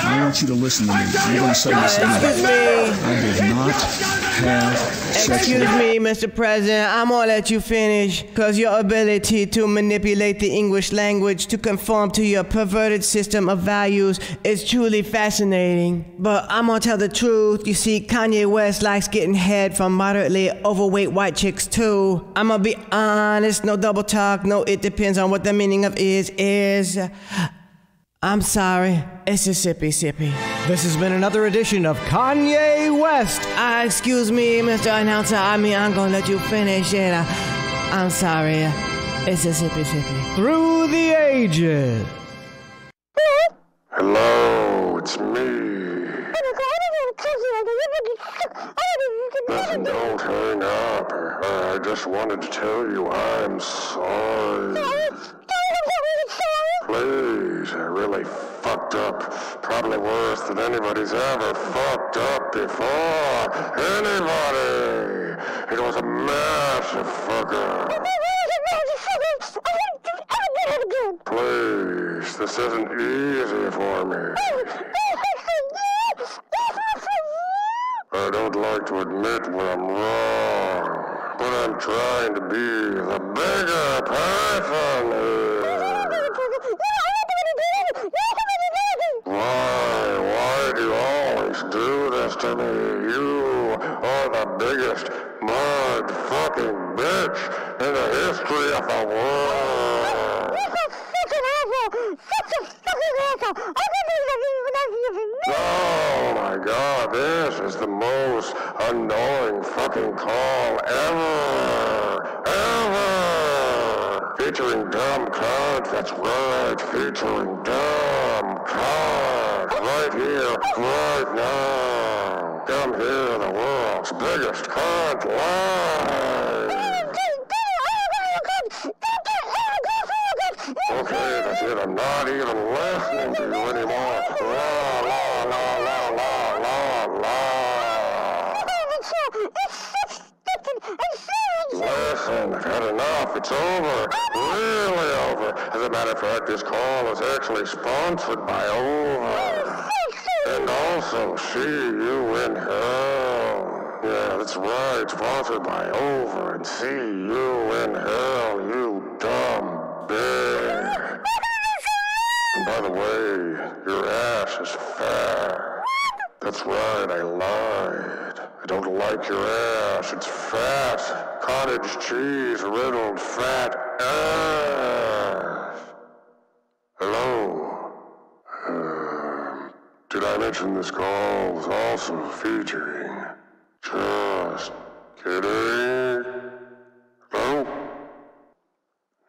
I want you to listen to me. I'm going to say this again. I did not have sex. Excuse me, Mr. President. I'm going to let you finish because your ability to manipulate the English language to conform to your perverted system of values is truly fascinating. But I'm going to tell the truth. You see, Kanye West likes getting head from moderately overweight white chicks too. I'm going to be honest. No double talk. No, it depends on what the meaning of is. I'm sorry, it's a sippy. This has been another edition of Kanye West. Excuse me, Mr. Announcer. I'm gonna let you finish it. I'm sorry, it's a sippy. Through the Ages. Hello, it's me. Listen, don't hang up. I just wanted to tell you I'm sorry. Please, I really fucked up. Probably worse than anybody's ever fucked up before. Anybody! It was a massive fuck up. Please, this isn't easy for me. I don't like to admit when I'm wrong, but I'm trying to be the bigger person here. Why do you always do this to me? You are the biggest motherfucking bitch in the history of the world. Oh my god, this is the most annoying fucking call ever. Featuring dumb cards, that's right, featuring dumb cards. Right here, right now. Come hear the world's biggest card live. Okay, that's it, I'm not even listening to you anymore. Listen, I've had enough. It's over. Really over. As a matter of fact, this call is actually sponsored by Over. And also, see you in hell. Yeah, that's right. Sponsored by Over. And see you in hell, you dumb bitch. And by the way, your ass is fat. That's right, I lied. I don't like your ass. It's fat. Cottage cheese riddled fat ass. Hello. Did I mention this call was also featuring Just Kidding? Hello?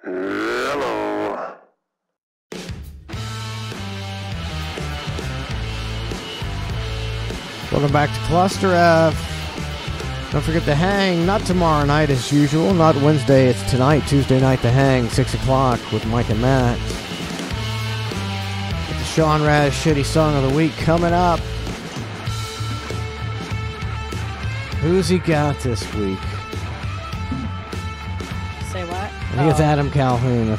Hello. Welcome back to ClusterF. Don't forget to hang, not tomorrow night as usual, not Wednesday, it's tonight, Tuesday night, the hang, 6 o'clock with Mike and Matt. With the Sean Raz Shitty Song of the Week coming up. Who's he got this week? Say what? I think it's Adam Calhoun.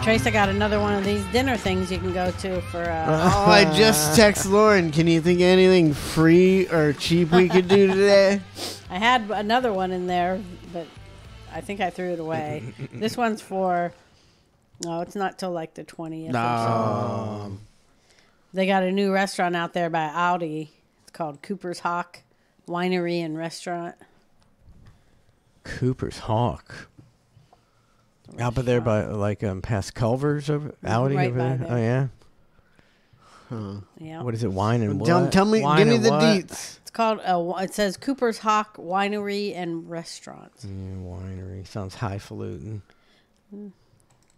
Trace, I got another one of these dinner things you can go to for... I just text Lauren. Can you think of anything free or cheap we could do today? I had another one in there, but I think I threw it away. This one's for No, it's not till like the 20th. No. They got a new restaurant out there by Audi. It's called Cooper's Hawk Winery and Restaurant. Cooper's Hawk. Out by there by like past Culver's over Audi Right over by there. there. Oh yeah. Huh. Yeah. What is it? Wine and what? Tell me, Wine give me and the what? deets. It's called, it says Cooper's Hawk Winery and Restaurant. Yeah, winery. Sounds highfalutin.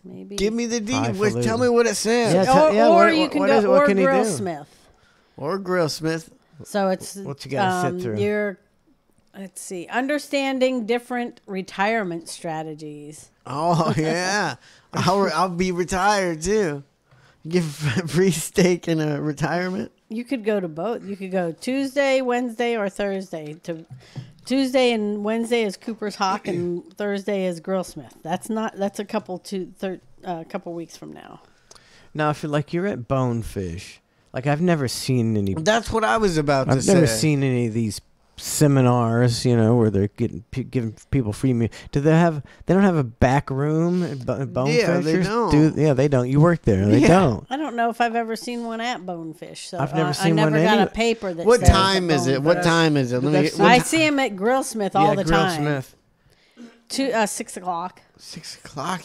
Maybe. Give me the deets. Highfalutin. Tell me what it says. Yeah, or what- you can what go, is it? What or can he do? Grillsmith. Or Grillsmith. So it's What you gotta sit through? You're, let's see, understanding different retirement strategies. Oh yeah, I'll be retired too. Give free steak in a retirement. You could go to both. You could go Tuesday, Wednesday, or Thursday. Tuesday and Wednesday is Cooper's Hawk, and Thursday is Grillsmith. That's a couple weeks from now. Now, if you're at Bonefish, like I've never seen any. That's what I was about to say. I've never seen any of these seminars, where they're giving people free meal. Do they have? They don't have a back room at Bonefish. Yeah, they don't. Yeah, they don't. You work there. They don't. I don't know if I've ever seen one at Bonefish. So I've never seen I one never got anywhere. a paper that What says time at is it? Bonefish. What time is it? I see him at Grillsmith all the time. Grillsmith. 6 o'clock. 6 o'clock.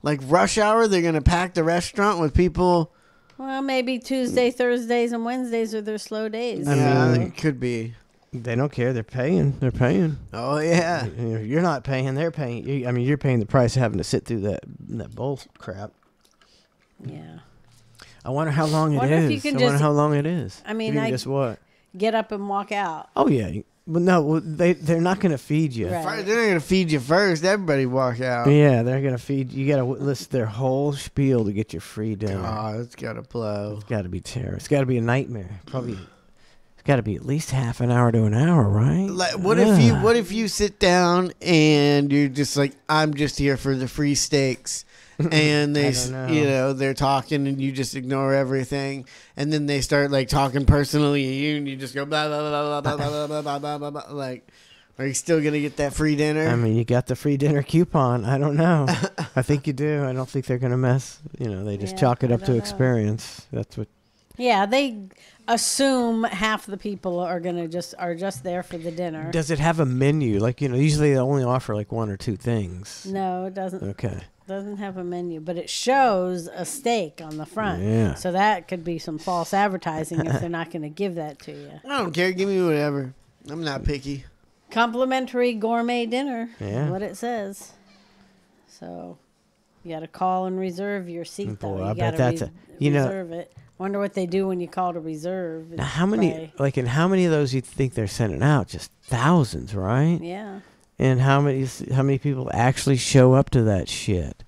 Like rush hour, they're gonna pack the restaurant with people. Well, maybe Tuesday, Thursdays, and Wednesdays are their slow days. Yeah, it could be. They don't care. They're paying. They're paying. Oh yeah. You're not paying. They're paying. You're paying the price of having to sit through that bull crap. Yeah. I wonder how long it Wonder if is. you can I wonder just- how long it is. I mean, You can just what? Get up and walk out. Oh yeah. Well, no, they're not going to feed you. Right. They're not gonna feed you first. Everybody walk out. Yeah, they're going to feed you. Got to list their whole spiel to get your free dinner. Oh, it's gotta blow. It's got to be terror. It's got to be a nightmare. Probably. It's got to be at least half an hour to an hour, right? Like, what if you sit down and you're just like, I'm just here for the free steaks, and they, I don't know. they're talking and you just ignore everything, and then they start like talking personally to you, and you just go blah blah blah blah blah blah blah blah blah blah blah. Like, are you still gonna get that free dinner? I mean, you got the free dinner coupon. I don't know. I think you do. I don't think they're going to mess. They just Yeah, chalk it I up to don't know. experience. That's what. Yeah, they assume half the people are just there for the dinner. Does it have a menu? Like, usually they only offer like one or two things. No, it doesn't. Okay. Doesn't have a menu, but it shows a steak on the front. Yeah. So that could be some false advertising if they're not going to give that to you. I don't care. Give me whatever. I'm not picky. Complimentary gourmet dinner. Yeah. What it says. So you got to call and reserve your seat, though. Boy, You I got bet to that's reserve it. Wonder what they do when you call to reserve. Now, how many of those you think they're sending out? Just thousands, right? Yeah. And how many people actually show up to that shit?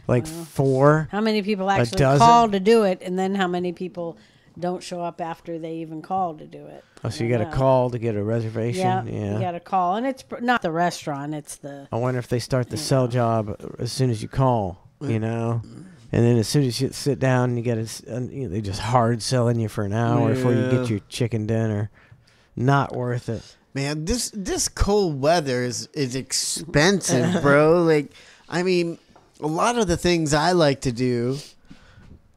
Like 4? How many people A actually dozen? call to do it, and then how many people don't show up after they even called to do it? Oh, so you got to call to get a reservation? Yeah, Yeah. you got to call, and it's not the restaurant; it's the. I wonder if they start the sell job as soon as you call, and then as soon as you sit down, you get they just hard selling you for an hour before you get your chicken dinner. Not worth it. Man, this cold weather is expensive, bro. Like, I mean, a lot of the things I like to do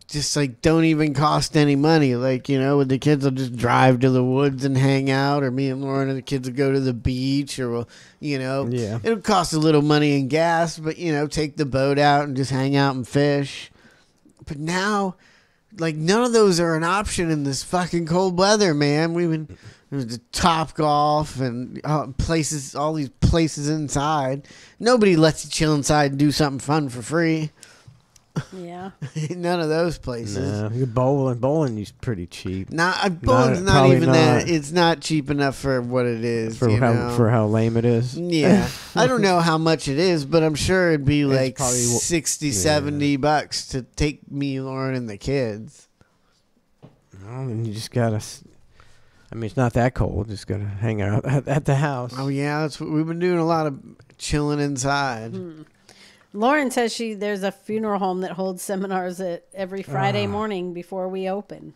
just like don't even cost any money. Like, with the kids will just drive to the woods and hang out, or me and Lauren and the kids will go to the beach, or it'll cost a little money in gas, but take the boat out and just hang out and fish. But now, like, none of those are an option in this fucking cold weather, man. There's the Top Golf and all these places inside. Nobody lets you chill inside and do something fun for free. Yeah. None of those places. No, you're bowling. Bowling is pretty cheap. Bowling's not probably even not. that. It's not cheap enough for what it is. For how lame it is. Yeah. I don't know how much it is, but I'm sure it'd be like probably $60, $70 to take me, Lauren, and the kids. Well, and you just gotta. I mean, it's not that cold. Just gotta hang out at the house. Oh yeah, that's what we've been doing. A lot of chilling inside. Lauren says there's a funeral home that holds seminars every Friday morning before we open.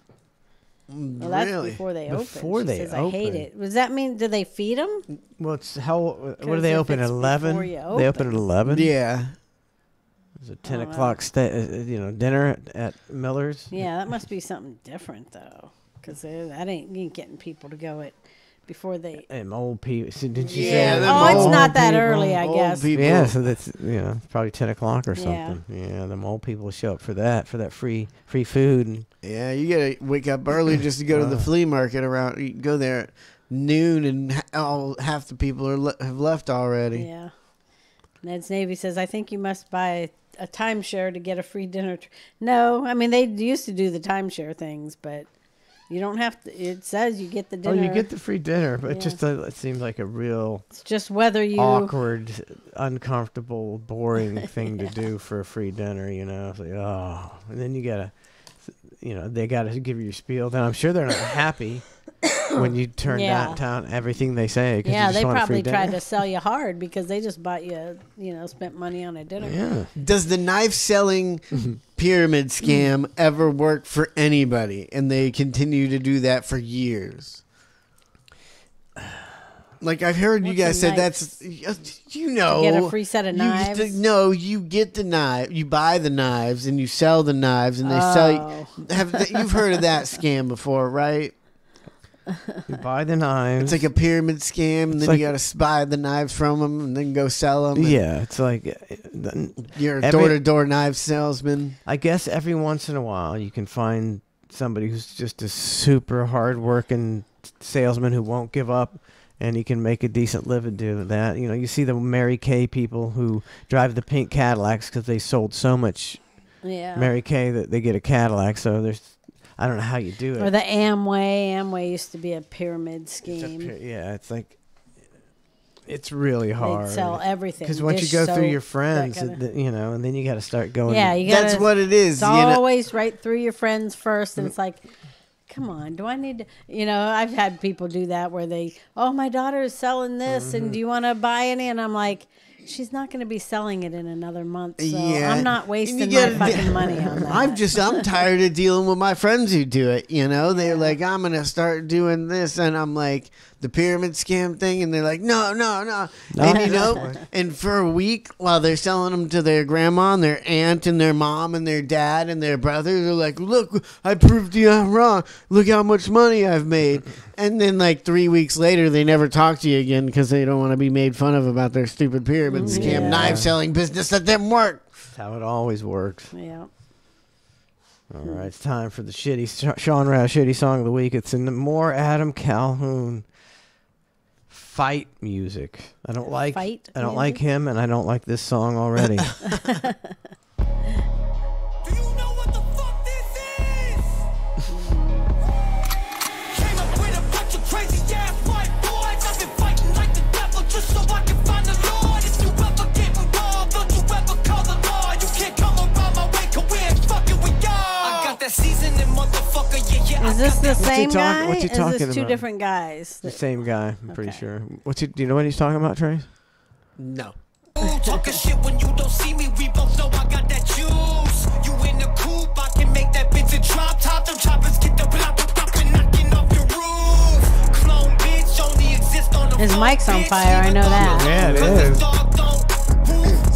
Well, that's Really? before they open. Before She they says, I hate open. it. Does that mean, do they feed them? Well, it's how. What do 'Cause they if open at it's 11? before you They open at 11. Yeah. It's a 10 o'clock dinner at Miller's. Yeah, that must be something different though, because that ain't getting people to go before they. And old people. So did you Yeah. say? Oh, it's not that people? early, I guess. Yeah, so that's probably 10 o'clock or something. Yeah, them old people show up for that free food. And yeah, you gotta wake up early just to go to the flea market around. You can go there at noon, and half the people have left already. Yeah. Ned's Navy says, I think you must buy a timeshare to get a free dinner. No, I mean, they used to do the timeshare things, but you don't have to. It says you get the dinner. Oh, you get the free dinner, but it seems like a real it's just whether you awkward, uncomfortable, boring thing to do for a free dinner, It's like, and then you gotta, they gotta give you your spiel. Then I'm sure they're not happy when you turn down everything they say. Yeah, you just they want probably free tried dinner. to sell you hard because they just bought you, spent money on a dinner. Yeah. Does the knife selling pyramid scam ever work for anybody? And they continue to do that for years. Like I've heard you guys said that's, To get a free set of knives? You get the knife, you buy the knives and you sell the knives and they sell you. You've heard of that scam before, right? You buy the knives. It's like a pyramid scam, and then you got to buy the knives from them and then go sell them. Yeah, it's like you're a door-to-door knife salesman. I guess every once in a while you can find somebody who's just a super hard-working salesman who won't give up, and he can make a decent living doing that. You see the Mary Kay people who drive the pink Cadillacs because they sold so much Mary Kay that they get a Cadillac. So I don't know how you do it. Or the Amway. Amway used to be a pyramid scheme. It's like, it's really hard. They'd sell everything. Because once you go through your friends, and then you got to start going. Yeah, that's what it is. It's always right through your friends first, and it's like, come on, do I need to? I've had people do that where my daughter is selling this, and do you want to buy any? And I'm like, she's not going to be selling it in another month, so I'm not wasting my fucking money on that. I'm tired of dealing with my friends who do it. They're like, I'm going to start doing this, and I'm like, the pyramid scam thing, and they're like, no. And and for a week while they're selling them to their grandma and their aunt and their mom and their dad and their brother, they're like, look, I proved you I'm wrong. Look how much money I've made. And then like 3 weeks later, they never talk to you again because they don't want to be made fun of about their stupid pyramid scam knife selling business that didn't work. That's how it always works. Yeah. All right, it's time for the genre shitty song of the week. It's in the more Adam Calhoun fight music. I don't like him, and I don't like this song already. Is this the same guy? What's he talking about? Is this two different guys? The same guy, I'm pretty sure. Do you know what he's talking about, Trace? No. Talking shit when you don't see me, we both know I got that juice. You in the coupe, I can make that bitch a drop top. Them choppers get the block and knocking off your roof. Clone bitch only exists on the His mic's on fire, I know that. Yeah, it is.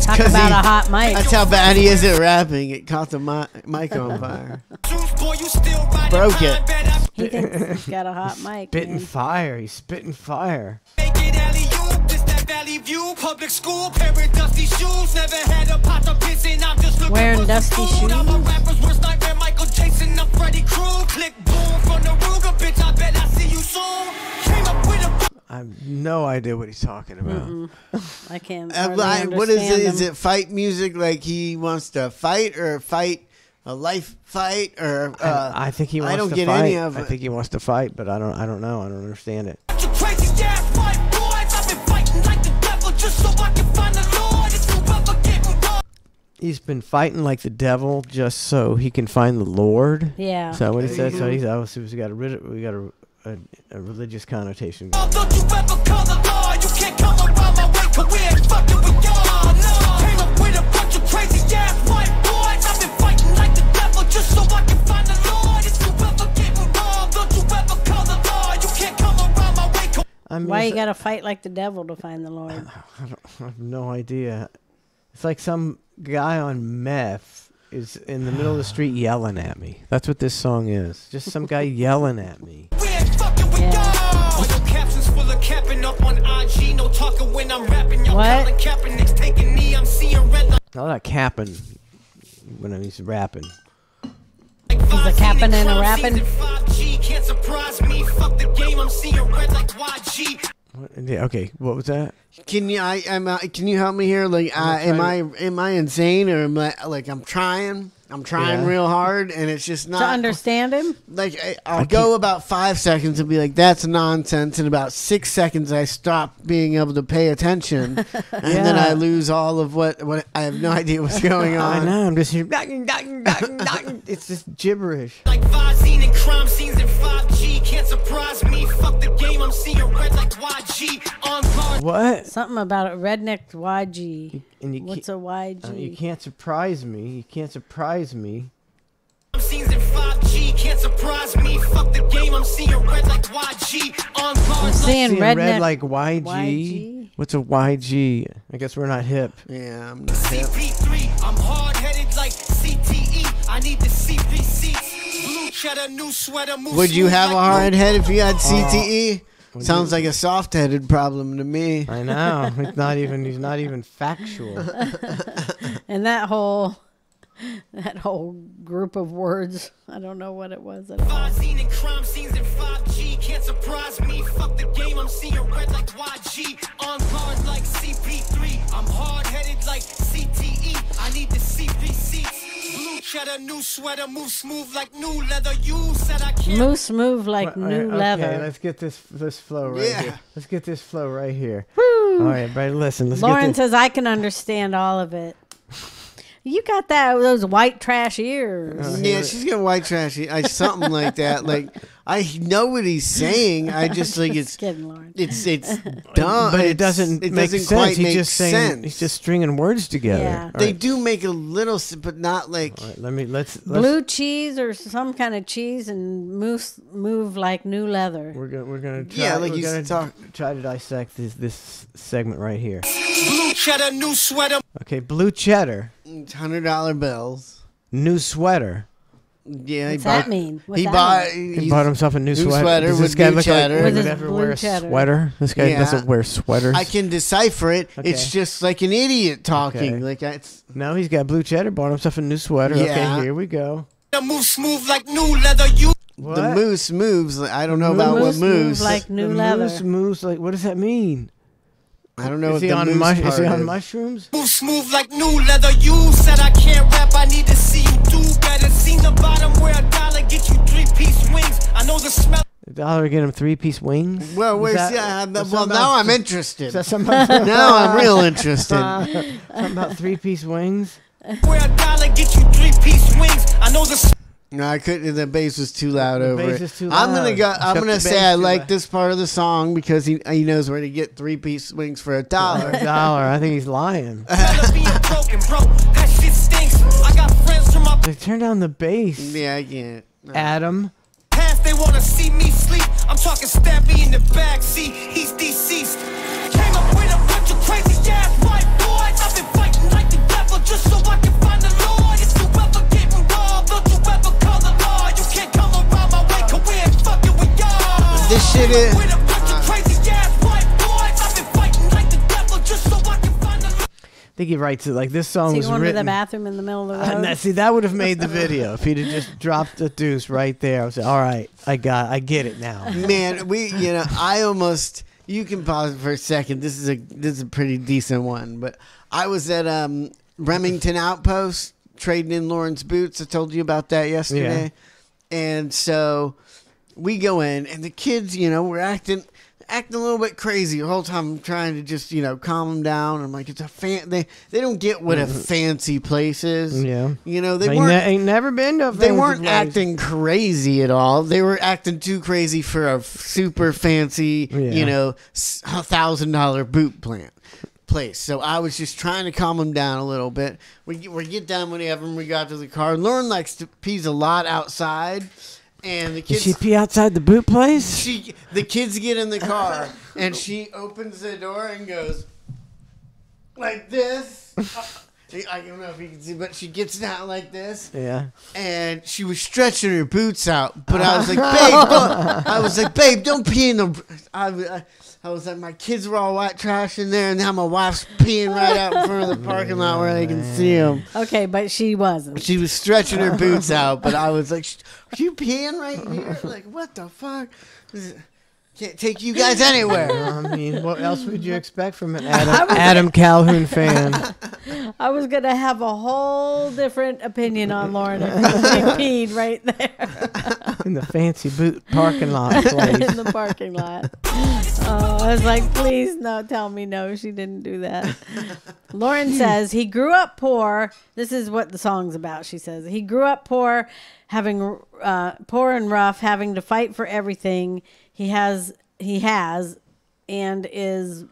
Talk about a hot mic. That's how bad he is at rapping. It caught the mic on fire. Broke it. He thinks he's got a hot mic. Spitting fire. He's spitting fire. Public school, pair of dusty shoes. Never had a pot of piss and I'm just wearing dusty shoes. I'm a rapper's worst nightmare, Michael Jackson, I'm Freddy Krueger. Click boom from the Ruger, bitch, I bet I see you soon. Came up with a I have no idea what he's talking about. I can't. What is it? Is it fight music? Like he wants to fight or fight a life fight or? I think he wants to fight. I don't get any of it. I think he wants to fight, but I don't know. I don't understand it. crazy ass white boys. I've been fighting like the devil just so I can find the Lord. If you ever get wrong. He's been fighting like the devil just so he can find the Lord. Yeah. Is that what he said? So he's obviously we got a religious connotation. Don't you ever call the law. You can't come around my way, 'cause we ain't fucking with y'all. No. Came up with a bunch of crazy ass white boys. I've been fighting like the devil just so I can find the Lord. If you ever get wrong, don't you ever call the law. You can't come around my way. Why you gotta fight like the devil to find the Lord? I have no idea. It's like some guy on meth is in the middle of the street yelling at me. That's what this song is. Just some guy yelling at me. We ain't fucking with y'all. Your captions full of capping up on IG. No talking when I'm rapping. Yo, Colin Kaepernick's taking me. I'm seeing red. I like capping when he's rapping. He's a capping and a rapping. 5G can't surprise me. Fuck the game. I'm seeing red like YG. Yeah, okay, what was that? Can you can you help me here? Like, am I insane, or am I like I'm trying real hard, and it's just not to understand him. Like I'll go about 5 seconds and be like, "That's nonsense," and about 6 seconds I stop being able to pay attention, and then I lose all of what I have no idea what's going on. I know. I'm just here. It's just gibberish. Like Visine and crime scenes in 5G can't surprise me. Fuck the game. I'm seeing red like YG on guard. What? Something about a redneck YG. And you What's a YG? You can't surprise me. You can't surprise me. I'm scenes in 5G can't surprise me. Fuck the game. I'm seeing red like YG on guard. I'm seeing redneck red like YG. What's a YG? I guess we're not hip. Yeah, I'm not hip. CP3. I'm hard headed like CTE. I need to see receipts. Blue cheddar, new sweater. Would you have a hard head if you had CTE? Sounds like a soft-headed problem to me. I know. He's not even factual. And that whole group of words, I don't know what it was at all. Visine and crime scenes in 5G can't surprise me. Fuck the game. I'm seeing red like YG on guard like CP3. I'm hard headed like CTE. I need to see receipts. Blue cheddar, new sweater, move smooth like new leather. You said I can't move like new leather. Okay, let's get this flow right here. Let's get this flow right here. Woo. All right, everybody, listen. Lauren says I can understand all of it. You got those white trash ears. Yeah, she's got white trash ears. Something like that. Like, I know what he's saying. I just like it's kidding, Lauren. It's dumb, but it doesn't make sense. Quite He's make just saying sense. he's just stringing words together. Yeah. They do make a little, but not like. All right, let's blue cheese or some kind of cheese and move like new leather. We're gonna try to dissect this segment right here. blue cheddar, new sweater. Okay, blue cheddar. $100 bills. New sweater. Yeah, what's that mean? He bought himself a new sweater. Does this with guy blue look cheddar. like With he would his ever blue wear a cheddar. sweater? This guy doesn't wear sweaters. I can decipher it. Okay. It's just like an idiot talking. Okay. Like it's. No, he's got blue cheddar. Bought himself a new sweater. Yeah. Okay, here we go. Move smooth like new leather. You. What? The moose moves. I don't know about what moves. Move like new leather. Moose moves like. What does that mean? I don't know. Is he on mushrooms? Move smooth like new leather. You said I can't rap. I need to see you do better. Seen the bottom where $1 get you 3-piece wings. I know the smell. $1 get him 3-piece wings. Well, now I'm interested. Is that something now I'm real interested. Something about 3-piece wings. Where $1 get you 3-piece wings. I know the. No, I couldn't. The bass was too loud over bass it. is too I'm gonna loud. go. I'm Cut gonna the say bass I too like loud. this part of the song because he knows where to get 3-piece wings for $1. $1. I think he's lying. Being broken, bro. That shit stinks. I got friends from my Like, turn down the bass. Yeah, I can't. No. Adam. past. They wanna see me sleep. I'm talking Stampy in the backseat. He's deceased. Came up with a bunch of crazy ass white boys. I've been fighting like the devil just so I can find the Lord. If you ever get involved, don't you ever call the law. You can't come around my way, 'cause we ain't fucking with y'all. This shit is. With a bunch of crazy ass white boys. I've been fighting like the devil just so I can find the Lord. I think he writes it like this song So you was going to the written. bathroom in the middle of the road? See, that would have made the video if he'd have just dropped the deuce right there. I was like, all right, I get it now. Man, I almost. You can pause it for a second. This is a pretty decent one, but I was at Remington Outpost trading in Lauren's boots. I told you about that yesterday, and so we go in, and the kids, we're acting a little bit crazy the whole time. I'm trying to just calm them down. I'm like, it's a they don't get what a fancy place is. Yeah, they ain't never been to. They weren't acting crazy at all. They were acting too crazy for a super fancy, $1,000 boot place. So I was just trying to calm them down a little bit. We get done whenever we got to the car. Lauren likes to pees a lot outside. And the kids, did she pee outside the boot place? The kids get in the car, and she opens the door and goes like this, I don't know if you can see, but she gets down like this. Yeah. And she was stretching her boots out, but I was like, babe, don't pee in the. I was like, my kids were all white trash in there, and now my wife's peeing right out in front of the parking lot where they can see them. Okay, but she wasn't. She was stretching her boots out, but I was like, are you peeing right here? Like, what the fuck? Can't take you guys anywhere. I mean, what else would you expect from an Adam Calhoun fan? I was going to have a whole different opinion on Lauren if she peed right there. In the fancy boot parking lot place. In the parking lot. Oh, I was like, please no, tell me no, she didn't do that. Lauren says he grew up poor. This is what the song's about, she says. He grew up poor, having poor and rough, having to fight for everything. He has and is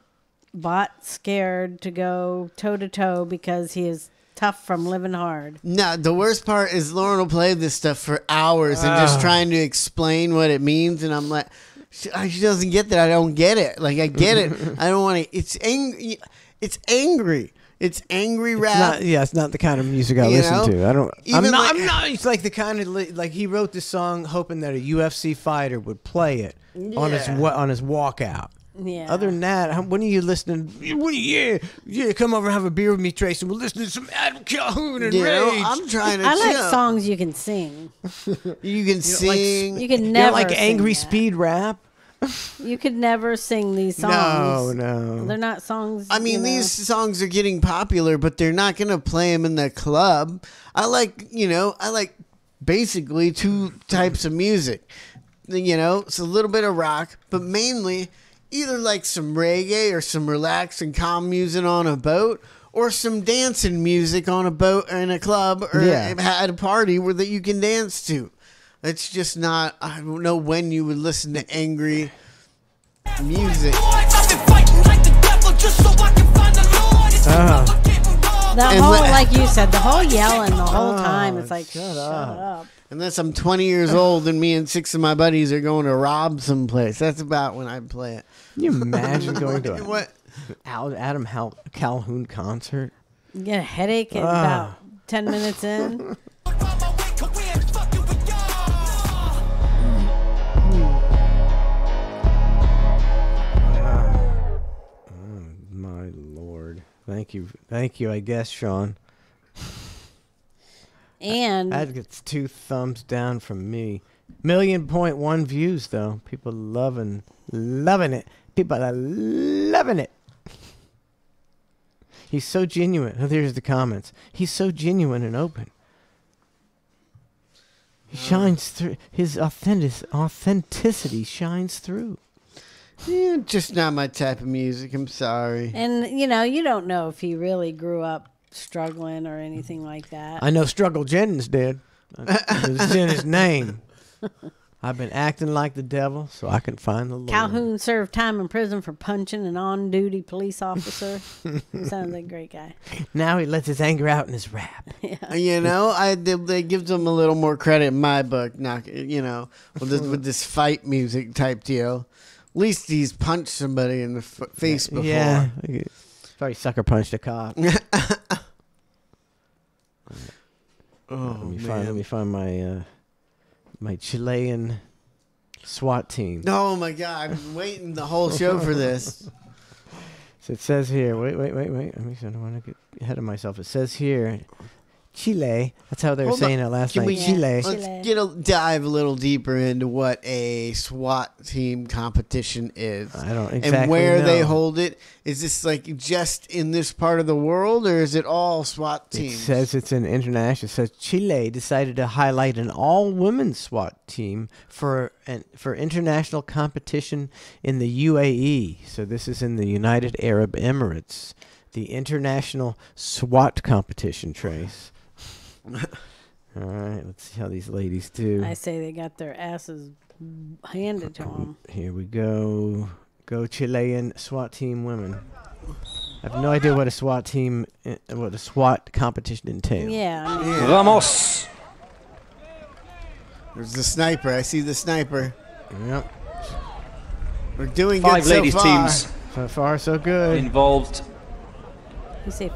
scared to go toe to toe because he is tough from living hard. No, the worst part is Lauren will play this stuff for hours and just trying to explain what it means, and I'm like, she doesn't get that. I don't get it. Like, I get it. I don't want to. It's angry. It's angry. It's angry rap. It's not the kind of music I listen to. I don't. I'm not. It's like the kind of like he wrote this song hoping that a UFC fighter would play it on his walkout. Yeah. Other than that, when are you listening? Yeah, come over and have a beer with me, Tracy. We'll listen to some Adam Calhoun and Rage. I'm trying to. I like songs you can sing. You can sing. You can never like angry sing speed rap. You could never sing these songs. No. They're not songs. I mean, these songs are getting popular, but they're not going to play them in the club. I like basically two types of music. It's a little bit of rock, but mainly either like some reggae or some relaxing, calm music on a boat, or some dancing music on a boat or in a club or at a party that you can dance to. It's just not. I don't know when you would listen to angry music. The whole, like you said, the whole yelling the whole time. It's like, shut up. Unless I'm 20 years old and me and 6 of my buddies are going to rob someplace. That's about when I play it. Can you imagine going to an Adam Calhoun concert? You get a headache at about 10 minutes in. My Lord. Thank you, I guess, Sean. And that gets 2 thumbs down from me. 1.1 million views, though. People loving it. People are loving it. He's so genuine. Oh, there's the comments. He's so genuine and open. He shines through. His authenticity shines through. Yeah, just not my type of music. I'm sorry. And, you don't know if he really grew up struggling or anything like that. I know Struggle Jennings did. It's in his name. I've been acting like the devil so I can find the Lord. Calhoun served time in prison for punching an on-duty police officer. Sounds like a great guy. Now he lets his anger out in his rap. Yeah. They give them a little more credit in my book. With this fight music type deal. At least he's punched somebody in the face before. Yeah. Probably sucker punched a cop. Let me find my Chilean SWAT team. Oh my God! I've been waiting the whole show for this. So it says here. Wait. I don't want to get ahead of myself. It says here, Chile. That's how they were saying it last night. Chile. Let's dive a little deeper into what a SWAT team competition is. I don't exactly and where know. they hold it. Is this like just in this part of the world, or is it all SWAT teams? It says it's an international. It says Chile decided to highlight an all-women SWAT team for international competition in the UAE. So this is in the United Arab Emirates. The international SWAT competition, Trace. All right, let's see how these ladies do. I say they got their asses handed to them. Here we go. Go Chilean SWAT team women. I have no idea what a SWAT team, what a SWAT competition entails. Yeah. Vamos. There's the sniper. I see the sniper. Yep. We're doing 5 good so ladies far. teams. So far, so good. Involved. You say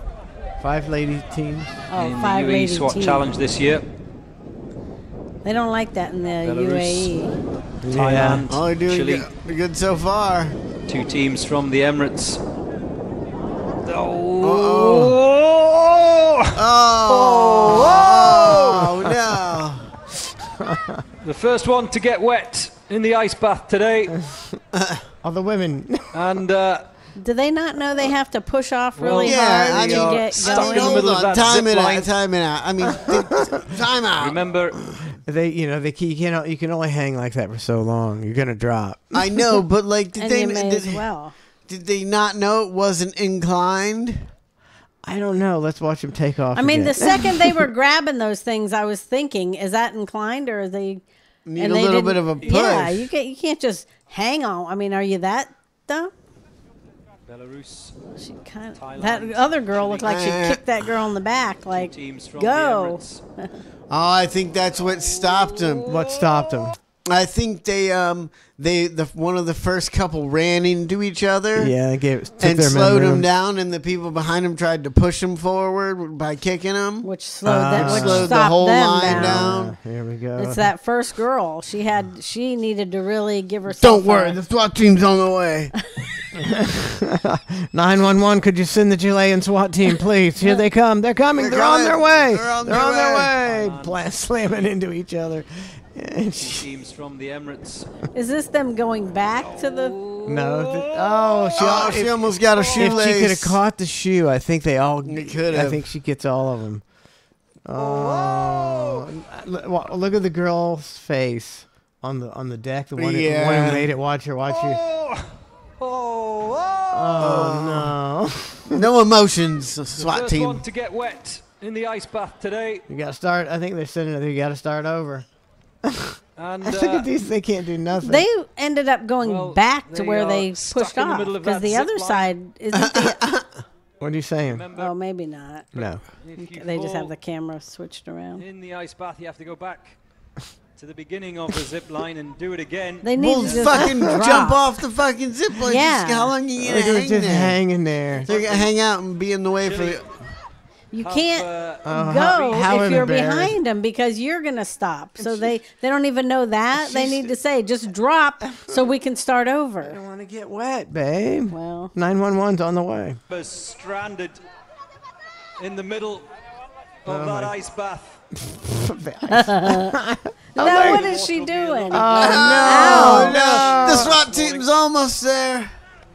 5 lady teams. Oh, in the 5 UAE lady SWAT teams. Challenge this year. They don't like that in the Belarus. UAE. Thailand, Oh, they're doing Chile. good so far. 2 teams from the Emirates. Oh, no. The first one to get wet in the ice bath today. All the women. And do they not know they have to push off really yeah, hard I to mean, get stuck going? in the middle of that Time zip it line. out. Time it out. I mean, time out. Remember, you can only hang like that for so long. You're gonna drop. I know, but like, And you may as well. Did they not know it wasn't inclined? I don't know. Let's watch them take off. I mean, again. the second they were grabbing those things, I was thinking, is that inclined or are they Need and a they little didn't- bit of a push. Yeah, you can't just hang on. I mean, are you that dumb? Belarus. She kind of, that other girl looked like she kicked that girl in the back. Like, teams from go. the Emirates. Oh, I think that's what stopped him. What stopped him? I think one of the first couple ran into each other. Yeah, took and their slowed him momentum. down, and the people behind him tried to push him forward by kicking him, which slowed them, which slowed the stopped whole them line down. down. Here we go. It's that first girl. She needed to really give herself. Don't worry, the SWAT team's on the way. 911, could you send the Chilean SWAT team, please? Here they come. They're coming. They're on their way. They're on their way. Slamming into each other. Teams from the Emirates. Is this them going back to the? No. She almost got a shoelace. If she could have caught the shoe, I think they all. could I have. think she gets all of them. Oh, look at the girl's face on the deck. The one, Yeah. the one who made it. Watch her. Oh no. No emotions, The SWAT first team. one to get wet in the ice bath today. You gotta start. I think they're sending it. You gotta start over. And Look at these. They can't do nothing. They ended up going back to they where are they stuck pushed in the off middle of because that the zip other line. side isn't. The, What are you saying? oh, maybe not. No. They just have the camera switched around. In the ice bath, you have to go back to the beginning of the zip line and do it again. They need Well, to just fucking drop. jump off the fucking zip line. Yeah. Just, how long are you They're gonna hang just there? hanging there. They're gonna hang out and be in the way for the. You can't how go if you're embarrassed. behind them because you're gonna stop. So they don't even know that. They need to say just drop so we can start I over. don't want to get wet, babe. Well, 911's on the way. Was stranded in the middle of that ice bath. no, what is she doing? Oh no! The SWAT team's almost there.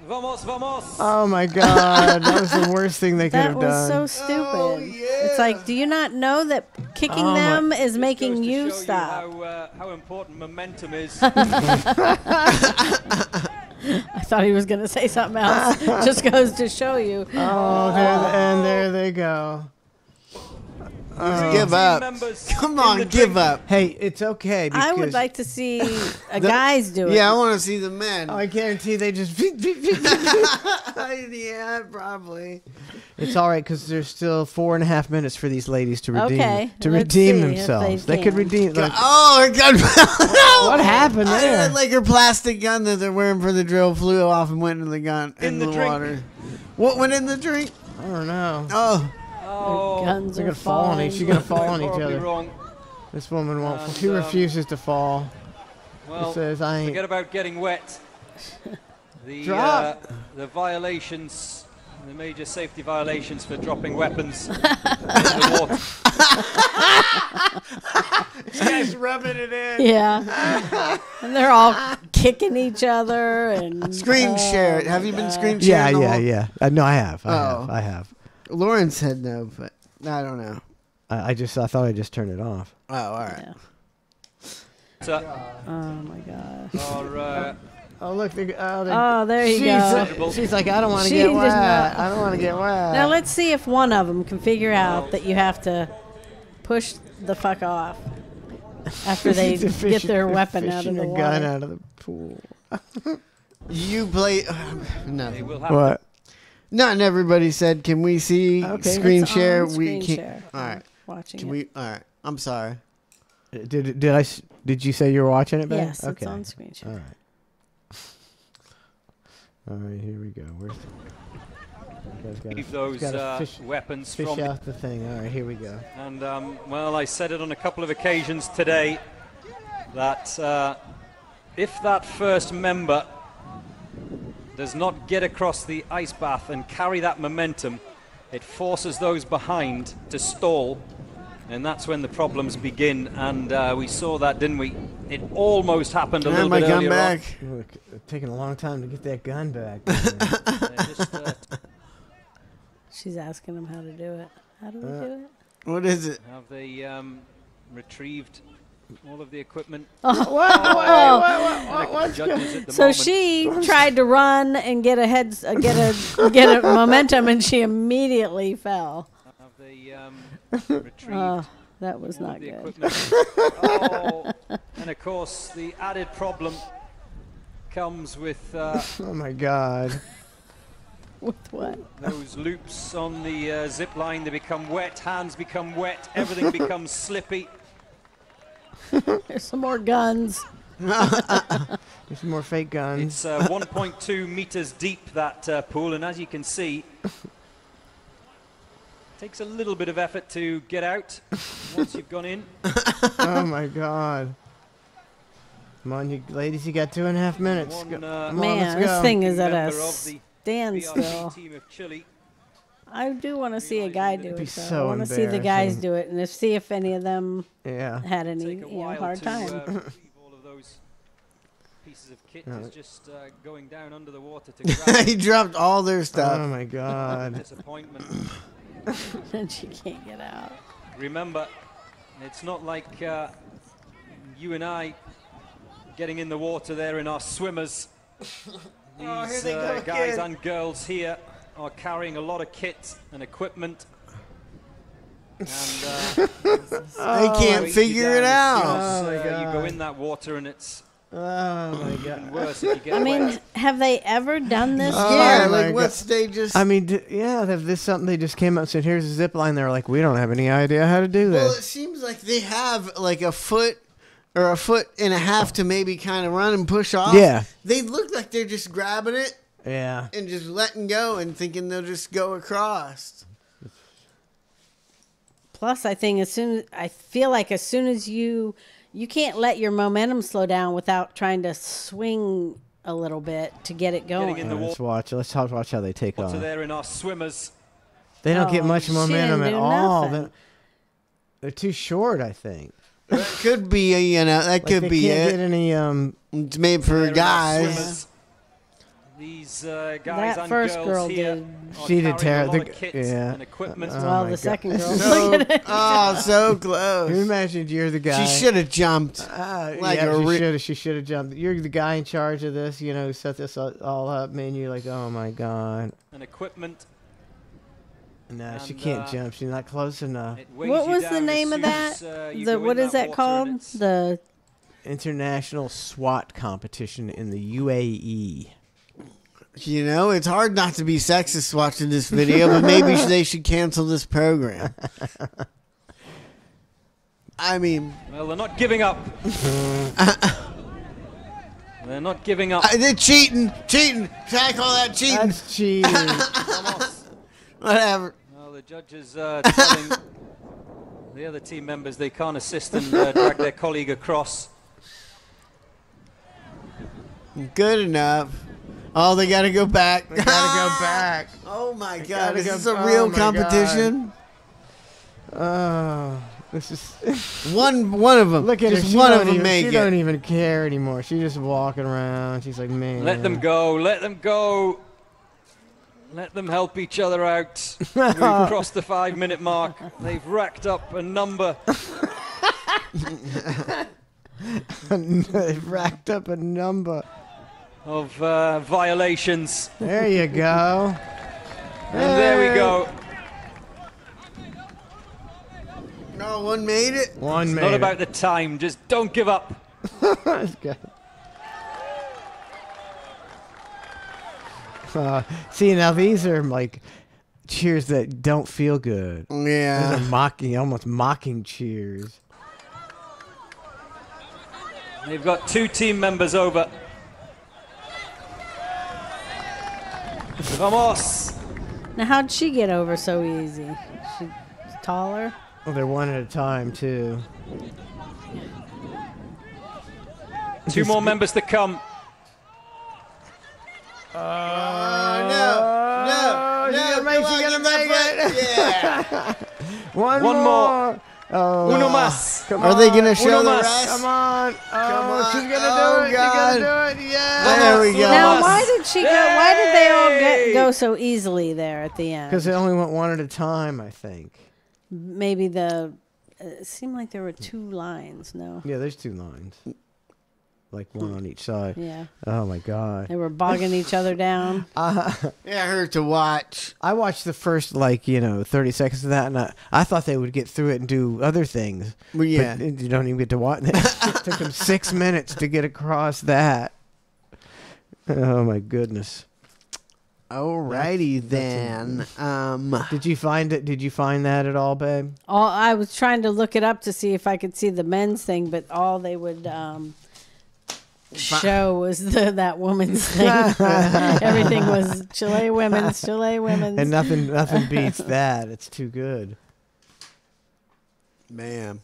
Vamos, vamos. Oh my God, that was the worst thing they could That have was done. so stupid. It's like, do you not know that kicking Oh, my- them is Just making goes to you show stop? how important momentum is. I thought he was going to say something else. Just goes to show you. Oh, there they go. Give up. Come on, give up. Hey, it's okay. I would because- like to see guys do it. Yeah, I want to see the men. Oh, I guarantee they just. Yeah, probably. It's all right because there's still 4.5 minutes for these ladies to redeem Okay, let's redeem see if themselves. they They could can. redeem. Like, Oh, her gun fell. what happened there? Like her plastic gun that they're wearing for the drill flew off and went into the gun in the drink. water. What went in the drink? I don't know. Oh, Oh, Guns They're are gonna fall on falling. each. She's gonna fall on each horribly other. wrong. This woman won't. And, She refuses to fall. Well, She says, "I ain't." forget about getting wet. Drop. The violations, the major safety violations for dropping weapons in the water. This guy's rubbing it in. Yeah. And they're all kicking each other and screen share it. oh Have my you been God. screen Yeah, sharing? the yeah, whole- yeah. No, I have. Oh. I have. Lauren said no, but I don't know. I thought I just turned it off. Oh, all right. Yeah. So, Oh my gosh. or, Oh look! Oh, there you go. She's like, I don't want to She get does wet. not- I don't want to get wet. Now let's see if one of them can figure out that you have to push the fuck off after they They're get their they're weapon out of fishing the a water. gun out of the pool. You play. No. they will have What? Not everybody said. Can we see Okay. screen It's share? on We screen can't. share. All right. Watching Can it. we? All right. I'm sorry. Did you say you were watching it, babe? Yes, Okay. it's on screen share. All right. All right. Here we go. Where's Keep those weapons fish from out the thing. All right, here we go. And well, I said it on a couple of occasions today that if that first member does not get across the ice bath and carry that momentum, it forces those behind to stall, and that's when the problems begin. And we saw that, didn't we? It almost happened a little bit earlier on. Look, it's taking a long time to get that gun back. She's asking him how to do it. How do we do it? What is it? Have they retrieved all of the equipment? So she tried to run and get a get a momentum, and she immediately fell. Have they retrieved? That was not good. And of course, the added problem comes with. Oh my God. With what? Those loops on the zip line, they become wet, hands become wet, everything becomes slippy. There's some more guns. There's some more fake guns. It's 1.2 meters deep, that pool, and as you can see, takes a little bit of effort to get out once you've gone in. Oh my God. Come on, you ladies, you got 2.5 minutes. One, Come man, on, let's this go. thing is at a member of the standstill. team of Chile. I do want to see a guy do It'd be it. Though. so I want to see the guys embarrassing. do it and see if any of them Yeah. had any Take a while hard to time. retrieve all of those pieces of kit. Is just going down under the water to grab. He dropped all their stuff. Oh my God. Disappointment. And she can't get out. Remember, it's not like you and I getting in the water there in our swimmers. These guys and girls here are carrying a lot of kit and equipment. And they can't figure it out. You go in that water and it's my God. worse if you get I mean, wet. have they ever done this? Yeah, my like what God. stages? I mean, yeah, this something they just came up and said, here's a zip line. They're like, we don't have any idea how to do Well, this. it seems like they have like a foot or a foot and a half to maybe kind of run and push off. Yeah. They look like they're just grabbing it Yeah. and just letting go and thinking they'll just go across. Plus, I feel like as soon as you can't let your momentum slow down without trying to swing a little bit to get it going. in the Let's watch. Let's watch how they take Water off. there in our swimmers. They don't get Oh, much she momentum didn't at do all. nothing. They're too short, I think. That could be, that Like could they be can't it. get any. It's made for There in our guys. swimmers. These guys That and first girls girl here did. are She did carrying a lot terrible. of kit Yeah. and equipment. Oh Well, my the God. second girl. So, Look at it. oh, so close. Can you imagine you're the guy? She should have jumped. Like yeah, a she should have jumped. You're the guy in charge of this, who set this all up, man. You're like, oh my God. And equipment. No, she And, can't jump. She's not close enough. It weighs What you was the down name as of soon that? as, you go What in is that water and called? it's- The International SWAT competition in the UAE. It's hard not to be sexist watching this video, but maybe they should cancel this program. I mean, Well, they're not giving up. They're not giving up. they're cheating. Can I call that cheating? That's cheating. Whatever. Well, the judges telling the other team members they can't assist and drag their colleague across. Good enough. Oh, they got to go back. They gotta go back. Oh my They God! gotta Is go- this a oh real my competition? Oh, this is One of them. Look at her. Just She one don't of them even, make She it. don't even care anymore. She's just walking around. She's like, man. Let them go. Let them go. Let them help each other out. We've crossed the 5-minute mark. They've racked up a number. They've racked up a number of violations. There you go. And there we go. No, one made it. One It's made not it. about the time. Just don't give up. That's good. See, now these are like cheers that don't feel good. Yeah. These are mocking, almost mocking cheers. They've got 2 team members over. Vamos! Now, how'd she get over so easy? She's taller? Well, they're one at a time, too. Two more members to come. Yeah. One more. more. Oh. Uno más. Come Are on. they gonna show Uno the más. rest? Come on. Oh, Come on. she's gonna Oh, do it. God. She's gonna do it. Yeah. There we go. Now, why did she go? Why did they all go so easily there at the end? Because they only went one at a time, I think. Maybe it seemed like there were 2 lines. No. Yeah, there's 2 lines. Like one on each side. Yeah. Oh, my God. They were bogging each other down. Yeah, it hurt to watch. I watched the first, 30 seconds of that, and I thought they would get through it and do other things. Well, yeah. But you don't even get to watch it. It took them 6 minutes to get across that. Oh, my goodness. Alrighty then. Did you find it? Did you find that at all, babe? I was trying to look it up to see if I could see the men's thing, but all they would show was that woman's thing. Everything was Chile women's. And nothing beats that. It's too good. Man,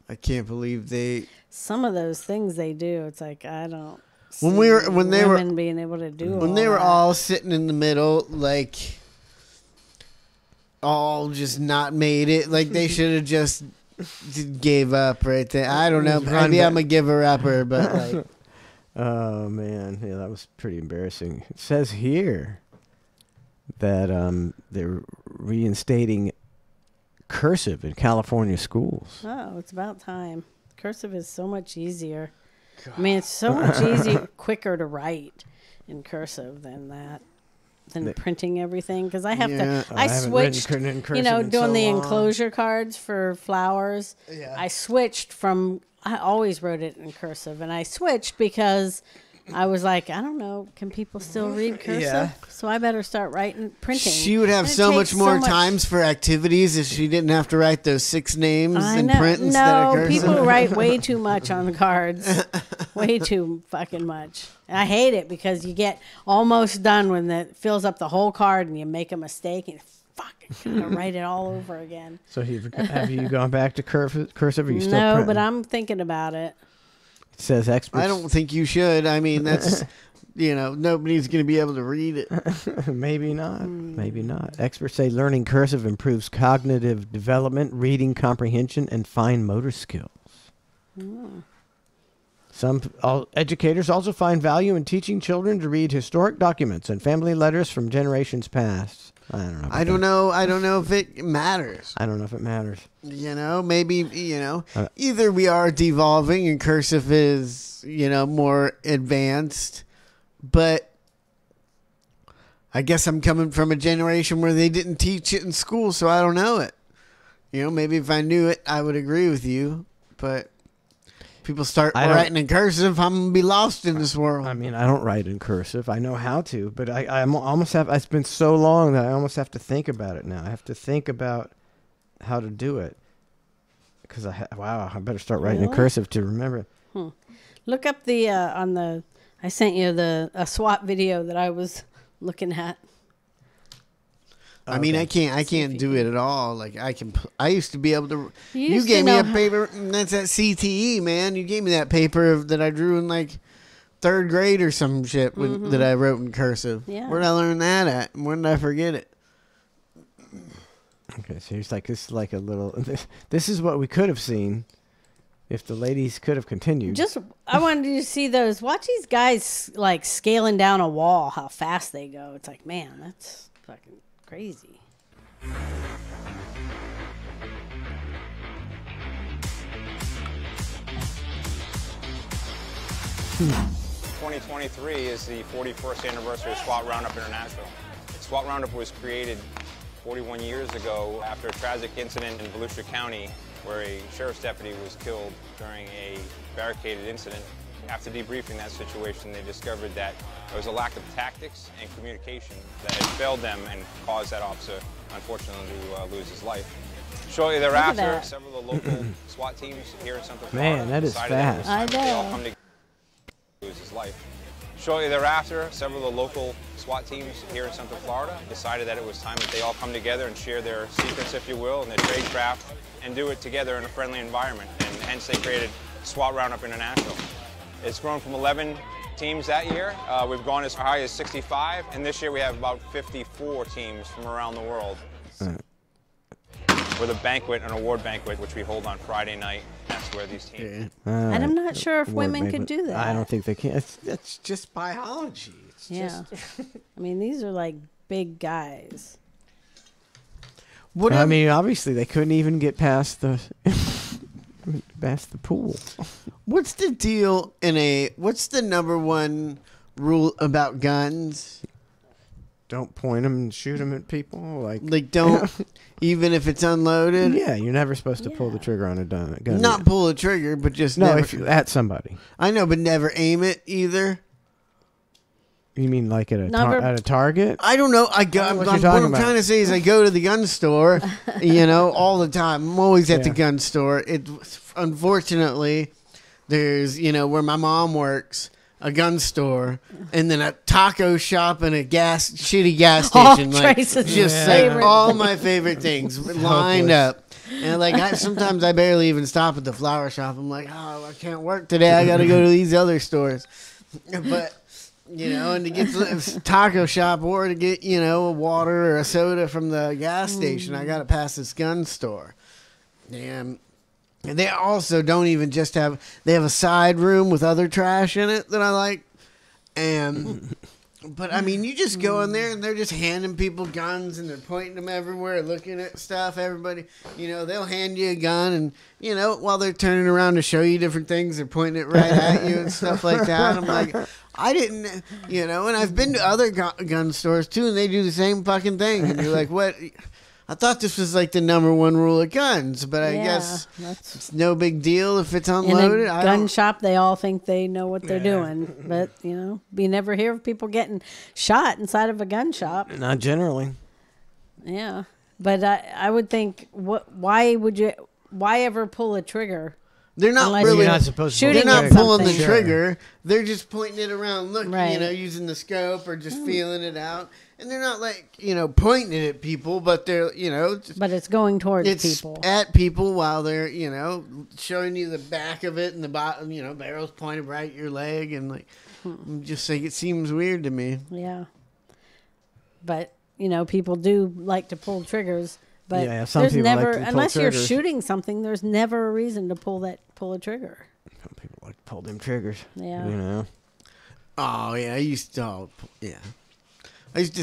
I can't believe they. Some of those things they do, it's like I don't. When they were being able to do when they were all sitting in the middle, like all just not made it. Like they should have just gave up right there. I don't know. Maybe I'm a giver upper, but like. Oh man, yeah, that was pretty embarrassing. It says here that they're reinstating cursive in California schools. Oh, it's about time. Cursive is so much easier. God. I mean, it's so much easier, quicker to write in cursive than printing everything. Because I have to, I switched, doing the enclosure cards for flowers. Yeah. I switched I always wrote it in cursive, and I switched because I was like, I don't know, can people still read cursive? Yeah. So I better start printing. She would have so much more times for activities if she didn't have to write those 6 names and print instead of cursive. No, people write way too much on the cards. Way too fucking much. And I hate it because you get almost done when it fills up the whole card and you make a mistake and fucking gotta write it all over again. So have you gone back to cursive? Or are you still No, printing? but I'm thinking about it. It says experts. I don't think you should. I mean, that's, nobody's going to be able to read it. Maybe not. Maybe not. Experts say learning cursive improves cognitive development, reading comprehension, and fine motor skills. Some educators also find value in teaching children to read historic documents and family letters from generations past. I don't know. I don't know if it matters. I don't know if it matters. Maybe, either we are devolving and cursive is, more advanced, but I guess I'm coming from a generation where they didn't teach it in school, so I don't know it. Maybe if I knew it, I would agree with you, but people start writing in cursive, I'm going to be lost in this world. I mean, I don't write in cursive. I know how to, but I'm almost it's been so long that I almost have to think about it now. I have to think about how to do it. Because I better start writing in cursive to remember. Look up I sent you a SWAT video that I was looking at. I mean, I can't do it at all. Like I used to be able to. You gave me a paper. That's at CTE, man. You gave me that paper that I drew in like 3rd grade or some shit that I wrote in cursive. Yeah. Where did I learn that at? And when did I forget it? Okay, so it's like this is like a little. This is what we could have seen if the ladies could have continued. I wanted you to see those. Watch these guys like scaling down a wall. How fast they go. It's like, man, that's fucking crazy. 2023 is the 41st anniversary of SWAT Roundup International. SWAT Roundup was created 41 years ago after a tragic incident in Volusia County where a sheriff's deputy was killed during a barricaded incident. After debriefing that situation, they discovered that there was a lack of tactics and communication that had failed them and caused that officer, unfortunately, to lose his life. Shortly thereafter, several of the local SWAT teams here in Central Florida that is fast. I know. They all come together to lose his life. Shortly thereafter, several of the local SWAT teams here in Central Florida decided that it was time that they all come together and share their secrets, if you will, and their tradecraft, and do it together in a friendly environment. And hence they created SWAT Roundup International. It's grown from 11 teams that year. We've gone as high as 65, and this year we have about 54 teams from around the world. With a banquet, an award banquet, which we hold on Friday night. That's where these teams. And I'm not sure if women could do that. I don't think they can. It's just biology. It's Yeah. just I mean, these are like big guys. I mean, obviously they couldn't even get past the pool. What's the deal what's the number one rule about guns? Don't point them and shoot them at people. Like don't, even if it's unloaded. Yeah, you're never supposed to pull the trigger on a gun. Not pull the trigger, but just no, never, if you're at somebody. I know, but never aim it either. You mean like at a target? I don't know. what I'm trying to say is I go to the gun store, all the time. I'm always at the gun store. Unfortunately, there's, where my mom works, a gun store, and then a taco shop and a shitty gas station. All my favorite things lined up. And sometimes I barely even stop at the flower shop. I'm like, oh, I can't work today. I got to go to these other stores. But, and to get to the taco shop or to get, a water or a soda from the gas station, I got to pass this gun store. And they also don't even just they have a side room with other trash in it that I like. But I mean, you just go in there and they're just handing people guns and they're pointing them everywhere, looking at stuff. Everybody, they'll hand you a gun and, while they're turning around to show you different things, they're pointing it right at you and stuff like that. I'm like, I didn't, and I've been to other gun stores too and they do the same fucking thing. And you're like, what? I thought this was like the number one rule of guns, but I guess it's no big deal if it's unloaded. In a gun shop, they all think they know what they're doing. But, you never hear of people getting shot inside of a gun shop. Not generally. Yeah. But I would think, why ever pull a trigger? They're not Unless really you're not supposed to. They're not pulling the trigger. They're just pointing it around, looking, using the scope or just feeling it out. And they're not pointing it at people, but they're, but it's going towards people. At people while they're, showing you the back of it and the bottom, barrel's pointed right at your leg. And just like, it seems weird to me. Yeah. But, people do like to pull triggers. But some there's people never, like to pull unless triggers. you're shooting something, there's never a reason to pull a trigger. Some people like to pull them triggers. Yeah. Oh, yeah. I used to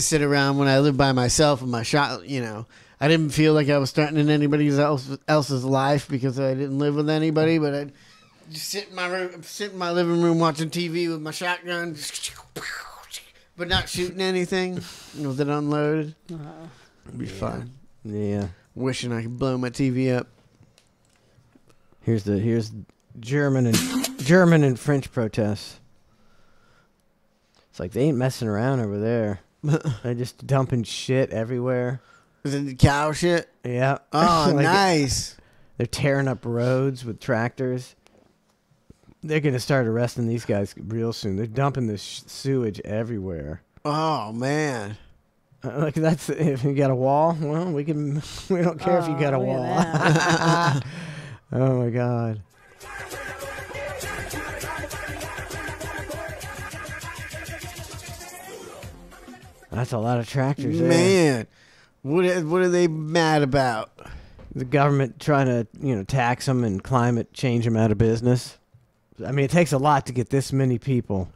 sit around when I lived by myself with my shot, I didn't feel like I was threatening anybody else's life because I didn't live with anybody, but I'd just sit in my living room watching TV with my shotgun, but not shooting anything with it unloaded. It'd be fun. Yeah. Wishing I could blow my TV up. Here's German and French protests. It's like they ain't messing around over there. They're just dumping shit everywhere. Is it cow shit? Yeah. Oh, nice. They're tearing up roads with tractors. They're going to start arresting these guys real soon. They're dumping this sewage everywhere. Oh, man. Like that's if you got a wall. Well, we don't care if you got a wall. Oh my God. That's a lot of tractors. Man, what are they mad about? The government trying to tax them and climate change them out of business. I mean, it takes a lot to get this many people.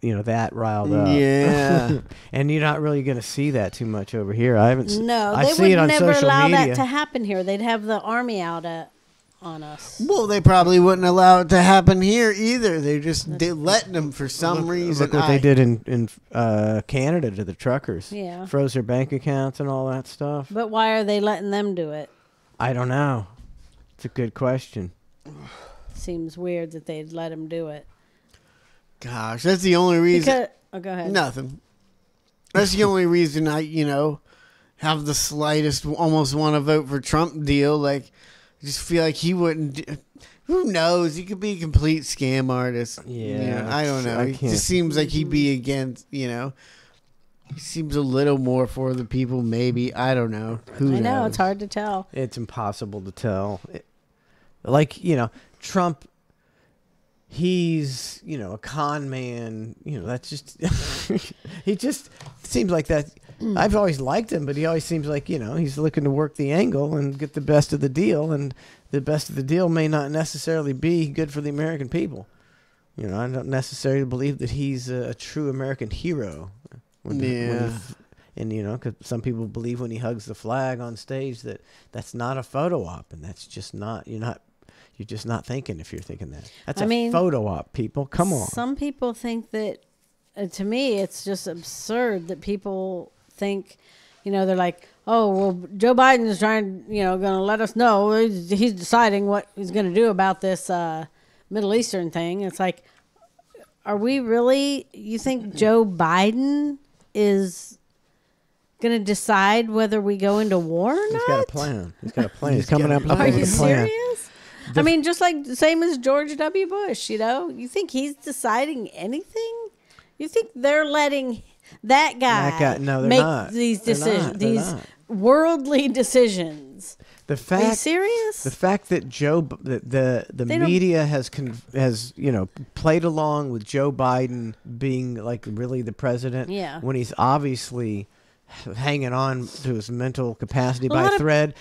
That riled up. Yeah. And you're not really going to see that too much over here. I haven't No, I they see would it on never social allow media. that to happen here. They'd have the army out on us. Well, they probably wouldn't allow it to happen here either. They're just letting them for some reason. Look what they did in Canada to the truckers. Yeah. Froze their bank accounts and all that stuff. But why are they letting them do it? I don't know. It's a good question. Seems weird that they'd let them do it. Gosh, that's the only reason. Go ahead. Nothing. That's the only reason I, have the slightest, almost want to vote for Trump deal. Like, I just feel like he wouldn't. Who knows? He could be a complete scam artist. Yeah, I don't know. I It can't- just seems like he'd be against, he seems a little more for the people, maybe. I don't know. Who knows? I know, it's hard to tell. It's impossible to tell. Trump, he's, a con man. That's just, he just seems like that. I've always liked him, but he always seems like, he's looking to work the angle and get the best of the deal. And the best of the deal may not necessarily be good for the American people. I don't necessarily believe that he's a true American hero. Because some people believe when he hugs the flag on stage that's not a photo op, and that's just not. You're just not thinking if you're thinking that. That's a photo op, people. Come on. Some people think that. To me, it's just absurd that people think. They're like, oh well, Joe Biden is trying. Going to let us know he's deciding what he's going to do about this Middle Eastern thing. It's like, are we really? You think Joe Biden is going to decide whether we go into war or not? He's got a plan. He's coming up with a plan. Are you serious? I mean, just like the same as George W. Bush, You think he's deciding anything? You think they're letting that guy no, they're make not. these They're decisions, not. They're these not. worldly decisions? The fact, are you serious? The fact that the media has played along with Joe Biden being like really the president, when he's obviously hanging on to his mental capacity by a thread.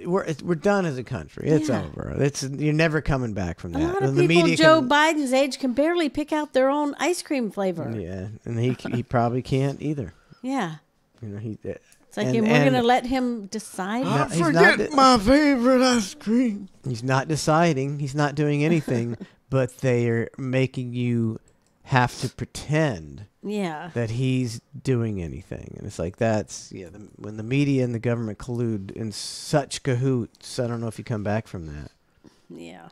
We're done as a country. It's over. You're never coming back from that. A lot of people Joe Biden's age can barely pick out their own ice cream flavor. Yeah, and he probably can't either. Yeah. It's like, we're going to let him decide? I forget my favorite ice cream. He's not deciding. He's not doing anything, but they are making you have to pretend that he's doing anything. And it's like, when the media and the government collude in such cahoots, I don't know if you come back from that. Yeah.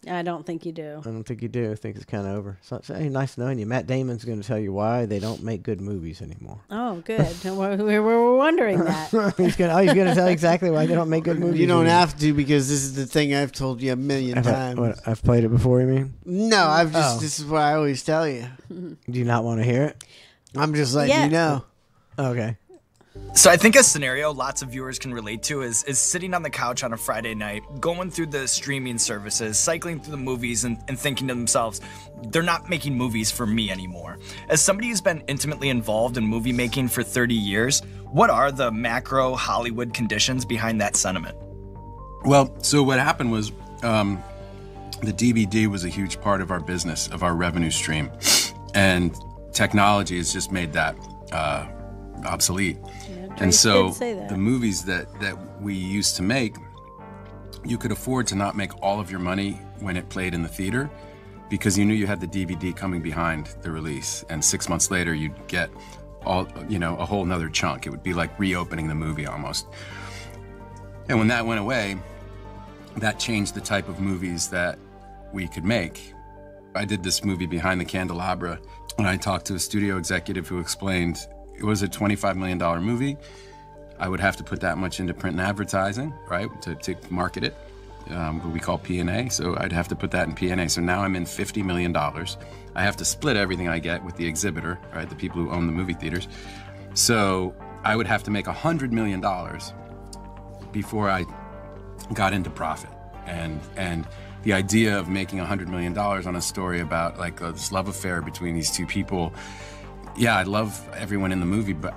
I don't think you do. I don't think you do. I think it's kind of over. So, hey, nice knowing you. Matt Damon's going to tell you why they don't make good movies anymore. Oh, good. we were wondering that. he's going to tell you exactly why they don't make good movies. You don't have to, because this is the thing I've told you a million times. I've played it before, you mean? No, this is what I always tell you. Do you not want to hear it? I'm just letting you know. Okay. So I think a scenario lots of viewers can relate to is sitting on the couch on a Friday night, going through the streaming services, cycling through the movies and thinking to themselves, they're not making movies for me anymore. As somebody who's been intimately involved in movie making for 30 years, what are the macro Hollywood conditions behind that sentiment? Well, so what happened was the DVD was a huge part of our business, of our revenue stream. And technology has just made that obsolete. And so the movies that we used to make, you could afford to not make all of your money when it played in the theater, because you knew you had the DVD coming behind the release, and 6 months later you'd get a whole nother chunk. It would be like reopening the movie almost. And when that went away, that changed the type of movies that we could make. I did this movie Behind the Candelabra, and I talked to a studio executive who explained it was a $25 million movie. I would have to put that much into print and advertising, right, to market it, what we call P&A. So I'd have to put that in P&A. So now I'm in $50 million. I have to split everything I get with the exhibitor, right, the people who own the movie theaters. So I would have to make $100 million before I got into profit. And the idea of making $100 million on a story about like this love affair between these two people, yeah, I love everyone in the movie, but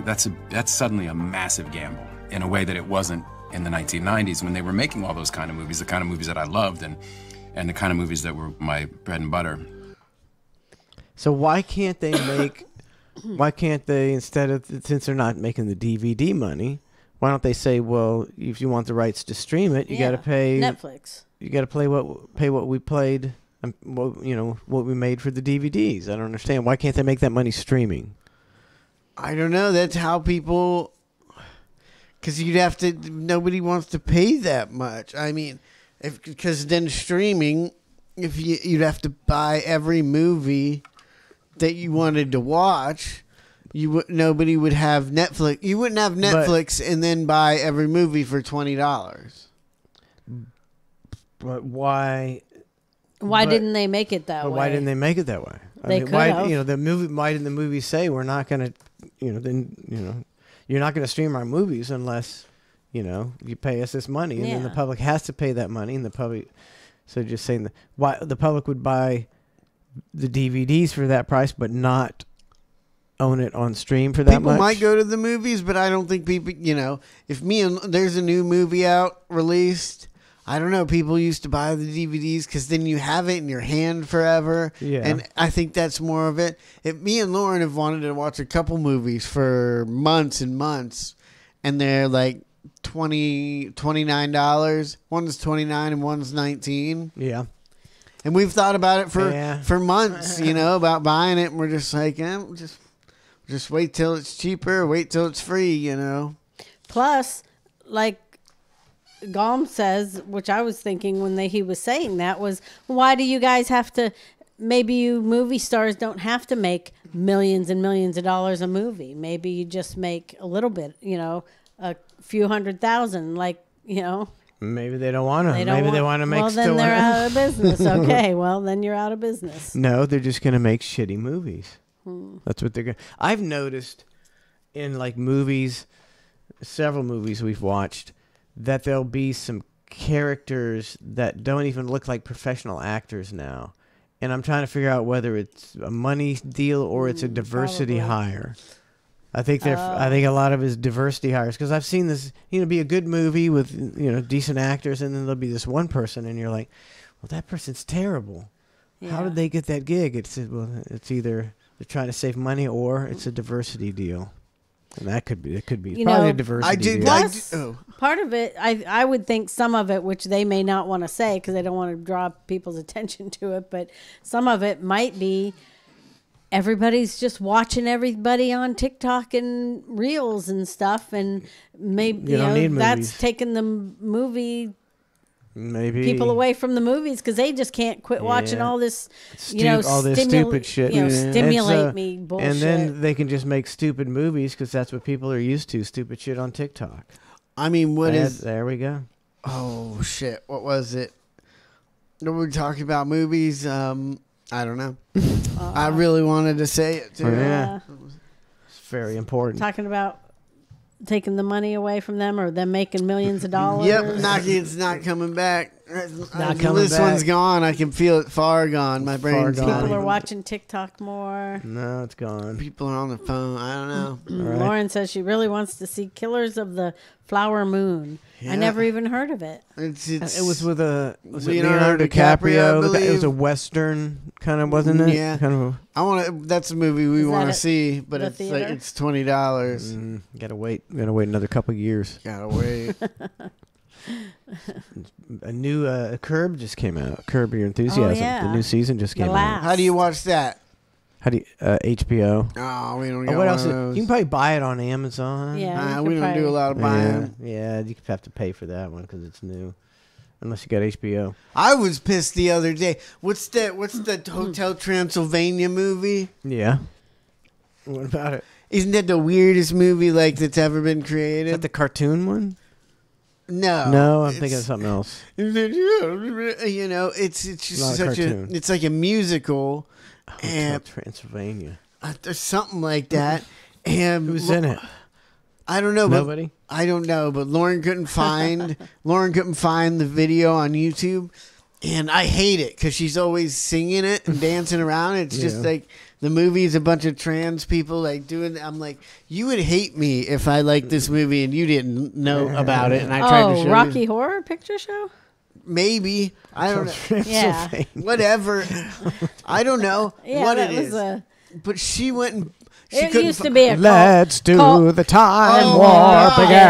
that's suddenly a massive gamble in a way that it wasn't in the 1990s when they were making all those kind of movies, the kind of movies that I loved and the kind of movies that were my bread and butter. So why can't they since they're not making the DVD money, why don't they say, well, if you want the rights to stream it, you got to pay Netflix. You got to pay what we played. What we made for the DVDs. I don't understand. Why can't they make that money streaming? I don't know. That's how people... Because you'd have to... Nobody wants to pay that much. I mean, because then streaming, you'd have to buy every movie that you wanted to watch. Nobody would have Netflix. You wouldn't have Netflix and then buy every movie for $20. But why? Why didn't they make it that way? Why didn't they make it that way? They could have. The movie. Why didn't the movie say we're not going to? You're not going to stream our movies unless you pay us this money, and then the public has to pay that money, and the public. So just saying that why the public would buy the DVDs for that price, but not own it on stream for that much. People might go to the movies, but I don't think people. If there's a new movie out released. I don't know. People used to buy the DVDs because then you have it in your hand forever. Yeah. And I think that's more of it. Me and Lauren have wanted to watch a couple movies for months and months, and they're like $29. One's $29 and one's $19. Yeah. And we've thought about it for months, about buying it, and we're just like, just wait till it's cheaper, wait till it's free, Plus, like Gom says, which I was thinking when he was saying that was, why do you guys have to? Maybe you movie stars don't have to make millions and millions of dollars a movie. Maybe you just make a little bit, a few $100,000, Maybe they don't want to. Maybe they want to make. Well, then they're out of business. Okay, well then you're out of business. No, they're just going to make shitty movies. That's what they're going. I've noticed in movies, several movies we've watched, that there'll be some characters that don't even look like professional actors now. And I'm trying to figure out whether it's a money deal or it's a diversity hire. I think I think a lot of it is diversity hires, because I've seen this, be a good movie with, decent actors, and then there'll be this one person and you're like, well, that person's terrible. Yeah. How did they get that gig? It's either they're trying to save money or it's a diversity deal. And it could be probably a diversity deal. Part of it, I would think some of it, which they may not want to say because they don't want to draw people's attention to it, but some of it might be everybody's just watching everybody on TikTok and Reels and stuff, and maybe that's taking the movie people away from the movies because they just can't quit watching all this, all this stupid shit, stimulate me bullshit. And then they can just make stupid movies because that's what people are used to, stupid shit on TikTok. I mean, there we go. Oh shit! What was it? We were talking about movies. I don't know. I really wanted to say it too. Yeah, it's very important. Talking about taking the money away from them, or them making millions of dollars. Yep, it's not coming back. This one's gone. I can feel it far gone. My brain's gone. People are watching TikTok more. No, it's gone. People are on the phone. I don't know. Right. Lauren says she really wants to see Killers of the Flower Moon. Yeah. I never even heard of it. It was with Leonardo DiCaprio. It was a Western kind of, wasn't it? Yeah. Kind of. That's a movie we want to see, but it's it's $20. Gotta wait another couple of years. Gotta wait. A new Curb just came out. Curb Your Enthusiasm. Oh, yeah. The new season just came out. How do you watch that? How do you, HBO? Oh, we don't get what one else? of those. You can probably buy it on Amazon. Yeah, we don't do a lot of buying. Yeah, you have to pay for that one because it's new, unless you got HBO. I was pissed the other day. What's the Hotel Transylvania movie? Yeah. What about it? Isn't that the weirdest movie that's ever been created? Is that the cartoon one? No, I'm thinking of something else. It's just such it's like a musical. Hotel Transylvania. There's something like that. And who's in it? I don't know. Nobody. I don't know, but Lauren couldn't find the video on YouTube, and I hate it because she's always singing it and dancing around. It's just like the movie's a bunch of trans people doing. I'm like, you would hate me if I liked this movie and you didn't know about it. And I tried to show Rocky Horror Picture Show. Maybe I don't know. Yeah, whatever. I don't know what it is. But she went and it used to be a Let's do the time warp again.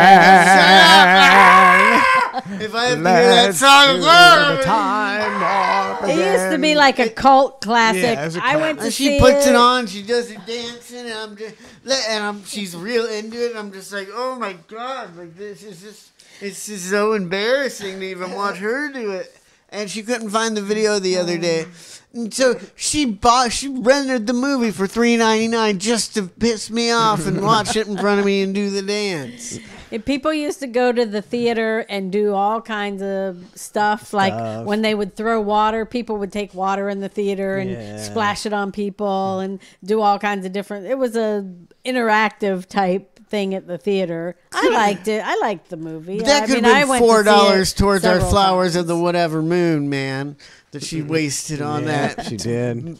If I have to hear that song, the time warp again. It used to be like a cult classic. Yeah, I went to see it. She puts it on. She does it dancing, and she's real into it. And I'm just like, oh my god, this is just. It's just so embarrassing to even watch her do it. And she couldn't find the video the other day. And so she rented the movie for $3.99 just to piss me off and watch it in front of me and do the dance. People used to go to the theater and do all kinds of stuff. Like when they would throw water, people would take water in the theater and splash it on people and do all kinds of different. It was a interactive type thing at the theater. I liked it. I liked the movie. But that could have been $4 towards our Flowers of the Whatever Moon, man, that she wasted on that. She did.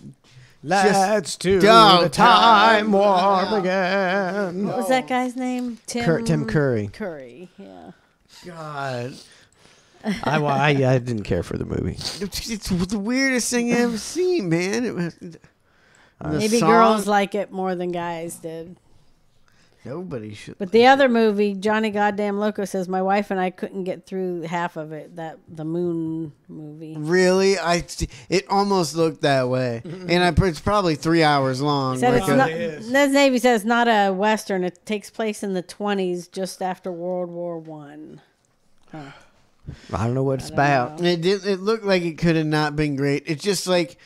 Let's do the time warp again. What was that guy's name? Tim Curry. Curry, yeah. God. I didn't care for the movie. It's the weirdest thing I've ever seen, man. It was, maybe girls like it more than guys did. Nobody should. But the other movie, Johnny Goddamn Loco, says my wife and I couldn't get through half of it. The Moon movie. Really? It almost looked that way, and it's probably 3 hours long. Said Nez Navy says it's not a Western. It takes place in the 20s, just after World War One. Huh. I don't know what it's about. It looked like it could have not been great. It's just like.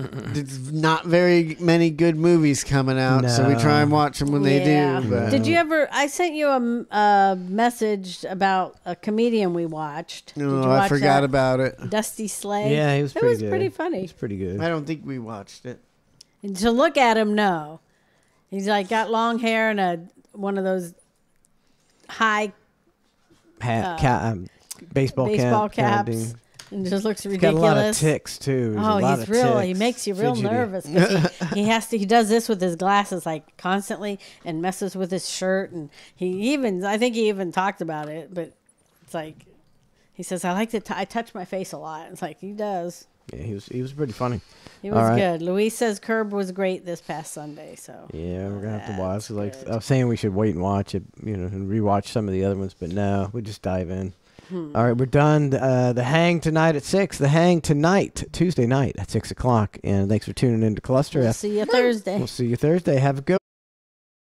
There's not very many good movies coming out, so we try and watch them when they do. But. Did you ever? I sent you a message about a comedian we watched. No, I forgot about it. Dusty Slay. Yeah, he was pretty good. It was pretty funny. It's pretty good. I don't think we watched it. And to look at him, no. He's like got long hair and one of those baseball caps. And just looks ridiculous. He's got a lot of ticks too. He makes you real nervous. He does this with his glasses like constantly and messes with his shirt. And I think he even talked about it. But it's like he says, I like to I touch my face a lot. It's like he does. Yeah, he was pretty funny. He was good. Luis says Curb was great this past Sunday. So yeah, we're gonna have to watch. Like I was saying, we should wait and watch it, and rewatch some of the other ones. But no, we just dive in. All right, we're done. The Hang tonight at 6. The Hang tonight, Tuesday night at 6 o'clock. And thanks for tuning in to ClusterF. We'll see you Thursday. We'll see you Thursday. Have a good